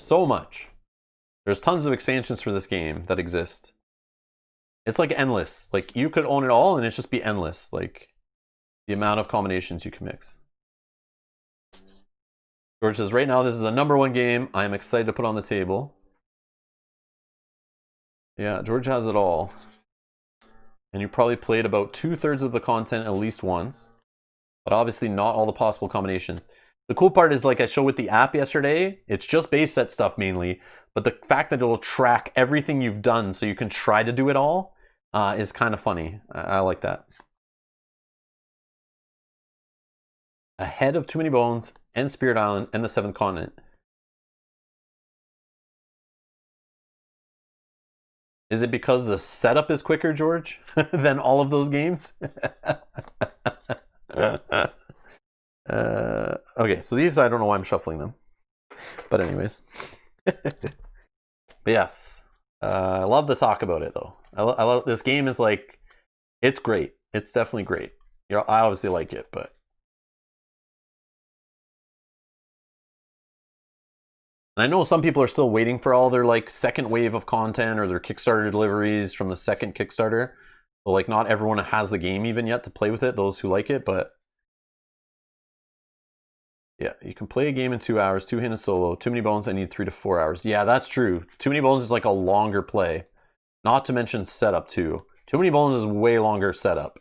There's tons of expansions for this game that exist. It's like endless. Like, you could own it all and it's just be endless, like the amount of combinations you can mix. George says, right now this is the #1 game I am excited to put on the table. Yeah, George has it all. And you probably played about 2/3 of the content at least once. But obviously not all the possible combinations. The cool part is, like I showed with the app yesterday, it's just base set stuff mainly, but the fact that it'll track everything you've done so you can try to do it all is kind of funny. I like that. Ahead of Too Many Bones and Spirit Island and the 7th Continent. Is it because the setup is quicker, George, than all of those games? Okay, so these, I don't know why I'm shuffling them. But anyways. But yes. I love to talk about it, though. I love this game. Is like, it's great. It's definitely great. You know, I obviously like it, but and I know some people are still waiting for all their like second wave of content or their Kickstarter deliveries from the second Kickstarter. So like, not everyone has the game even yet to play with it, those who like it, but Yeah, you can play a game in 2 hours, two-handed solo. Too many bones, I need 3 to 4 hours. Yeah, that's true. Too many bones is like a longer play. Not to mention setup too. Too many bones is way longer setup.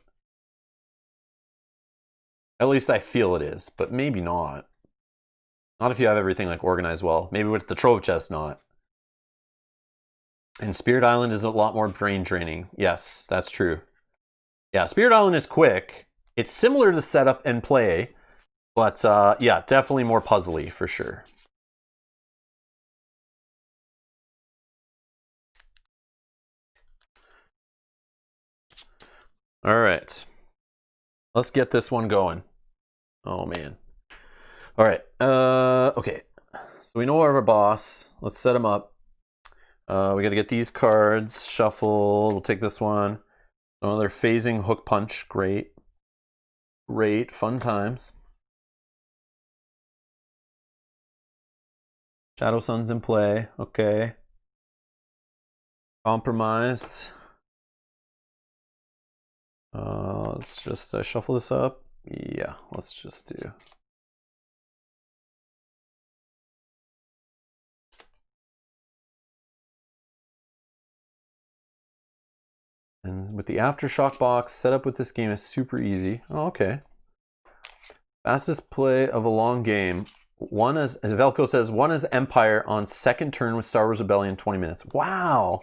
At least I feel it is, but maybe not. Not if you have everything like organized well. Maybe with the trove chest, not. And Spirit Island is a lot more brain draining. Yes, that's true. Yeah, Spirit Island is quick. It's similar to setup and play, but yeah, definitely more puzzly for sure. All right, let's get this one going. Oh man. All right. Okay. So we know our boss. Let's set him up. We got to get these cards shuffled. We'll take this one. Another phasing hook punch. Great. Great. Fun times. Shadow Sun's in play. Okay. Compromised. Let's just shuffle this up. Yeah, let's just do. And with the Aftershock box, setup with this game is super easy. Oh, okay. Fastest play of a long game. One as Velko says, one is Empire on second turn with Star Wars Rebellion 20 minutes. Wow.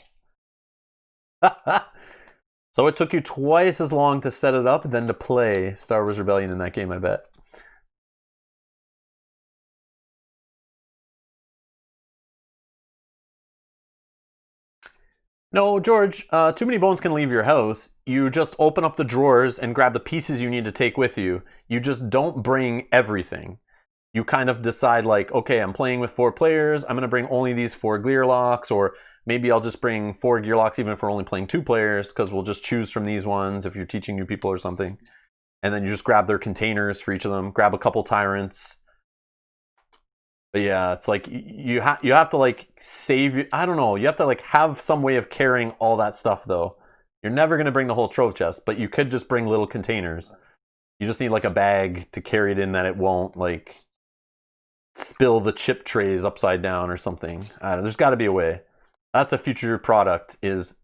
So it took you twice as long to set it up than to play Star Wars Rebellion in that game, I bet. No, George, too many bones can leave your house. You just open up the drawers and grab the pieces you need to take with you. You just don't bring everything. You kind of decide like, okay, I'm playing with 4 players. I'm going to bring only these 4 gear locks, or maybe I'll just bring 4 gear locks even if we're only playing 2 players, because we'll just choose from these ones if you're teaching new people or something. And then you just grab their containers for each of them, grab a couple tyrants. But yeah, it's like you have to like save. I don't know. You have to like have some way of carrying all that stuff though. You're never gonna bring the whole trove chest, but you could just bring little containers. You just need like a bag to carry it in that it won't like spill the chip trays upside down or something. I don't know, there's got to be a way. That's a future product, is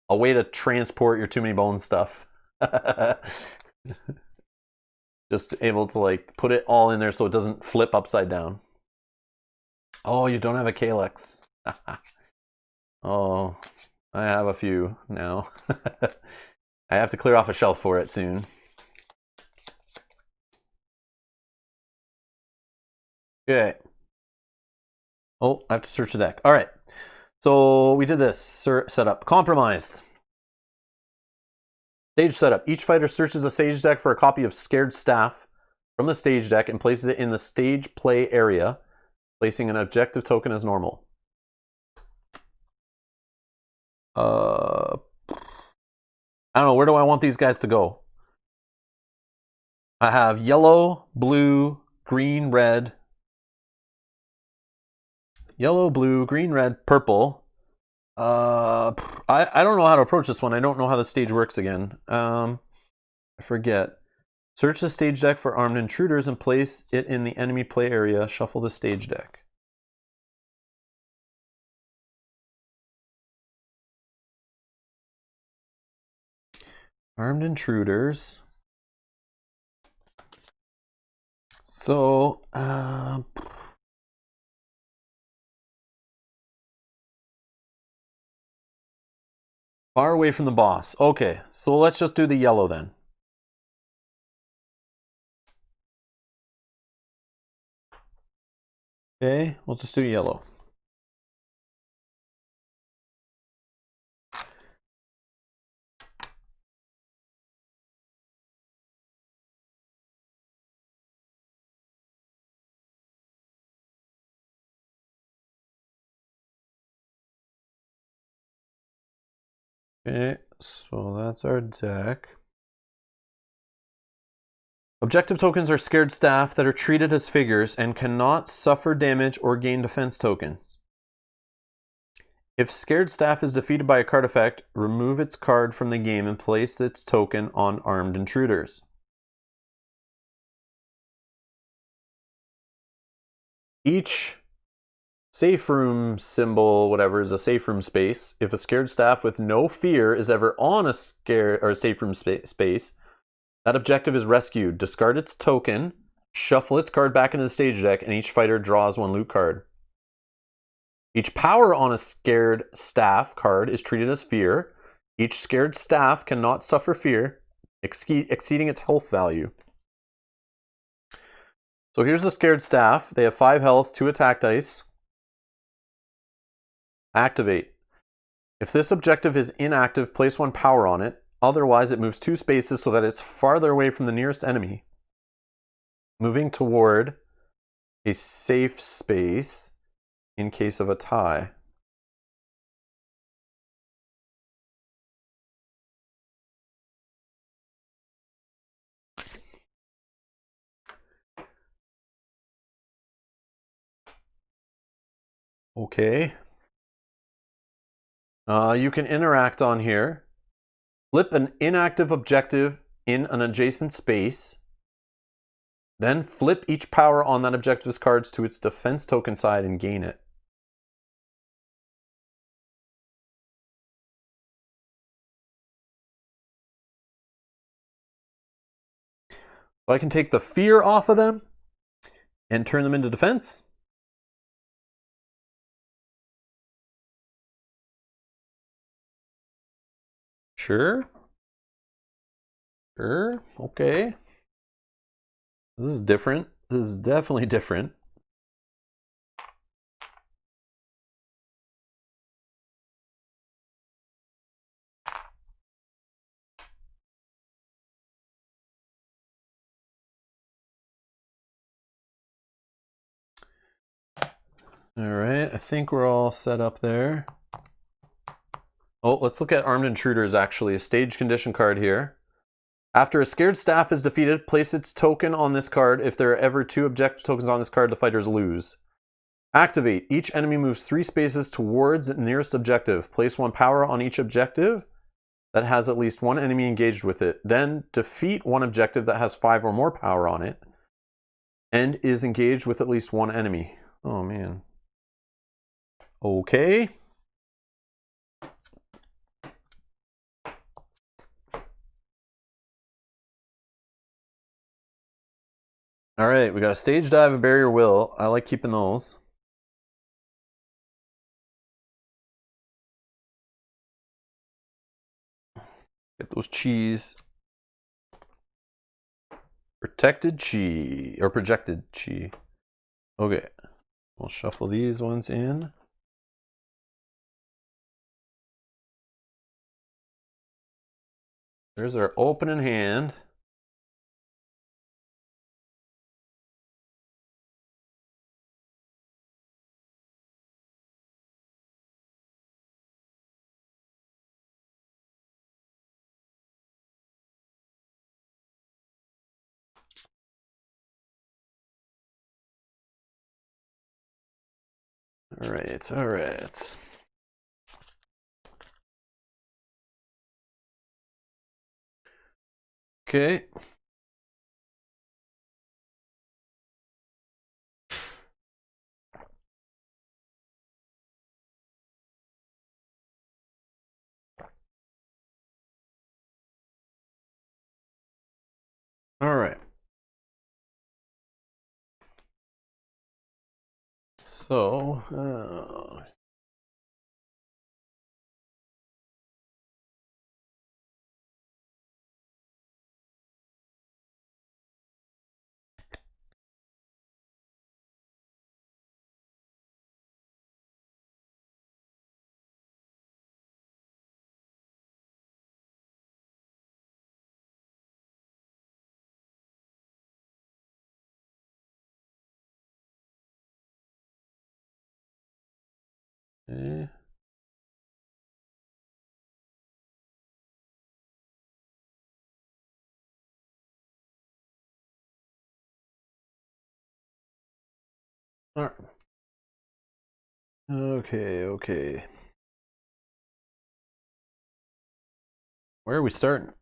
a way to transport your too many bones stuff. Just able to like put it all in there so it doesn't flip upside down. Oh, you don't have a Calyx. Oh, I have a few now. I have to clear off a shelf for it soon. Okay. Oh, I have to search the deck. All right. So we did this setup. Compromised. Stage setup. Each fighter searches the stage deck for a copy of Scared Staff from the stage deck and places it in the stage play area, placing an objective token as normal. I don't know. Where do I want these guys to go? I have yellow, blue, green, red. Yellow, blue, green, red, purple. I don't know how to approach this one. I don't know how the stage works again. I forget. Search the stage deck for armed intruders and place it in the enemy play area. Shuffle the stage deck. Armed intruders. So, far away from the boss. Okay, so let's just do the yellow then. Okay, we'll just do yellow. Okay, so that's our deck. Objective tokens are scared staff that are treated as figures and cannot suffer damage or gain defense tokens. If scared staff is defeated by a card effect, remove its card from the game and place its token on armed intruders. Each safe room symbol, whatever, is a safe room space. If a scared staff with no fear is ever on a safe room space, that objective is rescued. Discard its token, shuffle its card back into the stage deck, and each fighter draws one loot card. Each power on a scared staff card is treated as fear. Each scared staff cannot suffer fear, exceeding its health value. So here's the scared staff. They have 5 health, 2 attack dice. Activate. If this objective is inactive, place 1 power on it. Otherwise, it moves 2 spaces so that it's farther away from the nearest enemy, moving toward a safe space in case of a tie. Okay. You can interact on here. Flip an inactive objective in an adjacent space. Then flip each power on that objective's cards to its defense token side and gain it. So I can take the fear off of them and turn them into defense. Sure. Sure. Okay. This is different. This is definitely different. All right, I think we're all set up there. Oh, let's look at Armed Intruders, actually. A stage condition card here. After a scared staff is defeated, place its token on this card. If there are ever 2 objective tokens on this card, the fighters lose. Activate. Each enemy moves 3 spaces towards the nearest objective. Place 1 power on each objective that has at least 1 enemy engaged with it. Then defeat 1 objective that has 5 or more power on it and is engaged with at least 1 enemy. Oh, man. Okay. All right, we got a stage dive, a barrier will. I like keeping those. Get those cheese. Protected chi, or projected chi. Okay, we'll shuffle these ones in. There's our opening hand. All right, all right. Okay. All right. So, okay. All right. Okay, okay. Where are we starting?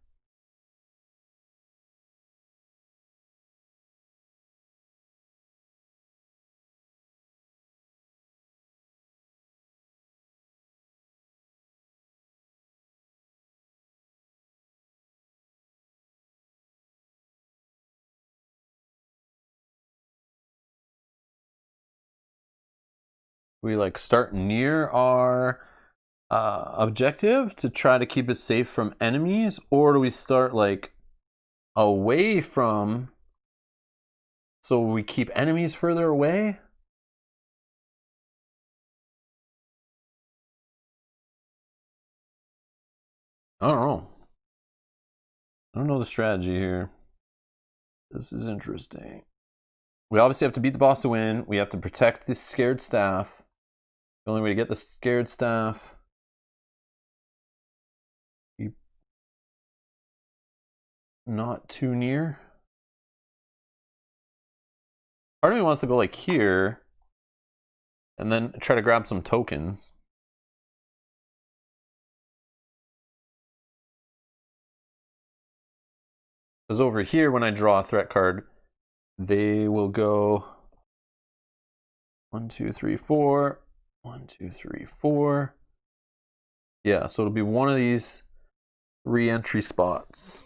We like start near our objective to try to keep it safe from enemies, or do we start like away from so we keep enemies further away? I don't know. I don't know the strategy here. This is interesting. We obviously have to beat the boss to win. We have to protect the scared staff. The only way to get the scared staff. Not too near. Part of me wants to go like here and then try to grab some tokens. Because over here, when I draw a threat card, they will go 1, 2, 3, 4. 1, 2, 3, 4. Yeah, so it'll be one of these re-entry spots.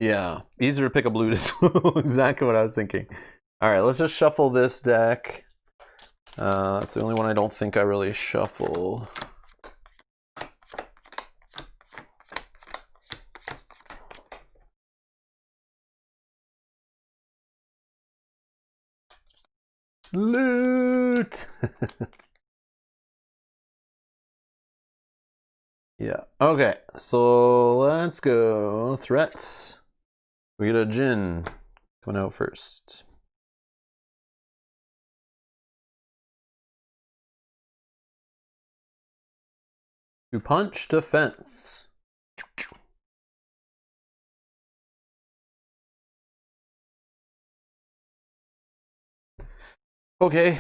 Yeah, easier to pick up loot is exactly what I was thinking. All right, let's just shuffle this deck. That's the only one I don't think I really shuffle. Loot! Yeah, okay, so let's go. Threats. We get a Jin coming out first. To punch defense. Okay.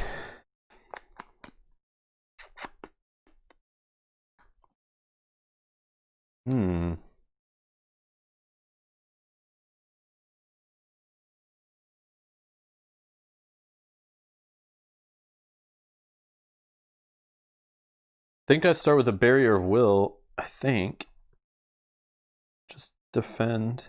Think I start with a barrier of will, I think. Just defend.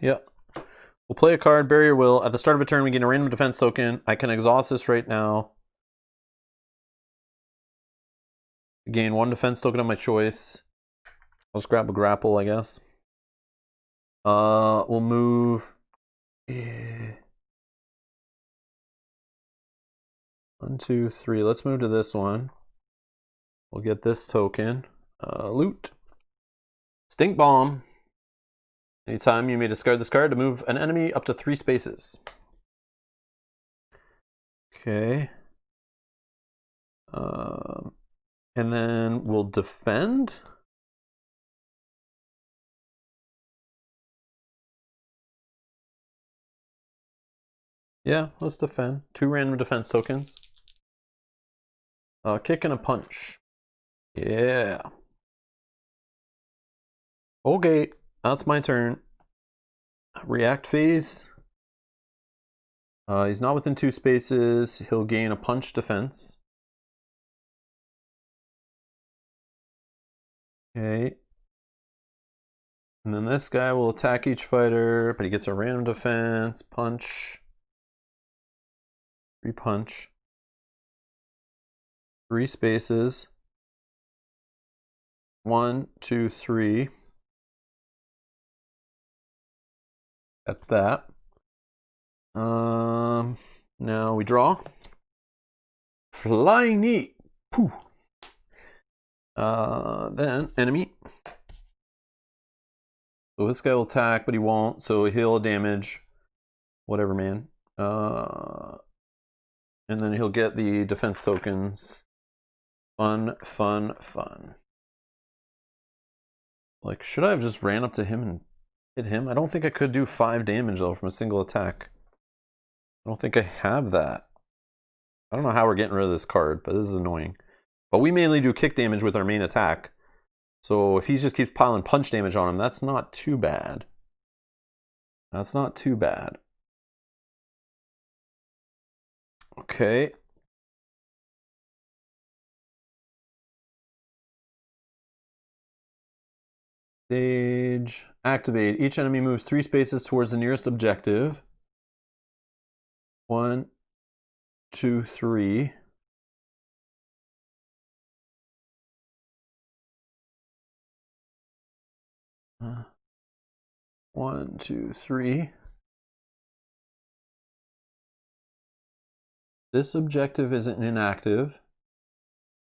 Yeah. We'll play a card, Barrier Will. At the start of a turn, we gain a random defense token. I can exhaust this right now. Gain 1 defense token of my choice. I'll just grab a grapple, I guess. We'll move. 1, 2, 3. Let's move to this one. We'll get this token. Loot. Stink Bomb. Anytime you may discard this card to move an enemy up to 3 spaces. Okay. And then we'll defend. Yeah, let's defend. 2 random defense tokens. Kick and a punch. Yeah. Okay, that's my turn. React phase. He's not within 2 spaces. He'll gain a punch defense. Okay. And then this guy will attack each fighter, but he gets a random defense, punch, re-punch, 3 spaces. 1, 2, 3. That's that. Now we draw. Flying Knee. Pooh. Then enemy. So this guy will attack, but he won't. So he'll damage. Whatever, man. And then he'll get the defense tokens. Fun, fun, fun. Like, should I have just ran up to him and hit him? I don't think I could do 5 damage, though, from a single attack. I don't think I have that. I don't know how we're getting rid of this card, but this is annoying. But we mainly do kick damage with our main attack. So if he just keeps piling punch damage on him, that's not too bad. That's not too bad. Okay. Stage. Activate. Each enemy moves 3 spaces towards the nearest objective. 1, 2, 3. Uh, 1, 2, 3. This objective isn't inactive.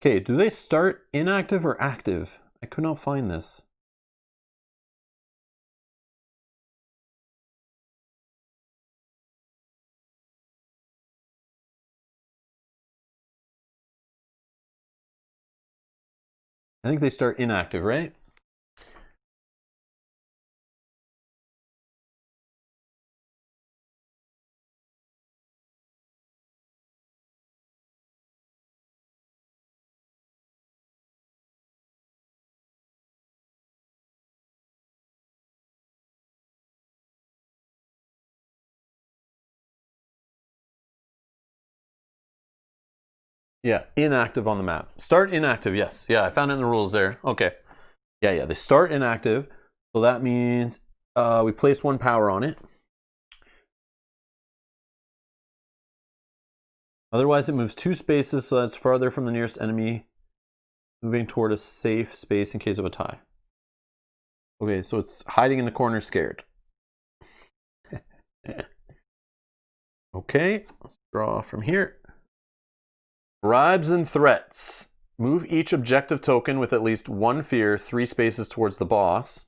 Okay, do they start inactive or active? I could not find this. I think they start inactive, right? Yeah, inactive on the map. Start inactive, yes. Yeah, I found it in the rules there. Okay. Yeah, they start inactive. So that means we place 1 power on it. Otherwise, it moves 2 spaces, so that's farther from the nearest enemy, moving toward a safe space in case of a tie. Okay, so it's hiding in the corner scared. Okay, let's draw from here. Bribes and threats. Move each objective token with at least 1 fear 3 spaces towards the boss.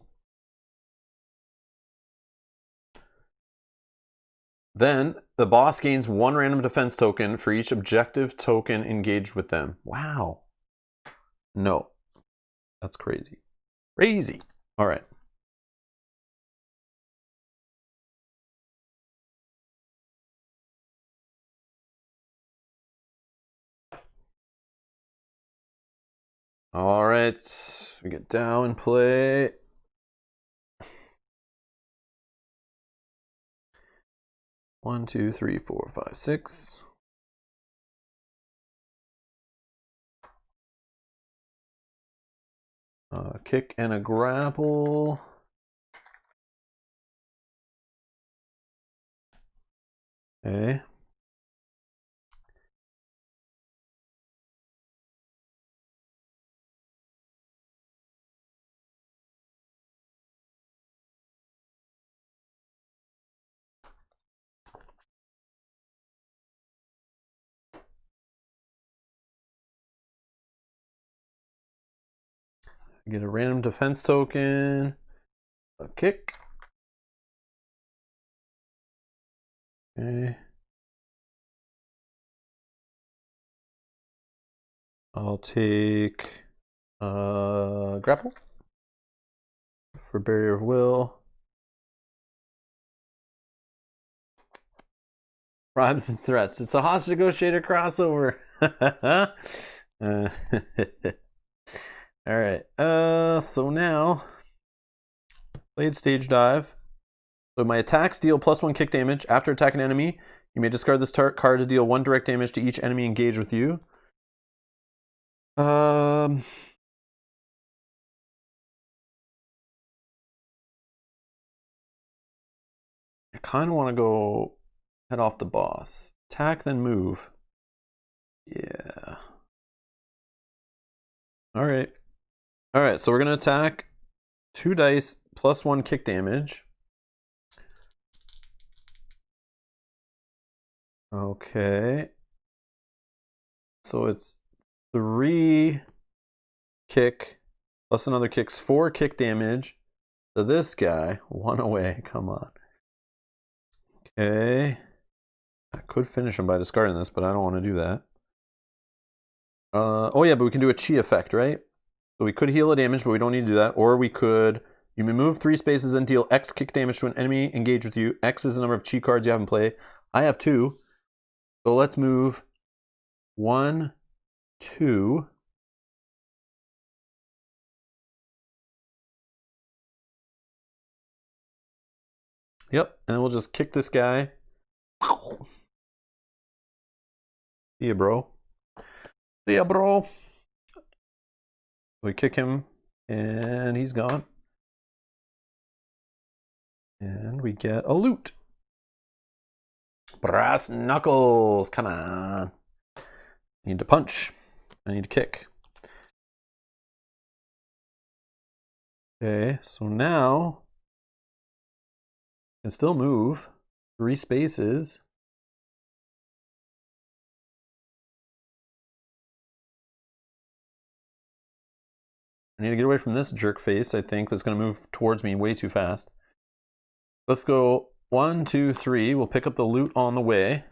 Then the boss gains 1 random defense token for each objective token engaged with them. Wow. No. That's crazy. Crazy. All right. All right. We get down and play. One, two, three, four, five, six. Kick and a grapple. Okay. Get a random defense token. A kick. Okay. I'll take grapple for barrier of will. Bribes and threats. It's a hostage negotiator crossover. All right. So now, Blade Stage Dive. So my attacks deal +1 kick damage. After attacking an enemy, you may discard this card to deal 1 direct damage to each enemy engaged with you. I kind of want to go head off the boss. Attack, then move. Yeah. All right. All right, so we're going to attack 2 dice +1 kick damage. Okay. So it's 3 kick plus another kick's 4 kick damage. So this guy, 1 away. Come on. Okay. I could finish him by discarding this, but I don't want to do that. Oh yeah, but we can do a chi effect, right? So we could heal a damage, but we don't need to do that. Or we could, you may move 3 spaces and deal X kick damage to an enemy engaged with you. X is the number of chi cards you have in play. I have 2. So let's move 1, 2. Yep, and we'll just kick this guy. See ya, bro. See ya, bro. We kick him, and he's gone. And we get a loot. Brass knuckles. Come on. I need to punch. I need to kick. Okay, so now I can still move 3 spaces. I need to get away from this jerk face, I think, that's going to move towards me way too fast. Let's go 1, 2, 3. We'll pick up the loot on the way.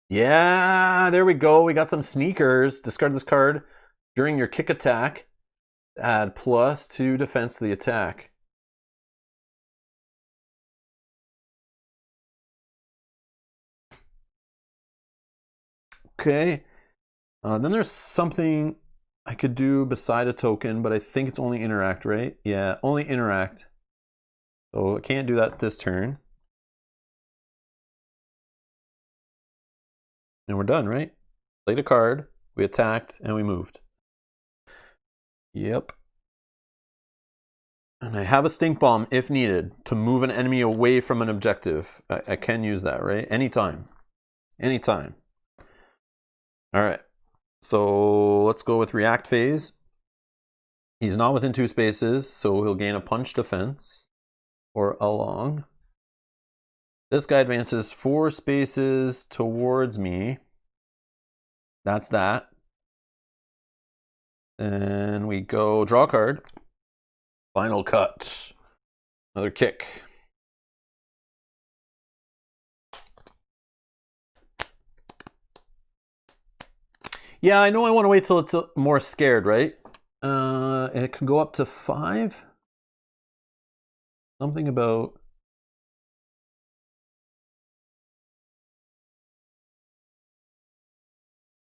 Yeah, there we go. We got some sneakers. Discard this card during your kick attack. Add +2 defense to the attack. Okay. Then there's something I could do beside a token, but I think it's only interact, right? Yeah, only interact. So I can't do that this turn. And we're done, right? Played a card, we attacked, and we moved. Yep. And I have a stink bomb if needed to move an enemy away from an objective. I can use that, right? Anytime. Anytime. All right. So let's go with react phase. He's not within 2 spaces, so he'll gain a punch defense or along. This guy advances 4 spaces towards me. That's that. And we go draw a card. Final cut. Another kick. Yeah, I know I want to wait till it's more scared, right? It can go up to 5. Something about...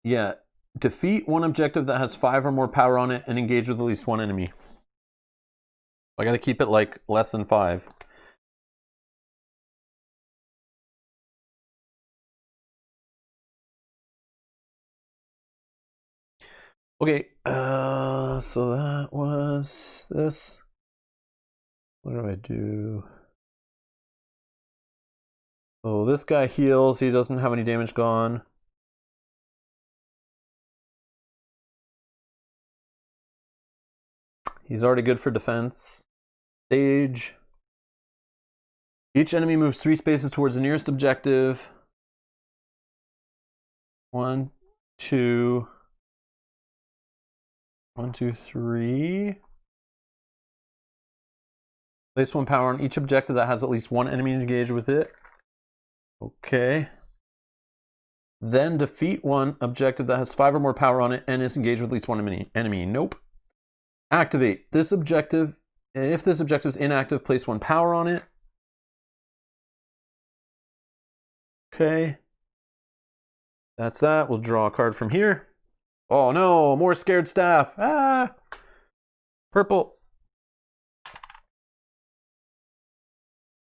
Yeah, defeat one objective that has 5 or more power on it and engage with at least 1 enemy. I gotta keep it like less than 5. Okay, so that was this. What do I do? So this guy heals, he doesn't have any damage gone. He's already good for defense. Stage. Each enemy moves 3 spaces towards the nearest objective. 1, 2. 1, 2, 3. Place 1 power on each objective that has at least 1 enemy engaged with it. Okay. Then defeat 1 objective that has 5 or more power on it and is engaged with at least 1 enemy. Nope. Activate this objective. If this objective is inactive, place 1 power on it. Okay. That's that. We'll draw a card from here. Oh no, more scared staff. Ah! Purple.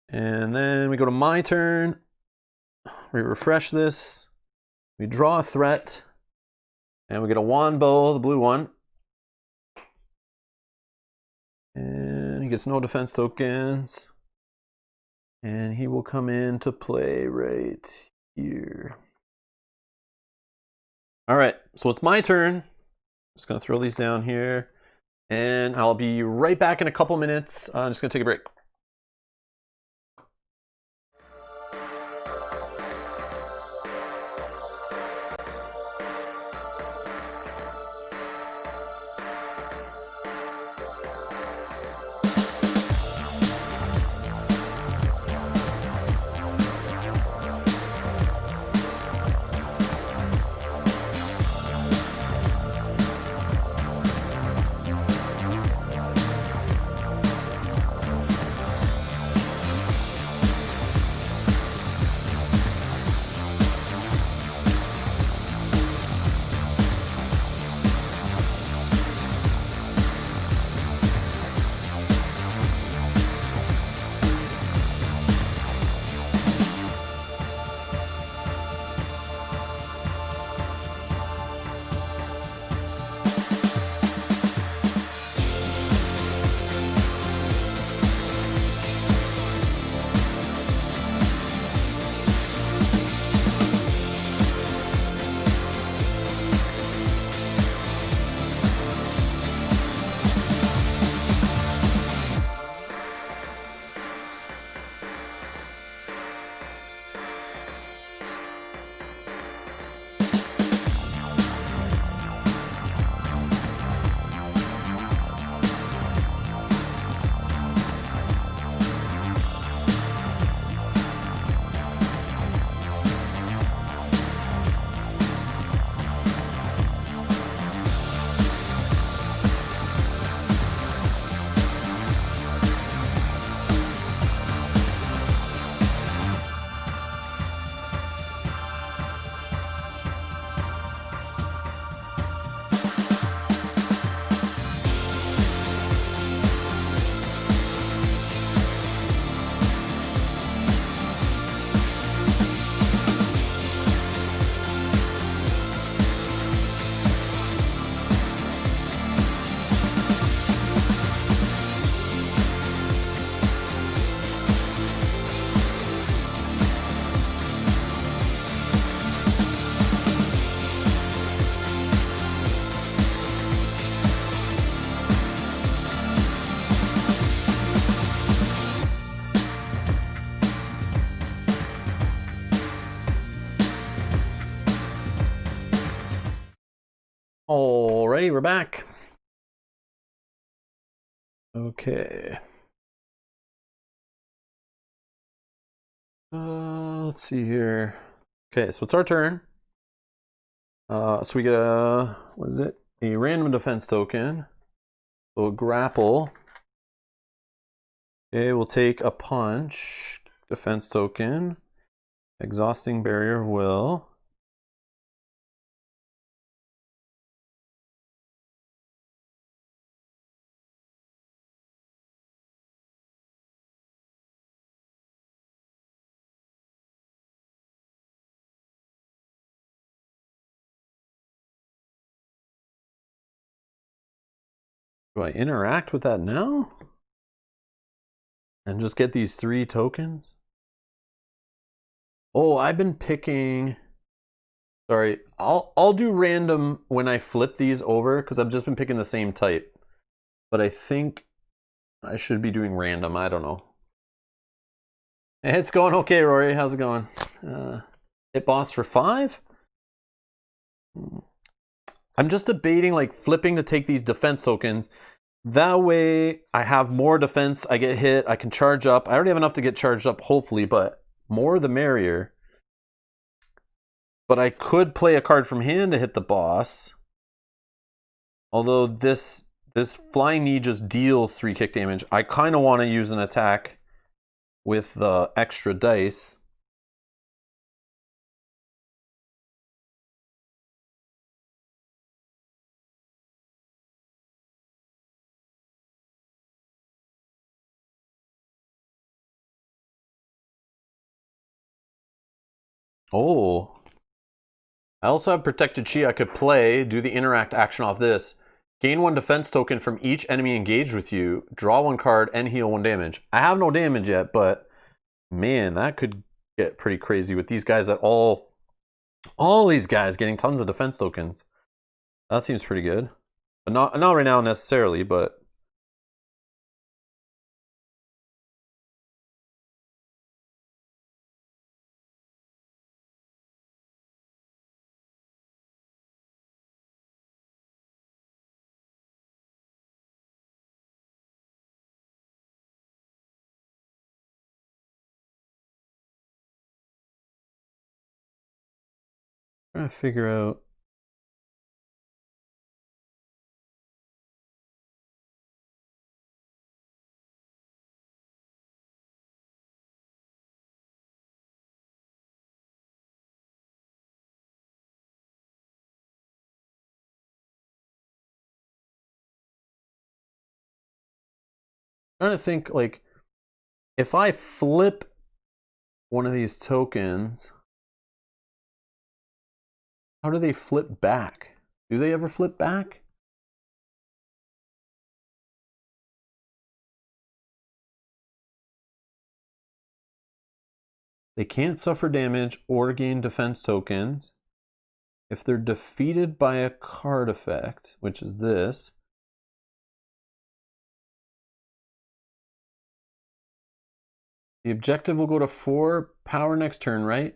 And then we go to my turn. We refresh this. We draw a threat. And we get a wand bow, the blue one. And he gets no defense tokens. And he will come into play right here. All right, so it's my turn. Just gonna throw these down here. And I'll be right back in a couple minutes. I'm just gonna take a break. Alrighty, we're back. Okay. Let's see here. Okay, so it's our turn. So we get a, what is it? A random defense token. So a grapple. Okay, we'll take a punch. Defense token. Exhausting barrier of will. Do I interact with that now? And just get these 3 tokens? Oh, I've been picking... Sorry, I'll do random when I flip these over, because I've just been picking the same type. But I think I should be doing random, I don't know. It's going okay, Rory. How's it going? Hit boss for 5? I'm just debating like flipping to take these defense tokens. That way I have more defense. I get hit. I can charge up. I already have enough to get charged up, hopefully, but more the merrier. But I could play a card from hand to hit the boss. Although this flying knee just deals 3 kick damage. I kind of want to use an attack with the extra dice. Oh. I also have Protected Chi I could play, do the interact action off this. Gain 1 defense token from each enemy engaged with you, draw 1 card, and heal 1 damage. I have no damage yet, but man, that could get pretty crazy with these guys that all these guys getting tons of defense tokens. That seems pretty good. But not right now necessarily, but... trying to figure out... trying to think, like, if I flip one of these tokens, how do they flip back? Do they ever flip back? They can't suffer damage or gain defense tokens. If they're defeated by a card effect, which is this, the objective will go to 4 power next turn, right?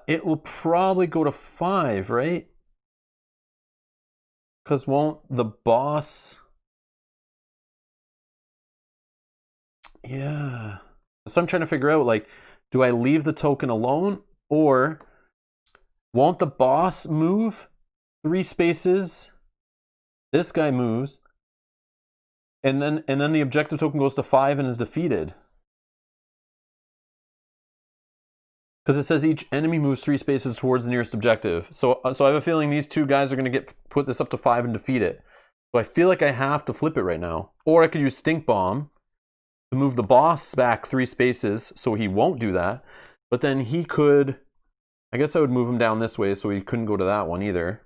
It will probably go to 5, right? Because won't the boss... Yeah. So I'm trying to figure out, like, do I leave the token alone? Or won't the boss move 3 spaces? This guy moves. And then the objective token goes to 5 and is defeated. Because it says each enemy moves 3 spaces towards the nearest objective. So I have a feeling these 2 guys are going to put this up to 5 and defeat it. So I feel like I have to flip it right now. Or I could use Stink Bomb to move the boss back 3 spaces so he won't do that. But then he could... I guess I would move him down this way so he couldn't go to that one either.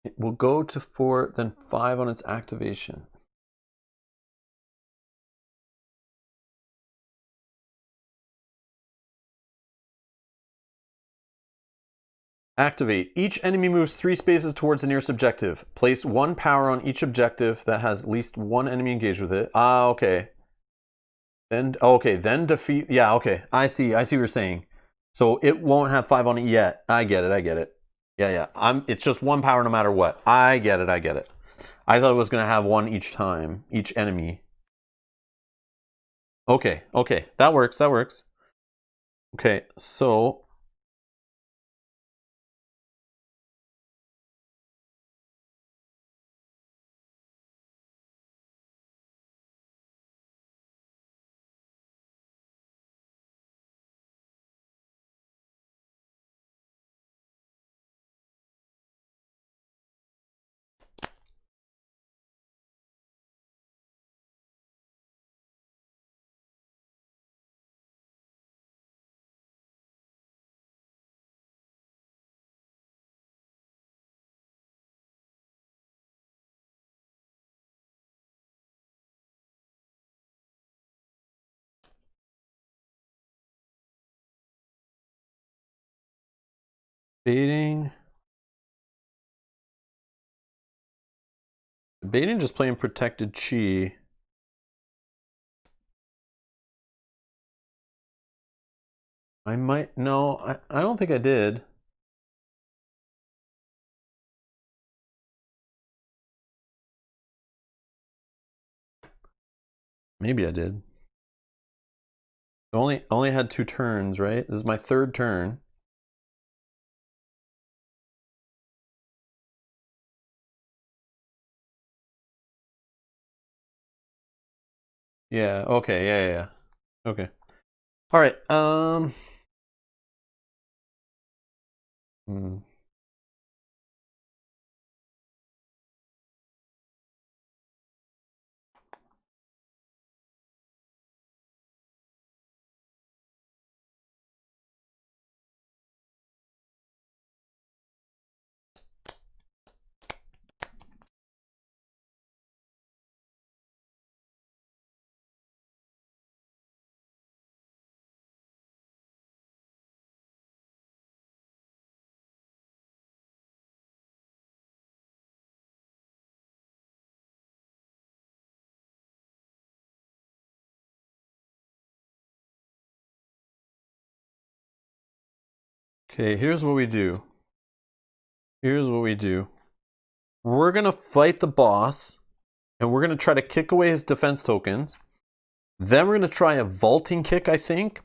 It will go to 4, then 5 on its activation. Activate. Each enemy moves 3 spaces towards the nearest objective. Place 1 power on each objective that has at least 1 enemy engaged with it. Ah, okay. Then, okay, then defeat. Yeah, okay. I see what you're saying. So it won't have 5 on it yet. I get it. Yeah. It's just 1 power no matter what. I get it. I thought it was going to have 1 each time, each enemy. Okay. That works. Okay, so baiting. Baiting just playing protected chi. I might, no, I don't think I did. Maybe I did. Only had 2 turns, right? This is my 3rd turn. Yeah, okay, yeah. Okay. All right. Hmm. Okay, here's what we do. We're gonna fight the boss, and we're gonna try to kick away his defense tokens. Then we're gonna try a vaulting kick, I think,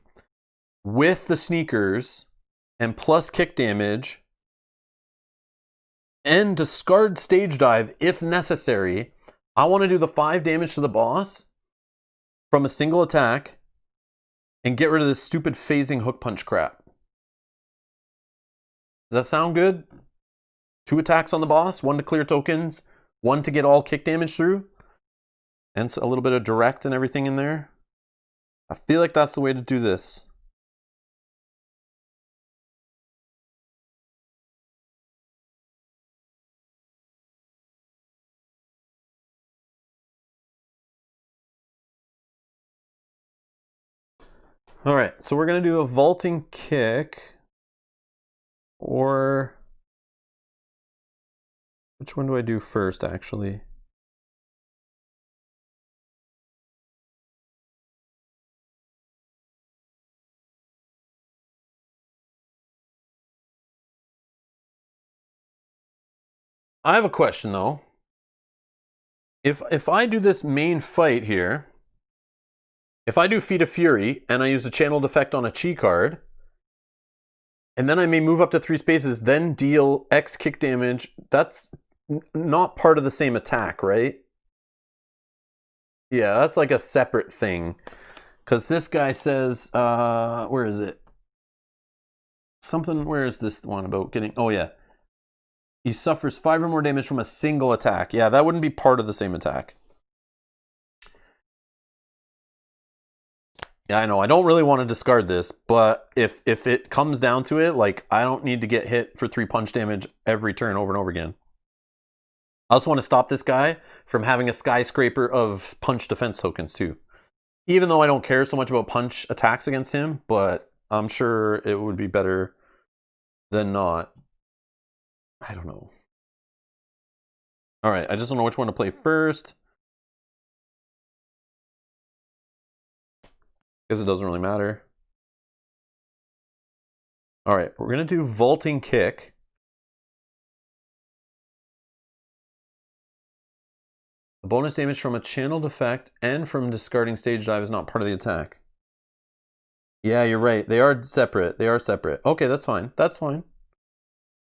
with the sneakers and plus kick damage, and discard stage dive if necessary. I want to do the 5 damage to the boss from a single attack and get rid of this stupid phasing hook punch crap. Does that sound good? 2 attacks on the boss, 1 to clear tokens, 1 to get all kick damage through, and a little bit of direct and everything in there. I feel like that's the way to do this. All right, so we're gonna do a vaulting kick, or which one do I do first, actually? I have a question though. If I do this main fight here, if I do Feet of Fury and I use the channeled effect on a chi card, and then I may move up to 3 spaces, then deal X kick damage, that's not part of the same attack, right? Yeah, that's like a separate thing. Because this guy says, where is it? Where is this one about getting, oh yeah. He suffers 5 or more damage from a single attack. Yeah, that wouldn't be part of the same attack. Yeah, I know. I don't really want to discard this, but if it comes down to it, like, I don't need to get hit for 3 punch damage every turn over and over again. I also want to stop this guy from having a skyscraper of punch defense tokens too. Even though I don't care so much about punch attacks against him, but I'm sure it would be better than not. I don't know. All right, I just don't know which one to play first. Because it doesn't really matter. All right, we're going to do vaulting kick. The bonus damage from a channeled effect and from discarding stage dive is not part of the attack. Yeah, you're right. They are separate. They are separate. Okay, that's fine. That's fine.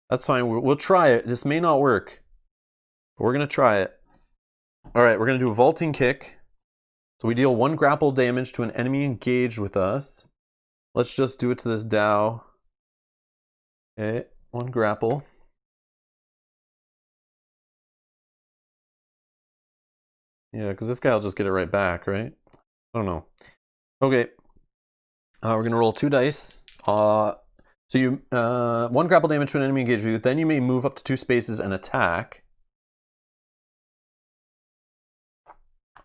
That's fine. We'll try it. This may not work, but we're going to try it. All right, we're going to do a vaulting kick. So we deal 1 grapple damage to an enemy engaged with us. Let's just do it to this Dow. Okay, 1 grapple. Yeah, because this guy will just get it right back, right? I don't know. Okay. We're going to roll 2 dice. So you 1 grapple damage to an enemy engaged with you. Then you may move up to 2 spaces and attack.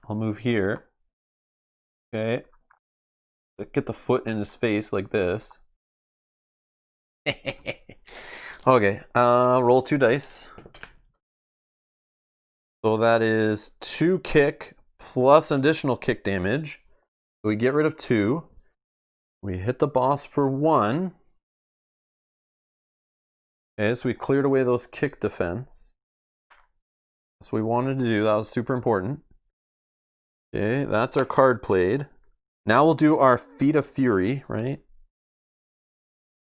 I'll move here. Okay. Get the foot in his face like this. Okay. Roll 2 dice. So that is 2 kick plus additional kick damage. So we get rid of 2. We hit the boss for 1. Okay, so we cleared away those kick defense. That's what we wanted to do. That was super important. Okay, that's our card played. Now we'll do our Feet of Fury, right?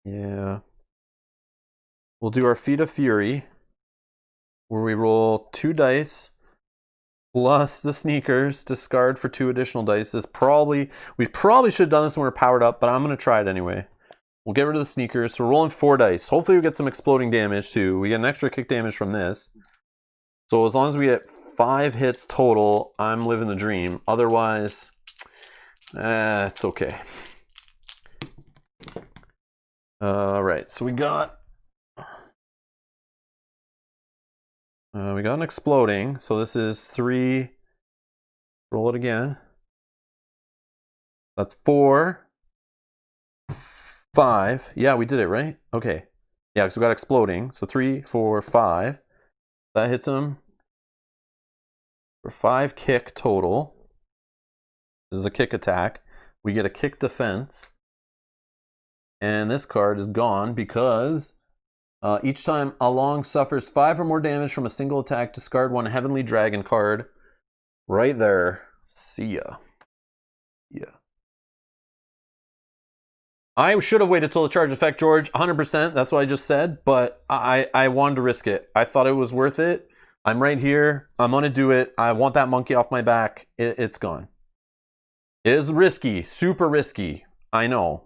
Yeah. We'll do our Feet of Fury, where we roll 2 dice plus the sneakers, discard for 2 additional dice. We probably should have done this when we were powered up, but I'm going to try it anyway. We'll get rid of the sneakers. So we're rolling 4 dice. Hopefully we get some exploding damage too. We get an extra kick damage from this. So as long as we get 5 hits total, I'm living the dream. Otherwise, it's okay. All right, so we got an exploding. So this is 3. Roll it again. That's 4, 5. Yeah, we did it, right? Okay. Yeah, because we got exploding. So 3, 4, 5. That hits him for 5 kick total. This is a kick attack. We get a kick defense. And this card is gone because each time Along suffers 5 or more damage from a single attack, discard 1 Heavenly Dragon card. Right there. See ya. Yeah. I should have waited till the charge effect, George. 100%. That's what I just said. But I wanted to risk it. I thought it was worth it. I'm right here. I'm going to do it. I want that monkey off my back. It's gone. It is risky. Super risky. I know.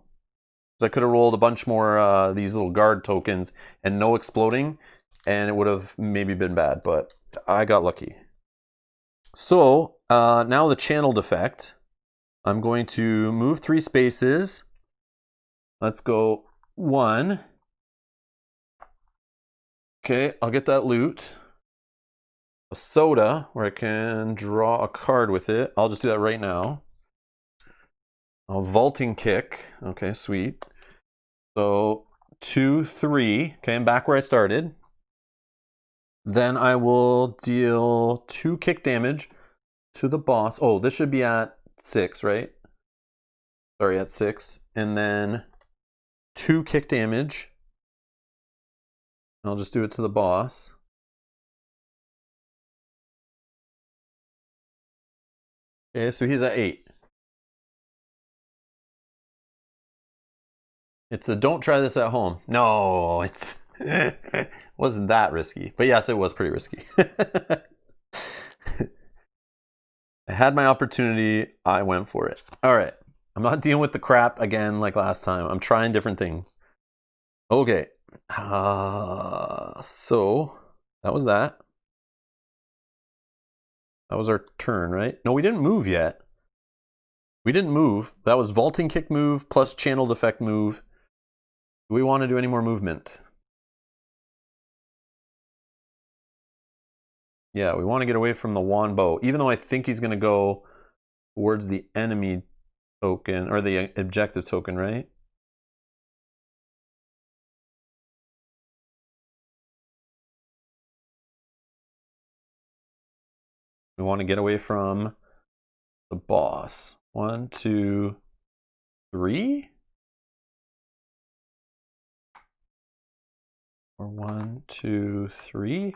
I could have rolled a bunch more these little guard tokens and no exploding, and it would have maybe been bad, but I got lucky. So now the channeled effect. I'm going to move 3 spaces. Let's go 1. Okay, I'll get that loot. A soda where I can draw a card with it. I'll just do that right now. A vaulting kick. Okay, sweet. So 2, 3. Okay, I'm back where I started. Then I will deal 2 kick damage to the boss. Oh, this should be at 6, right? Sorry, at 6. And then 2 kick damage. I'll just do it to the boss. Okay, so he's at 8. It's a don't try this at home. No, it's wasn't that risky. But yes, it was pretty risky. I had my opportunity. I went for it. All right. I'm not dealing with the crap again like last time. I'm trying different things. Okay. So that was that. That was our turn, right? No, we didn't move yet. We didn't move. That was vaulting kick move plus channeled effect move. Do we want to do any more movement? Yeah, we want to get away from the wand bow, even though I think he's going to go towards the enemy token, or the objective token, right? We want to get away from the boss. 1, 2, 3? Or 1, 2, 3?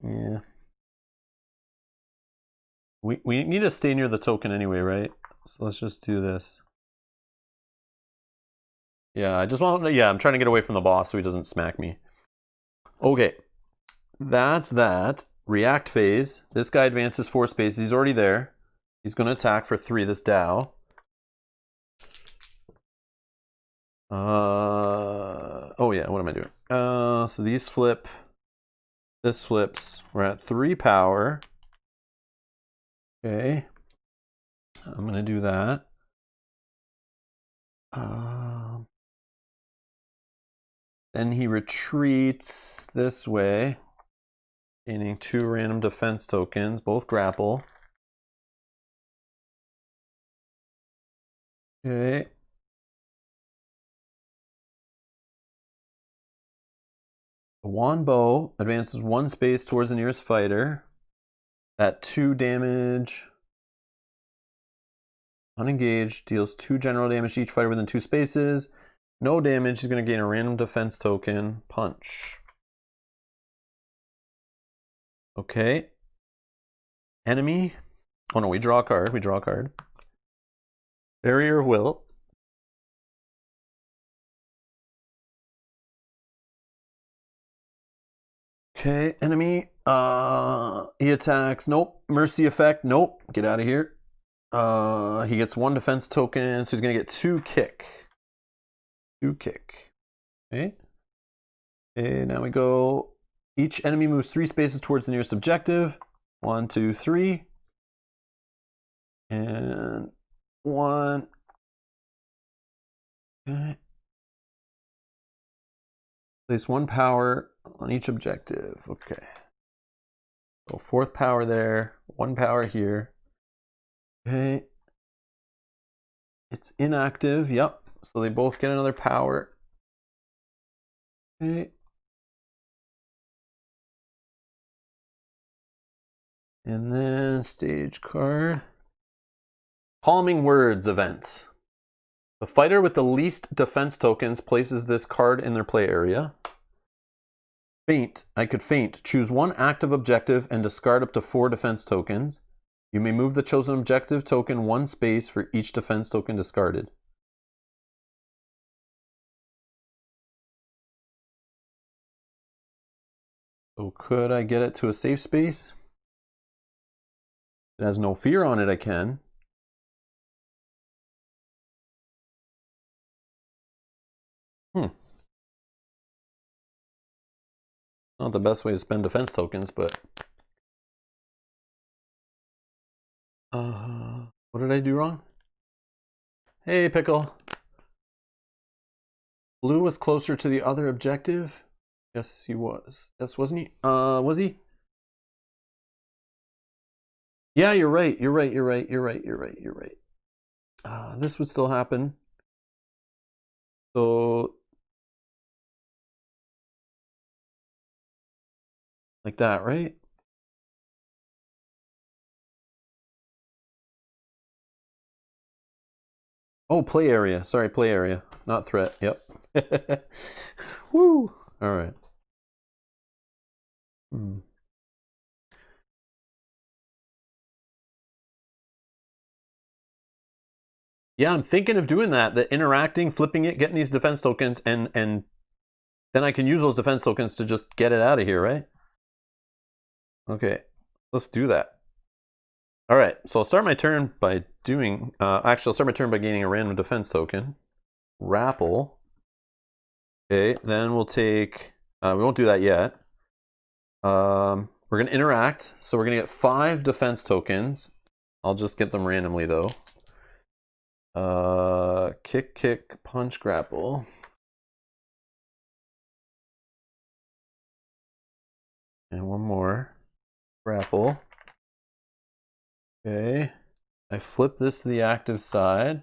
Yeah. We need to stay near the token anyway, right? So let's just do this. Yeah, I just want to, yeah, I'm trying to get away from the boss so he doesn't smack me. Okay. That's that. React phase. This guy advances 4 spaces. He's already there. He's going to attack for 3, this Dow. Oh yeah, what am I doing? So these flip. This flips. We're at 3 power. Okay. I'm going to do that. Then he retreats this way, gaining 2 random defense tokens, both grapple. Okay. The wand bow advances 1 space towards the nearest fighter. At 2 damage. Unengaged, deals 2 general damage to each fighter within 2 spaces. No damage, he's going to gain a random defense token. Punch. Okay. Enemy. Oh no, we draw a card. We draw a card. Barrier of Will. Okay, enemy. He attacks. Nope. Mercy effect. Nope. Get out of here. He gets 1 defense token, so he's gonna get 2 kick. 2 kick. Okay. Okay, now we go. Each enemy moves 3 spaces towards the nearest objective. 1, 2, 3. And 1. Okay. Place 1 power on each objective. Okay. So 4th power there. 1 power here. Okay. It's inactive. Yep. So they both get another power. Okay. And then stage card. Calming Words event. The fighter with the least defense tokens places this card in their play area. Feint. I could feint. Choose 1 active objective and discard up to 4 defense tokens. You may move the chosen objective token 1 space for each defense token discarded. So could I get it to a safe space? It has no fear on it, I can. Not the best way to spend defense tokens, but... what did I do wrong? Hey, Pickle. Blue was closer to the other objective? Yes, he was. Yes, wasn't he? Was he? Yeah, you're right. You're right. You're right. You're right. You're right. You're right. This would still happen. So, like that, right? Oh, play area. Sorry, play area. Not threat. Yep. Woo. All right. Yeah, I'm thinking of doing that. The interacting, flipping it, getting these defense tokens, and then I can use those defense tokens to just get it out of here, right? Okay, let's do that. All right, so I'll start my turn by doing, actually I'll start my turn by gaining a random defense token. Rapple. Okay, then we'll take, we won't do that yet. We're gonna interact, so we're gonna get 5 defense tokens. I'll just get them randomly though. Kick, kick, punch, grapple. And 1 more. Grapple. Okay. I flip this to the active side.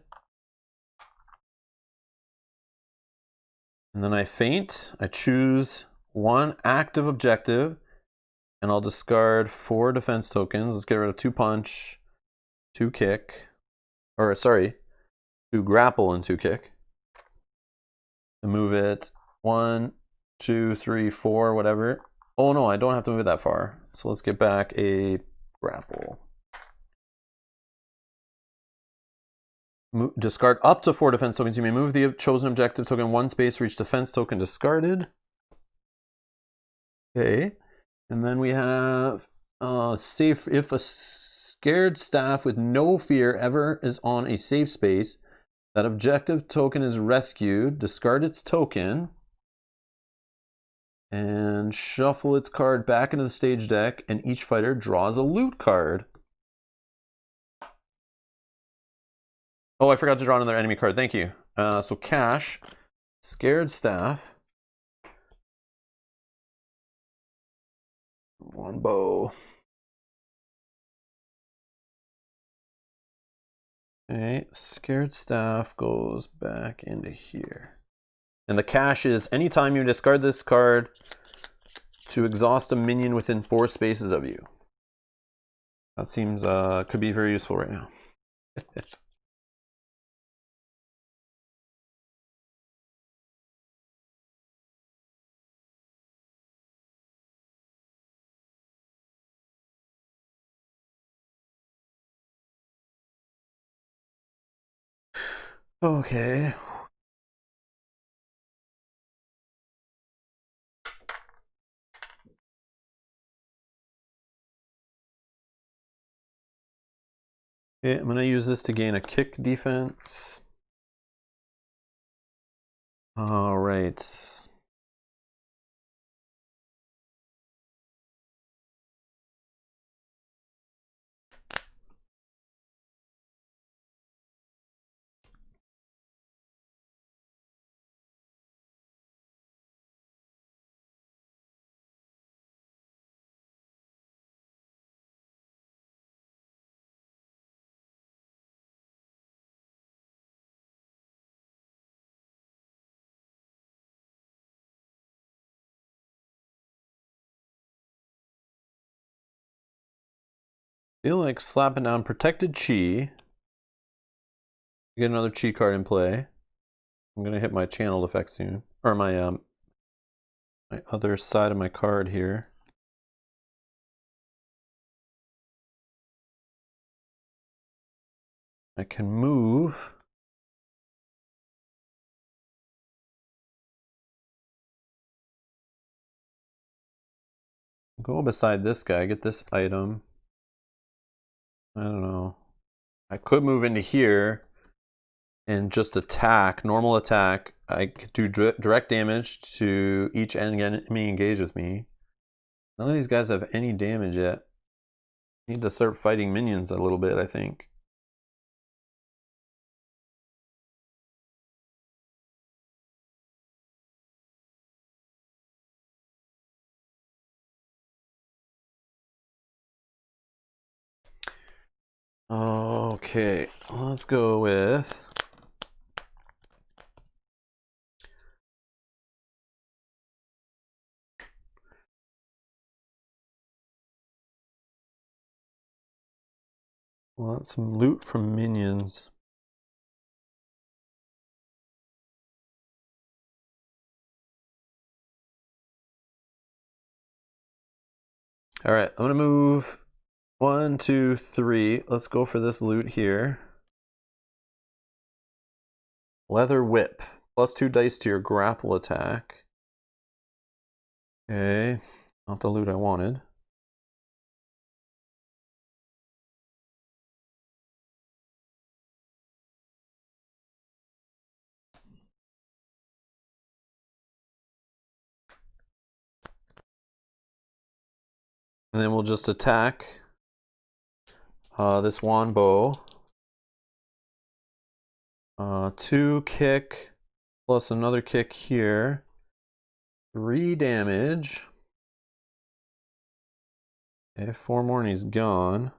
And then I feint. I choose one active objective. And I'll discard 4 defense tokens. Let's get rid of 2 punch, 2 kick. Or, sorry, 2 grapple and 2 kick. And move it 1, 2, 3, 4, whatever. Oh no, I don't have to move it that far. So let's get back a grapple. Discard up to 4 defense tokens. You may move the chosen objective token 1 space for each defense token discarded. Okay. And then we have safe. If a scared staff with no fear ever is on a safe space, that objective token is rescued. Discard its token. And shuffle its card back into the stage deck, and each fighter draws a loot card. Oh, I forgot to draw another enemy card. Thank you. So cash, scared staff, 1 bow. Okay, scared staff goes back into here. And the cash is anytime you discard this card to exhaust a minion within 4 spaces of you. That seems could be very useful right now. Okay. Okay, I'm going to use this to gain a kick defense. All right. Feel like slapping down protected chi. Get another chi card in play. I'm gonna hit my channeled effect soon, or my other side of my card here. I can move. Go beside this guy, get this item. I don't know. I could move into here and just attack, normal attack. I could do direct damage to each enemy engaged with me. None of these guys have any damage yet. Need to start fighting minions a little bit, I think. Okay, let's go with want some loot from minions. All right, I'm gonna move 1, 2, 3. Let's go for this loot here. Leather whip. +2 dice to your grapple attack. Okay, not the loot I wanted. And then we'll just attack this wand bow. 2 kick plus another kick here. 3 damage. Okay, 4 more and he's gone.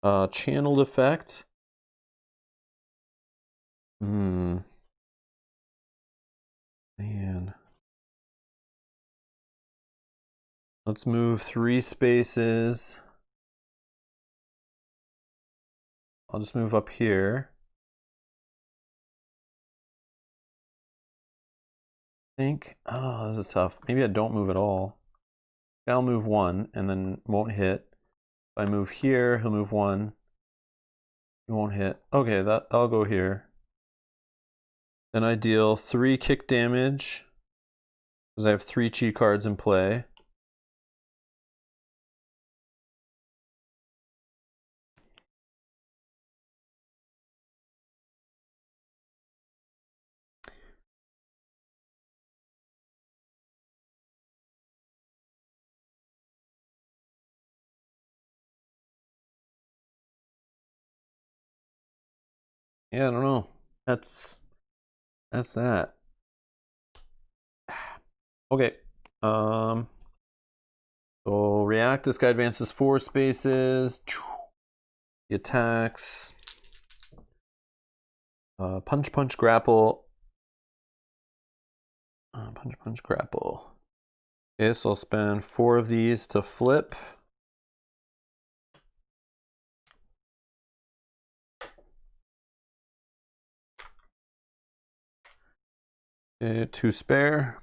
Channeled effect. Man. Let's move 3 spaces. I'll just move up here. I think, oh, this is tough. Maybe I don't move at all. I'll move 1 and then won't hit. If I move here, he'll move 1. He won't hit. Okay, that'll go here. Then I deal 3 kick damage because I have 3 chi cards in play. Yeah, I don't know. That's that. Okay. So react. This guy advances 4 spaces. He attacks. Punch, punch, grapple. Punch, punch, grapple. Okay, so I'll spend 4 of these to flip. Okay, 2 spare.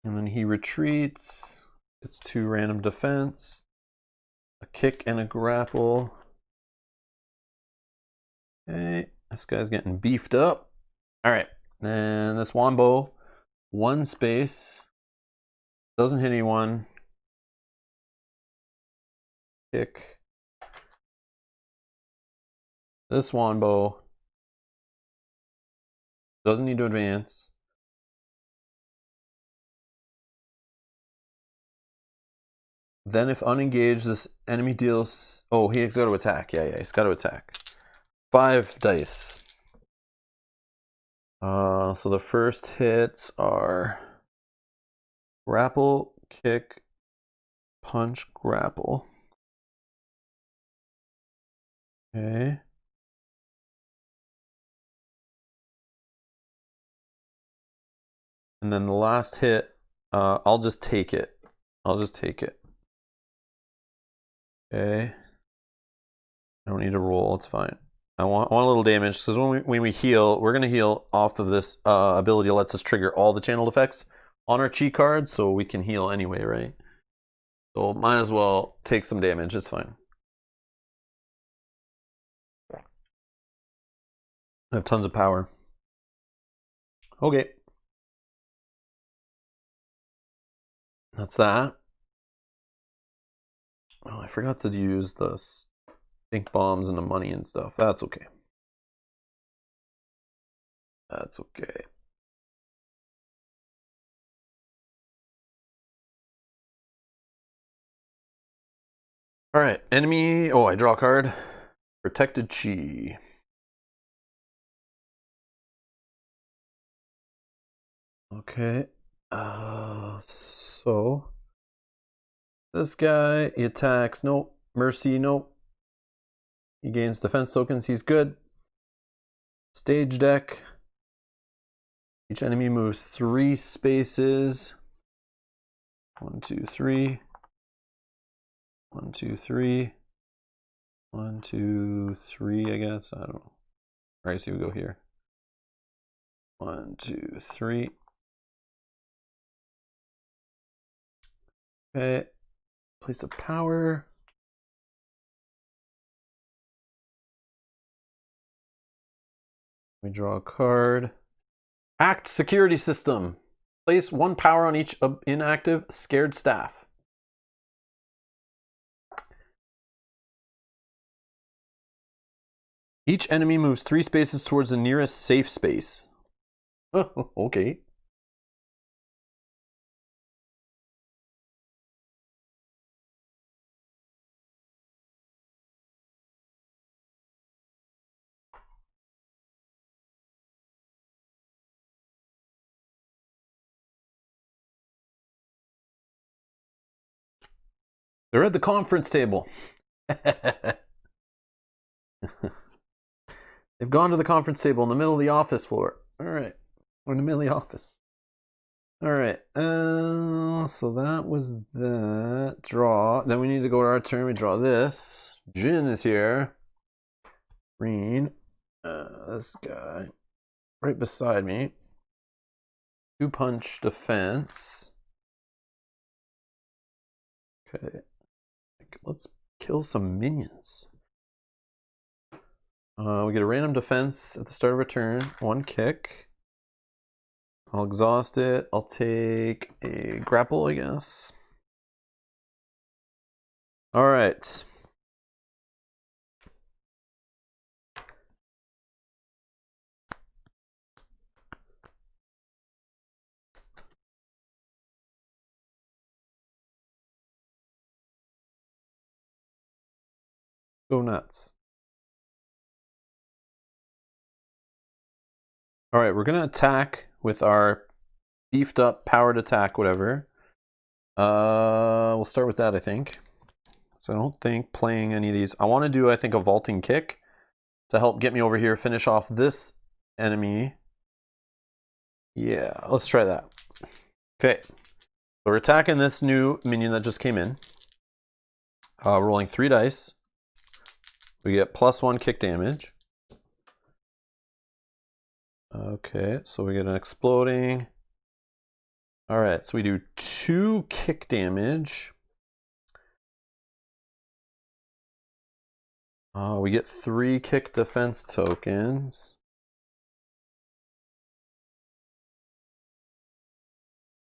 And then he retreats. It's 2 random defense. A kick and a grapple. Okay, this guy's getting beefed up. All right, then this wombo, 1 space. Doesn't hit anyone. Kick. This wombo doesn't need to advance. Then if unengaged, this enemy deals... Oh, he's got to attack. Yeah, he's got to attack. 5 dice. So the first hits are grapple, kick, punch, grapple. Okay. And then the last hit, I'll just take it. I'll just take it. Okay. I don't need to roll. It's fine. I want a little damage because when we heal, we're going to heal off of this ability that lets us trigger all the channeled effects on our chi cards, so we can heal anyway, right? So might as well take some damage. It's fine. I have tons of power. Okay. That's that. Oh, I forgot to use the stink bombs and the money and stuff. That's okay. That's okay. All right, enemy. Oh, I draw a card. Protected chi. Okay. So this guy, he attacks. Nope. Mercy. Nope. He gains defense tokens. He's good. Stage deck. Each enemy moves 3 spaces. 1, 2, 3. 1, 2, 3. 1, 2, 3, I guess. I don't know. All right, so we go here. 1, 2, 3. Okay. Place of power. We draw a card. Act security system. Place 1 power on each inactive scared staff. Each enemy moves 3 spaces towards the nearest safe space. Okay. They're at the conference table. They've gone to the conference table in the middle of the office floor. All right. Or in the middle of the office. All right. So that was that. Draw. Then we need to go to our turn. We draw this. Jin is here. Green. This guy. Right beside me. 2-punch defense. Okay. Let's kill some minions. We get a random defense at the start of a turn. 1 kick. I'll exhaust it. I'll take a grapple, I guess. All right. Go nuts. All right, we're going to attack with our beefed up powered attack, whatever. We'll start with that, I think. So I don't think playing any of these. I want to do, I think, a vaulting kick to help get me over here, finish off this enemy. Yeah, let's try that. Okay, so we're attacking this new minion that just came in. Rolling 3 dice. We get +1 kick damage. Okay, so we get an exploding. All right, so we do 2 kick damage. We get 3 kick defense tokens.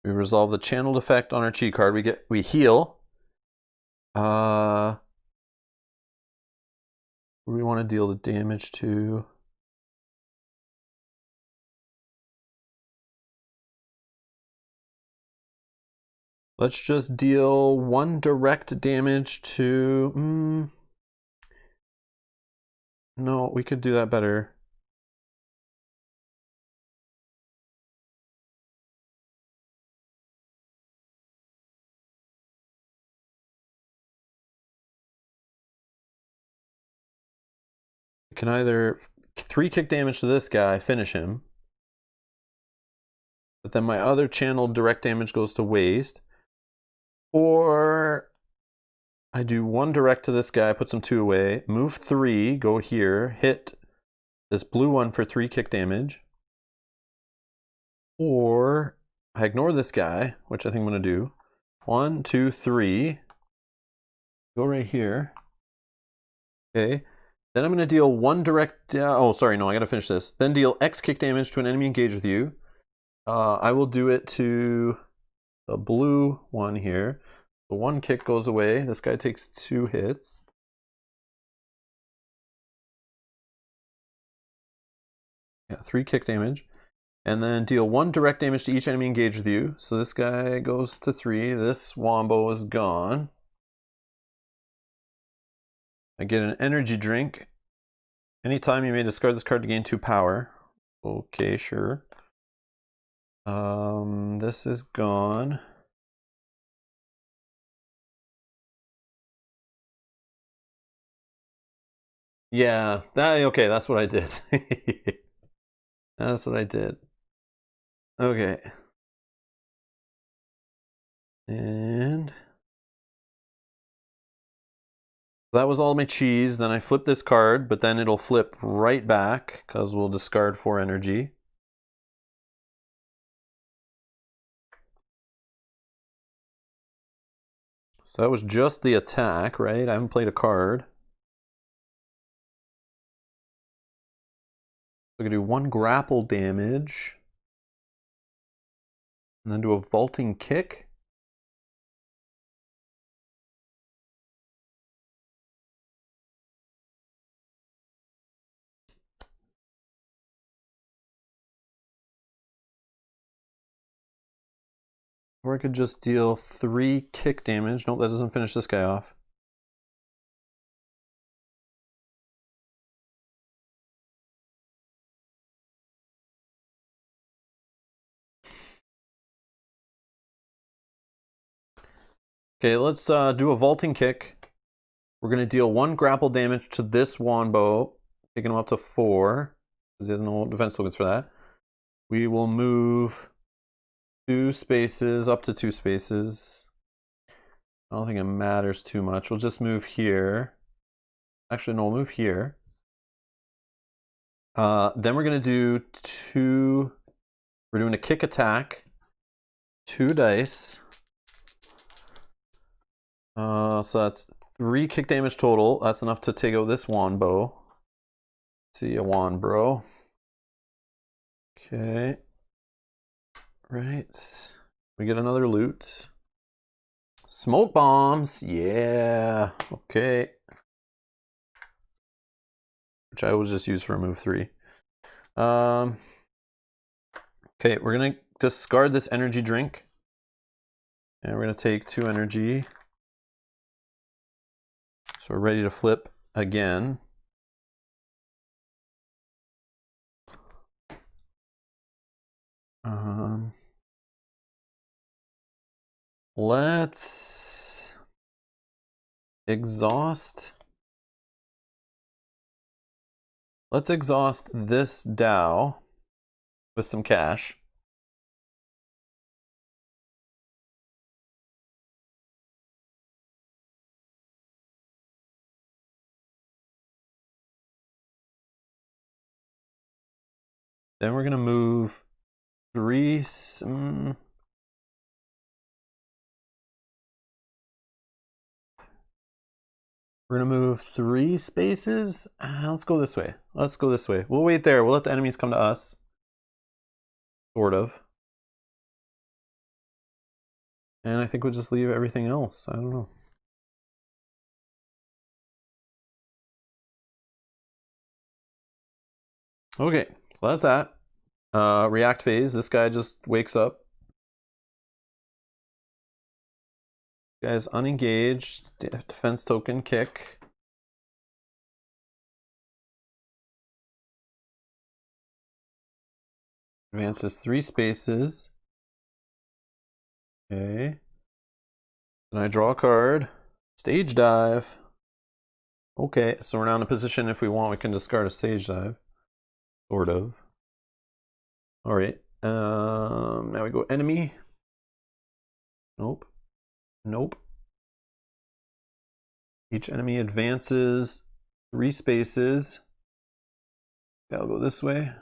We resolve the channeled effect on our chi card. We heal. Who do we want to deal the damage to? Let's just deal 1 direct damage to... No, we could do that better. We can either 3 kick damage to this guy, finish him. But then my other channeled direct damage goes to waste. Or I do 1 direct to this guy, put some 2 away, move 3, go here, hit this blue one for 3 kick damage. Or I ignore this guy, which I think I'm going to do. 1, 2, 3. Go right here. Okay. Then I'm going to deal 1 direct... oh, sorry, no, I got to finish this. Then deal X kick damage to an enemy engaged with you. I will do it to the blue one here. The 1 kick goes away. This guy takes 2 hits. Yeah, 3 kick damage. And then deal 1 direct damage to each enemy engaged with you. So this guy goes to 3. This wombo is gone. I get an energy drink. Anytime you may discard this card to gain 2 power. Okay, sure. This is gone. Yeah, okay, that's what I did. That's what I did. Okay. And that was all my cheese. Then I flip this card, but then it'll flip right back because we'll discard 4 energy. So that was just the attack, right? I haven't played a card. So I'm going to do 1 grapple damage. And then do a vaulting kick. Or I could just deal 3 kick damage. Nope, that doesn't finish this guy off. Okay, let's do a vaulting kick. We're going to deal 1 grapple damage to this Wanbo, taking him up to 4, because he has no defense tokens for that. We will move 2 spaces, up to 2 spaces. I don't think it matters too much. We'll just move here. Actually, no, we'll move here. Then we're going to do 2... We're doing a kick attack. 2 dice. So that's 3 kick damage total. That's enough to take out this Wanbo. See ya, Wanbro. Okay. Right. We get another loot. Smoke bombs. Yeah. Okay. Which I will just use for move 3. Okay, we're going to discard this energy drink. And we're going to take 2 energy. So we're ready to flip again. Let's exhaust. Let's exhaust this Dow with some cash. Then we're going to move 3... We're going to move 3 spaces. Let's go this way. Let's go this way. We'll wait there. We'll let the enemies come to us. Sort of. And I think we'll just leave everything else. I don't know. Okay, so that's that. React phase. This guy just wakes up. Guy's unengaged. Defense token kick. Advances 3 spaces. Okay. Then I draw a card. Stage dive. Okay, so we're now in a position if we want we can discard a stage dive. Sort of. Alright. Now we go enemy. Nope. Nope. Each enemy advances 3 spaces. Okay, I'll go this way.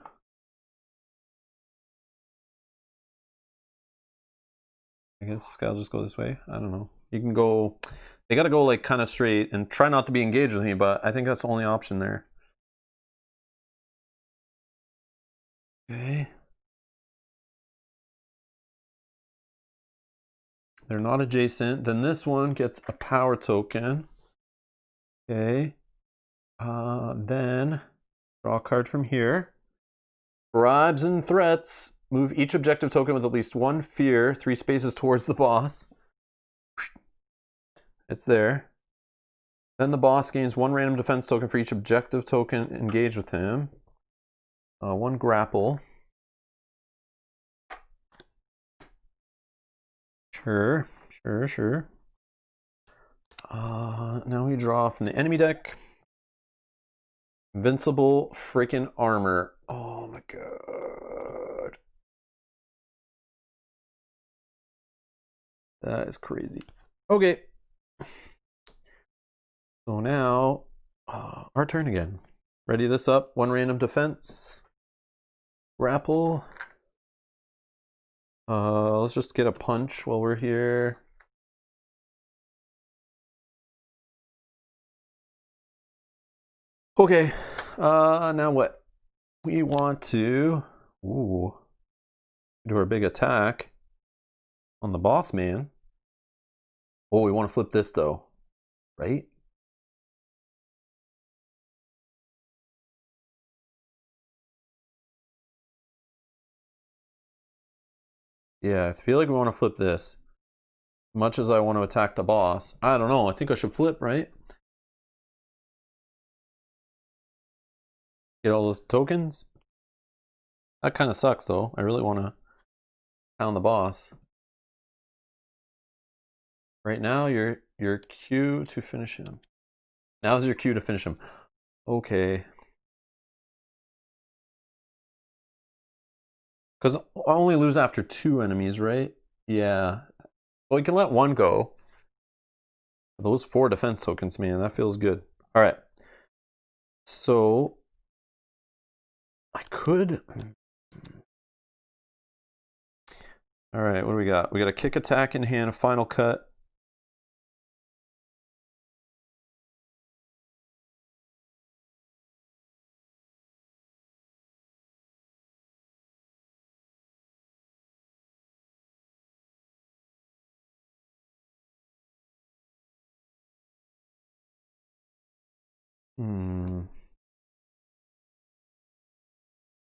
I guess this guy will just go this way. I don't know. You can go... They gotta go like kind of straight and try not to be engaged with me, but I think that's the only option there. Okay. They're not adjacent. Then this one gets a power token. Okay. Then draw a card from here. Bribes and threats. Move each objective token with at least 1 fear 3 spaces towards the boss. It's there. Then the boss gains 1 random defense token for each objective token engaged with him. 1 grapple. Sure. Now we draw from the enemy deck. Invincible freaking armor. Oh my god. That is crazy. Okay. So now, our turn again. Ready this up. 1 random defense. Grapple. Let's just get a punch while we're here. Okay. Now what? We want to do our big attack on the boss man. Oh, we want to flip this though, right? Yeah, I feel like we want to flip this. Much as I want to attack the boss. I don't know. I think I should flip, right? Get all those tokens. That kind of sucks though. I really want to pound the boss. Right now, your cue to finish him. Now's your cue to finish him. Okay. Because I only lose after 2 enemies, right? Yeah. Well, we can let 1 go. Those 4 defense tokens, man, that feels good. All right. So I could. All right, what do we got? We got a kick attack in hand, a final cut.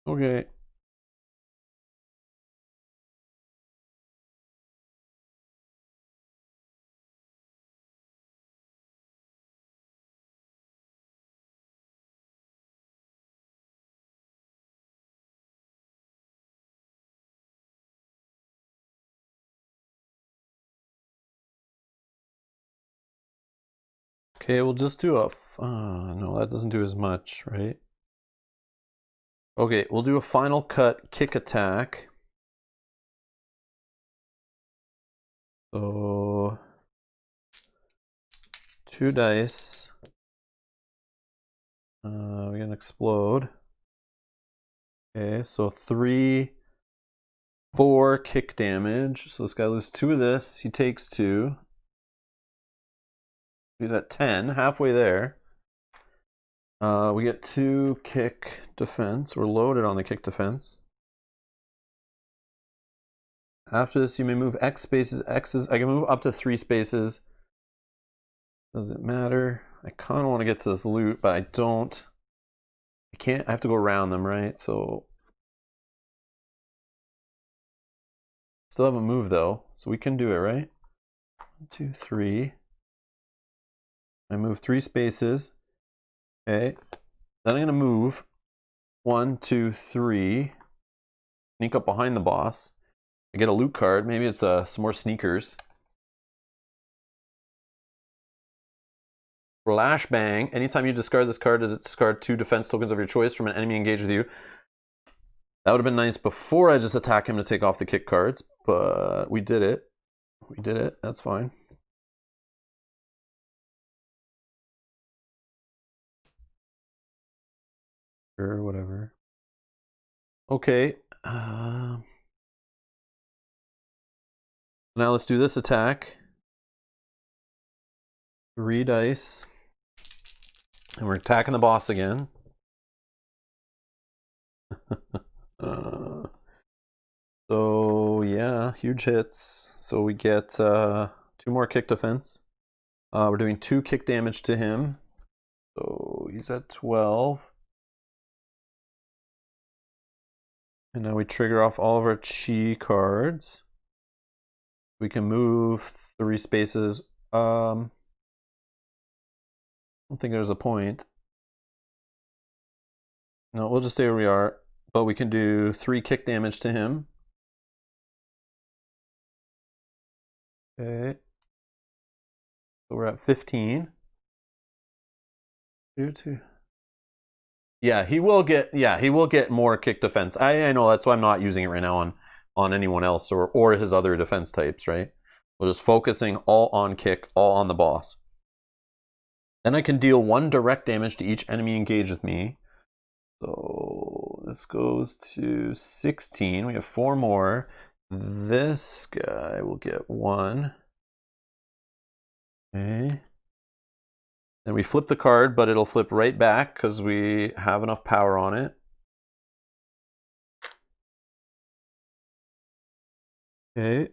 Okay. Okay, we'll just do a. No, that doesn't do as much, right? Okay, we'll do a final cut kick attack. So 2 dice. We're gonna explode. Okay, so 3, 4 kick damage. So this guy loses 2 of this. He takes 2. Do that 10, halfway there. We get 2 kick defense. We're loaded on the kick defense. After this, you may move X spaces. X's. I can move up to 3 spaces. Doesn't matter. I kind of want to get to this loot, but I don't. I can't. I have to go around them, right? So still haven't moved though, so we can do it, right? 1, 2, 3. I move 3 spaces. Okay. Then I'm gonna move 1, 2, 3. Sneak up behind the boss. I get a loot card. Maybe it's some more sneakers. Flashbang. Anytime you discard this card, discard 2 defense tokens of your choice from an enemy engaged with you. That would have been nice before I just attack him to take off the kick cards, but we did it. We did it. That's fine. Sure, whatever. Okay. Now let's do this attack. 3 dice. And we're attacking the boss again. So yeah, huge hits. So we get 2 more kick defense. We're doing 2 kick damage to him. So he's at 12. And now we trigger off all of our chi cards. We can move 3 spaces. I don't think there's a point. No, we'll just stay where we are. But we can do 3 kick damage to him. Okay. So we're at 15. 2, 2. Yeah, he will get more kick defense. I know, that's why I'm not using it right now on anyone else or his other defense types, right? We're just focusing all on kick, all on the boss. Then I can deal 1 direct damage to each enemy engaged with me. So this goes to 16. We have 4 more. This guy will get 1. Okay. Then we flip the card, but it'll flip right back because we have enough power on it. Okay.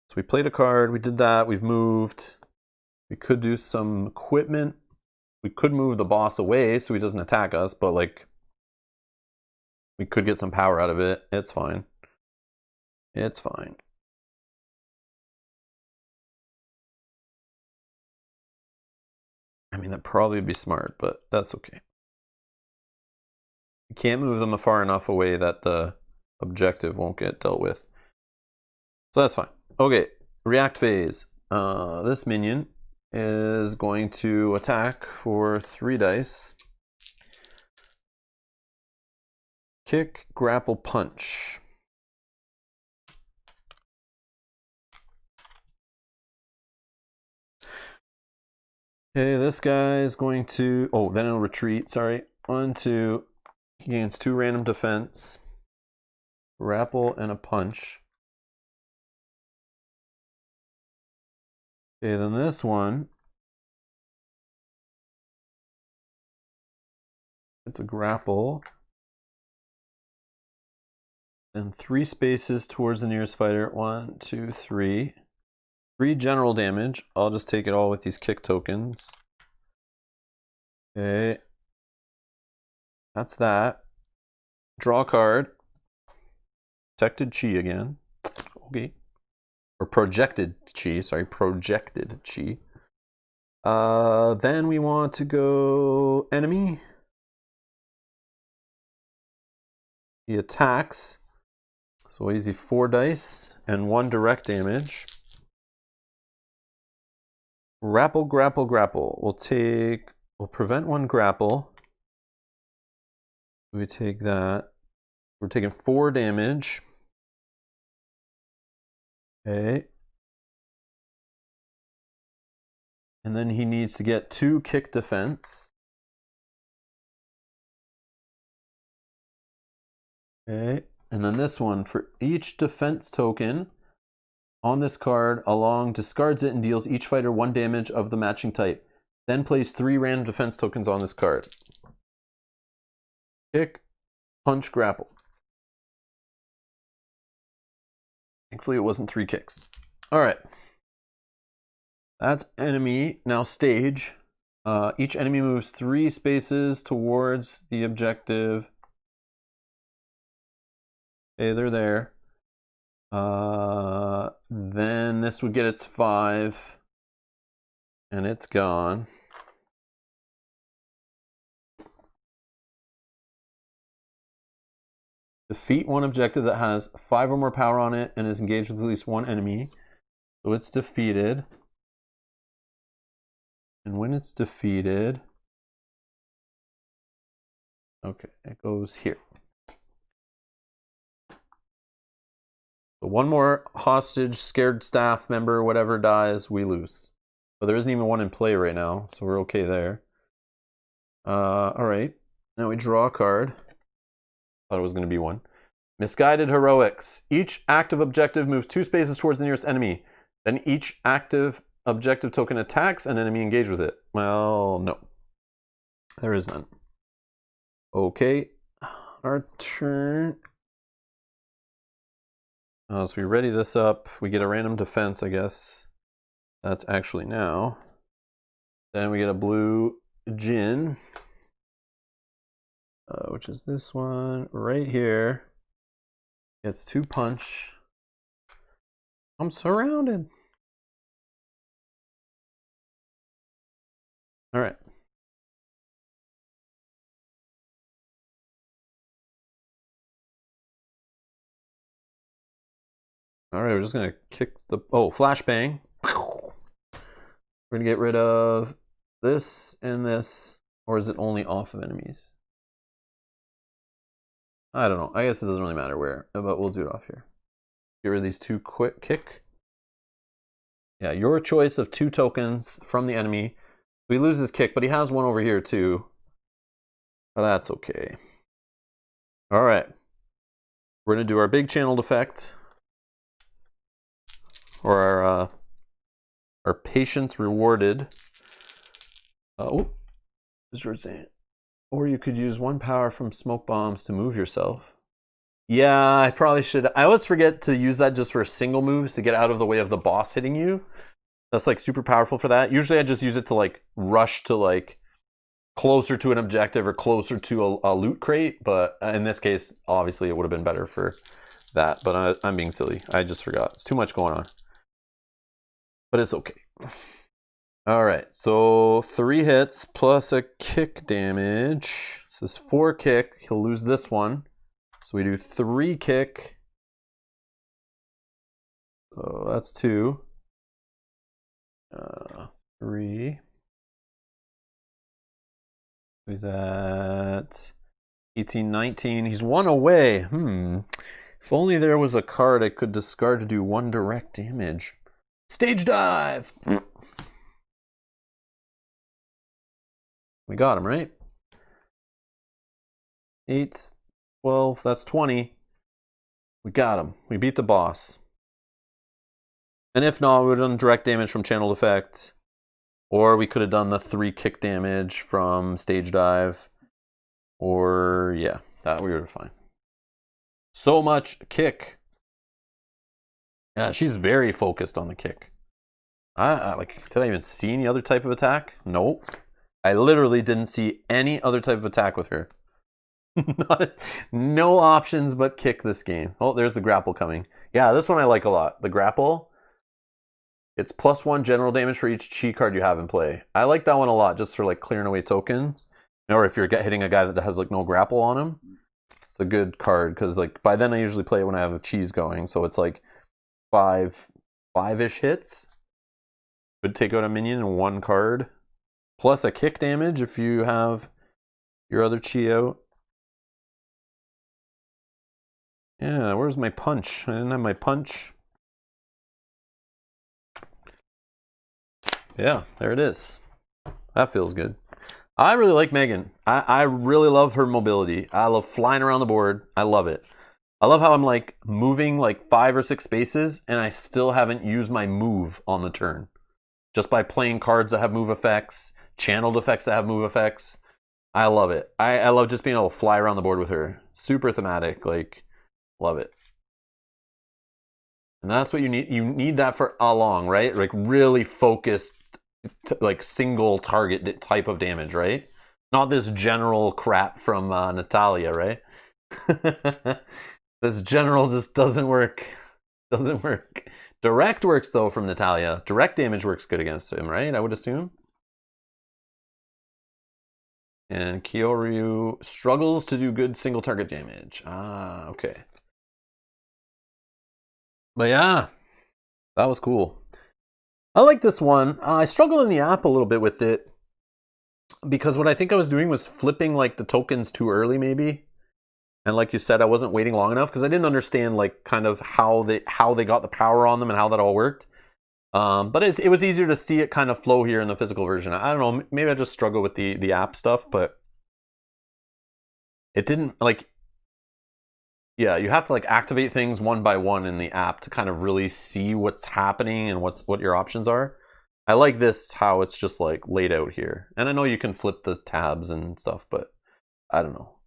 So we played a card. We did that. We've moved. We could do some equipment. We could move the boss away so he doesn't attack us, but like we could get some power out of it. It's fine. It's fine. I mean, that probably would be smart, but that's okay. You can't move them far enough away that the objective won't get dealt with. So that's fine. Okay, react phase. This minion is going to attack for 3 dice. Kick, grapple, punch. Okay, this guy is going to... Oh, then it'll retreat. Sorry. 1, 2. He gains 2 random defense. Grapple and a punch. Okay, then this one... It's a grapple. And 3 spaces towards the nearest fighter. 1, 2, 3. 3 general damage. I'll just take it all with these kick tokens. Okay. That's that. Draw a card. Protected chi again. Okay. Or projected chi. Sorry, projected chi. Then we want to go enemy. He attacks. So easy 4 dice and 1 direct damage. Grapple, grapple, grapple. We'll prevent 1 grapple. We take that. We're taking 4 damage. Okay. And then he needs to get 2 kick defense. Okay. And then this one, for each defense token on this card along, discards it and deals each fighter 1 damage of the matching type. Then place 3 random defense tokens on this card. Kick, punch, grapple. Thankfully it wasn't 3 kicks. Alright. That's enemy. Now stage. Each enemy moves 3 spaces towards the objective. Okay, they're there. Then this would get its 5. And it's gone. Defeat 1 objective that has 5 or more power on it and is engaged with at least 1 enemy. So it's defeated. And when it's defeated, okay, it goes here. So 1 more hostage, scared staff member, whatever dies, we lose. But there isn't even 1 in play right now, so we're okay there. Alright, now we draw a card. Thought it was going to be 1. Misguided Heroics. Each active objective moves 2 spaces towards the nearest enemy. Then each active objective token attacks an enemy engaged with it. Well, no. There is none. Okay. Our turn. So we ready this up. We get a random defense, I guess. That's actually now. Then we get a blue Jin. Which is this one right here. Gets 2 punch. I'm surrounded. All right. All right, we're just gonna kick the flashbang. We're gonna get rid of this and this, or is it only off of enemies? I don't know. I guess it doesn't really matter where, but we'll do it off here. Get rid of these 2 quick kick. Yeah, your choice of 2 tokens from the enemy. We lose his kick, but he has 1 over here too. But that's okay. All right. We're gonna do our big channeled effect, or our patience rewarded. Or you could use 1 power from smoke bombs to move yourself. Yeah, I probably should. I always forget to use that just for single moves to get out of the way of the boss hitting you. That's like super powerful for that. Usually I just use it to like rush to like closer to an objective or closer to a loot crate. But in this case, obviously it would have been better for that. But I'm being silly. I just forgot. It's too much going on. But it's okay. All right, so 3 hits plus a kick damage. This is 4 kick. He'll lose this one. So we do 3 kick. So that's 2. 3. He's at 18, 19. He's 1 away. If only there was a card I could discard to do 1 direct damage. Stage dive! We got him, right? 8, 12, that's 20. We got him. We beat the boss. And if not, we would have done direct damage from channeled effect. Or we could have done the 3 kick damage from stage dive. Or, yeah, that we were fine. So much kick. Yeah, she's very focused on the kick. Did I even see any other type of attack? Nope. I literally didn't see any other type of attack with her. No options but kick this game. Oh, there's the grapple coming. Yeah, this one I like a lot. The grapple. It's +1 general damage for each chi card you have in play. I like that one a lot just for like clearing away tokens. Or if you're hitting a guy that has like no grapple on him. It's a good card because like by then I usually play it when I have a cheese going. So it's like 5-ish hits. Could take out a minion in 1 card. Plus a kick damage if you have your other chi out. Yeah, where's my punch? I didn't have my punch. Yeah, there it is. That feels good. I really like Megan. I really love her mobility. I love flying around the board. I love it. I love how I'm like moving like 5 or 6 spaces and I still haven't used my move on the turn. Just by playing cards that have move effects, channeled effects that have move effects. I love it. I love just being able to fly around the board with her. Super thematic. Like, love it. And that's what you need. You need that for Along, right? Like really focused, like single target type of damage, right? Not this general crap from Natalya, right? This general just doesn't work. Doesn't work. Direct works though from Natalya. Direct damage works good against him, right? I would assume. And Kyoryu struggles to do good single target damage. Ah, okay. But yeah, that was cool. I like this one. I struggle in the app a little bit with it because what I think I was doing was flipping like the tokens too early, maybe. And like you said, I wasn't waiting long enough because I didn't understand like kind of how they got the power on them and how that all worked. But it was easier to see it kind of flow here in the physical version. I don't know. Maybe I just struggle with the app stuff, but it didn't like. Yeah, you have to like activate things one by one in the app to kind of really see what's happening and what your options are. I like this how it's just like laid out here. And I know you can flip the tabs and stuff, but I don't know.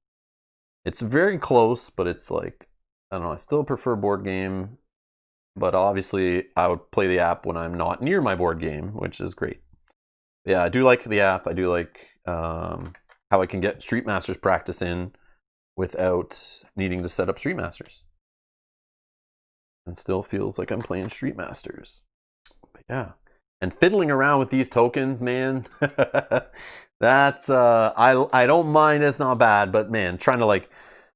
It's very close, but it's like, I don't know, I still prefer board game, but obviously I would play the app when I'm not near my board game, which is great. Yeah, I do like the app. I do like how I can get Street Masters practice in without needing to set up Street Masters. And still feels like I'm playing Street Masters. But yeah. And fiddling around with these tokens, man, that's, I don't mind, it's not bad, but man, trying to like,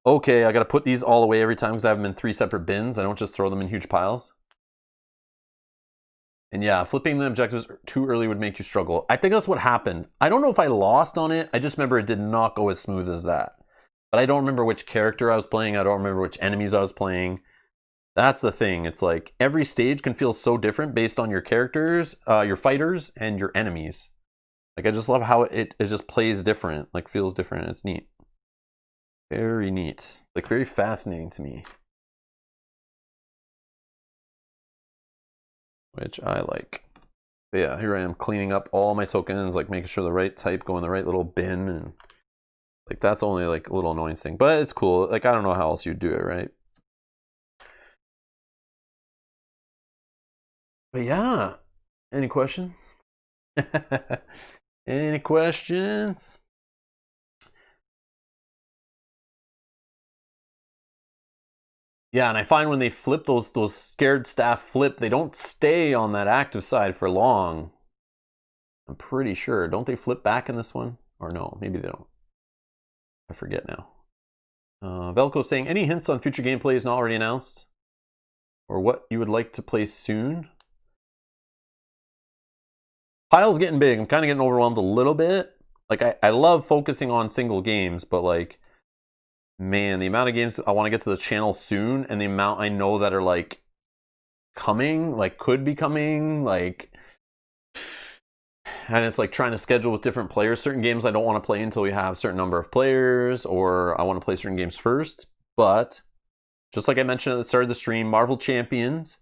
okay, I gotta put these all away every time because I have them in 3 separate bins. I don't just throw them in huge piles. And yeah, flipping the objectives too early would make you struggle. I think that's what happened. I don't know if I lost on it. I just remember it did not go as smooth as that. But I don't remember which character I was playing. I don't remember which enemies I was playing. That's the thing. It's like every stage can feel so different based on your characters, your fighters, and your enemies. Like I just love how it just plays different, like feels different. It's neat. Very neat. Like very fascinating to me. Which I like. But yeah, here I am cleaning up all my tokens, like making sure the right type go in the right little bin, and like that's only like a little annoying thing, but it's cool. Like I don't know how else you'd do it, right? But yeah, any questions? Any questions? Yeah, and I find when they flip those scared staff flip, they don't stay on that active side for long. I'm pretty sure. Don't they flip back in this one? Or no, maybe they don't. I forget now. Velco saying, any hints on future gameplay is not already announced? Or what you would like to play soon? pile's getting big. I'm kind of getting overwhelmed a little bit. Like, I love focusing on single games, but like, man, the amount of games I want to get to the channel soon, and the amount I know that are like coming, like could be coming, like, and it's like trying to schedule with different players. Certain games I don't want to play until we have a certain number of players, or I want to play certain games first. But just like I mentioned at the start of the stream, Marvel Champions.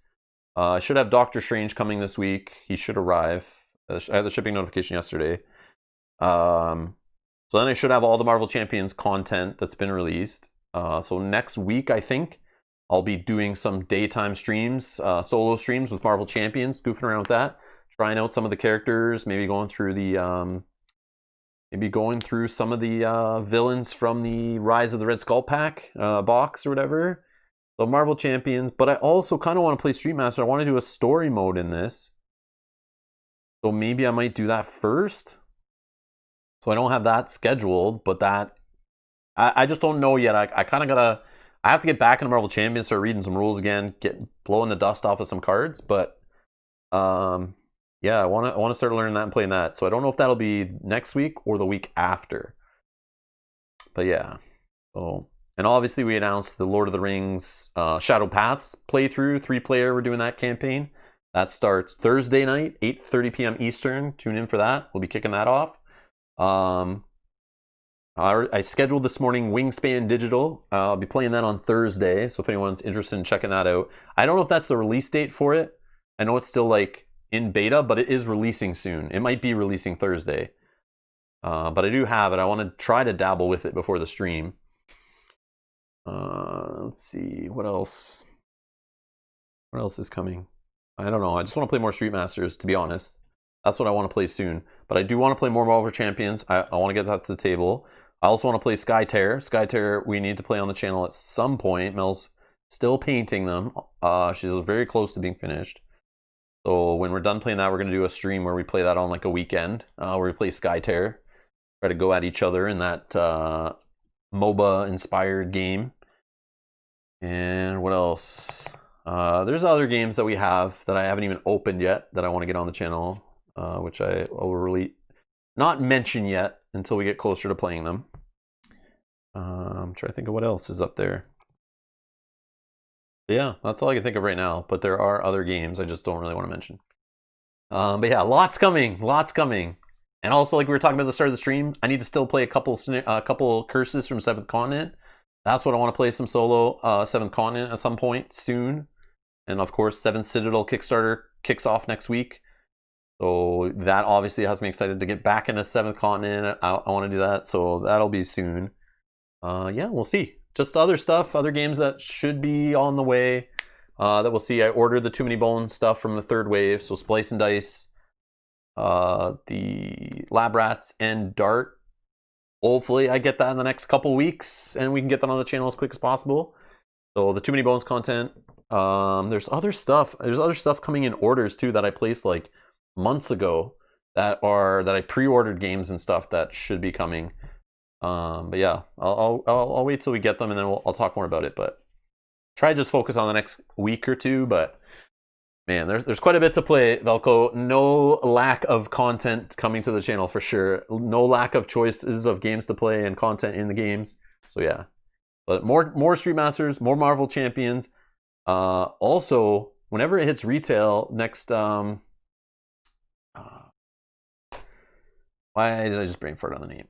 I should have Doctor Strange coming this week. He should arrive. I had the shipping notification yesterday. So then I should have all the Marvel Champions content that's been released. So next week, I think, I'll be doing some daytime streams, solo streams with Marvel Champions, goofing around with that, trying out some of the characters, maybe going through the some of the villains from the Rise of the Red Skull pack box or whatever. So Marvel Champions, but I also kind of want to play Street Master. I want to do a story mode in this. So maybe I might do that first. So I don't have that scheduled, but that I just don't know yet. I kind of gotta. I have to get back into Marvel Champions, start reading some rules again, blowing the dust off of some cards. But yeah, I want to start learning that and playing that. So I don't know if that'll be next week or the week after. But yeah, so. And obviously we announced the Lord of the Rings Shadow Paths playthrough, 3-player, we're doing that campaign. That starts Thursday night, 8:30 p.m. Eastern. Tune in for that. We'll be kicking that off. I scheduled this morning Wingspan Digital. I'll be playing that on Thursday, so if anyone's interested in checking that out. I don't know if that's the release date for it. I know it's still like in beta, but it is releasing soon. It might be releasing Thursday. But I do have it. I want to try to dabble with it before the stream. Let's see, what else? What else is coming? I don't know. I just want to play more Street Masters, to be honest. That's what I want to play soon. But I do want to play more Marvel Champions. I want to get that to the table. I also want to play Skytear. Skytear, we need to play on the channel at some point. Mel's still painting them. She's very close to being finished. So when we're done playing that, we're going to do a stream where we play that on like a weekend. Where we play Skytear. Try to go at each other in that MOBA-inspired game. And what else? There's other games that we have that I haven't even opened yet that I want to get on the channel, which I will really not mention yet until we get closer to playing them. I'm trying to think of what else is up there. But yeah, that's all I can think of right now. But there are other games I just don't really want to mention. But yeah, lots coming, lots coming. And also, like we were talking about at the start of the stream, I need to still play a couple curses from 7th Continent. That's what I want to play, some solo 7th Continent at some point soon. And of course, 7th Citadel Kickstarter kicks off next week. So that obviously has me excited to get back into 7th Continent. I want to do that, so that'll be soon. Yeah, we'll see. Just other stuff, other games that should be on the way that we'll see. I ordered the Too Many Bones stuff from the 3rd wave, so Splice and Dice, the Lab Rats, and Dart. Hopefully I get that in the next couple weeks and we can get that on the channel as quick as possible. So the Too Many Bones content. There's other stuff. There's other stuff coming in orders too that I placed like months ago that I pre-ordered games and stuff that should be coming. But yeah, I'll wait till we get them and then I'll talk more about it. But try to just focus on the next week or two. But man, there's quite a bit to play, Velko. No lack of content coming to the channel for sure. No lack of choices of games to play and content in the games. So yeah, but more Street Masters, more Marvel Champions. Also, whenever it hits retail next, why did I just brain fart on the name?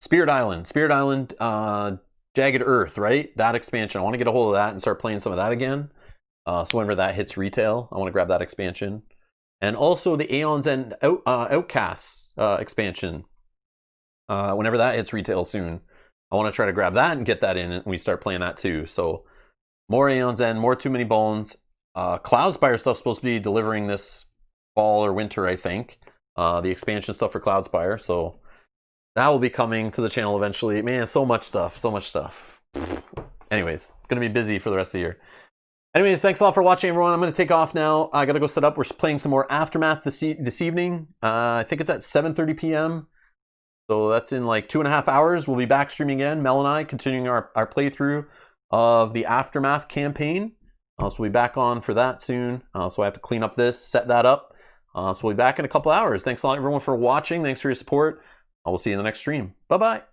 Spirit Island, Jagged Earth, right? That expansion. I want to get a hold of that and start playing some of that again. So whenever that hits retail, I want to grab that expansion. And also the Aeons and Outcasts expansion. Whenever that hits retail soon, I want to try to grab that and get that in, and we start playing that too. So more Aeons End, more Too Many Bones. Cloudspire stuff's supposed to be delivering this fall or winter, I think. The expansion stuff for Cloudspire. So that will be coming to the channel eventually. Man, so much stuff, so much stuff. Anyways, gonna be busy for the rest of the year. Anyways, thanks a lot for watching, everyone. I'm going to take off now. I got to go set up. We're playing some more Aftermath this evening. I think it's at 7:30 p.m. So that's in like 2.5 hours. We'll be back streaming again, Mel and I, continuing our playthrough of the Aftermath campaign. So we'll be back on for that soon. So I have to clean up this, set that up. So we'll be back in a couple hours. Thanks a lot, everyone, for watching. Thanks for your support. I will see you in the next stream. Bye-bye.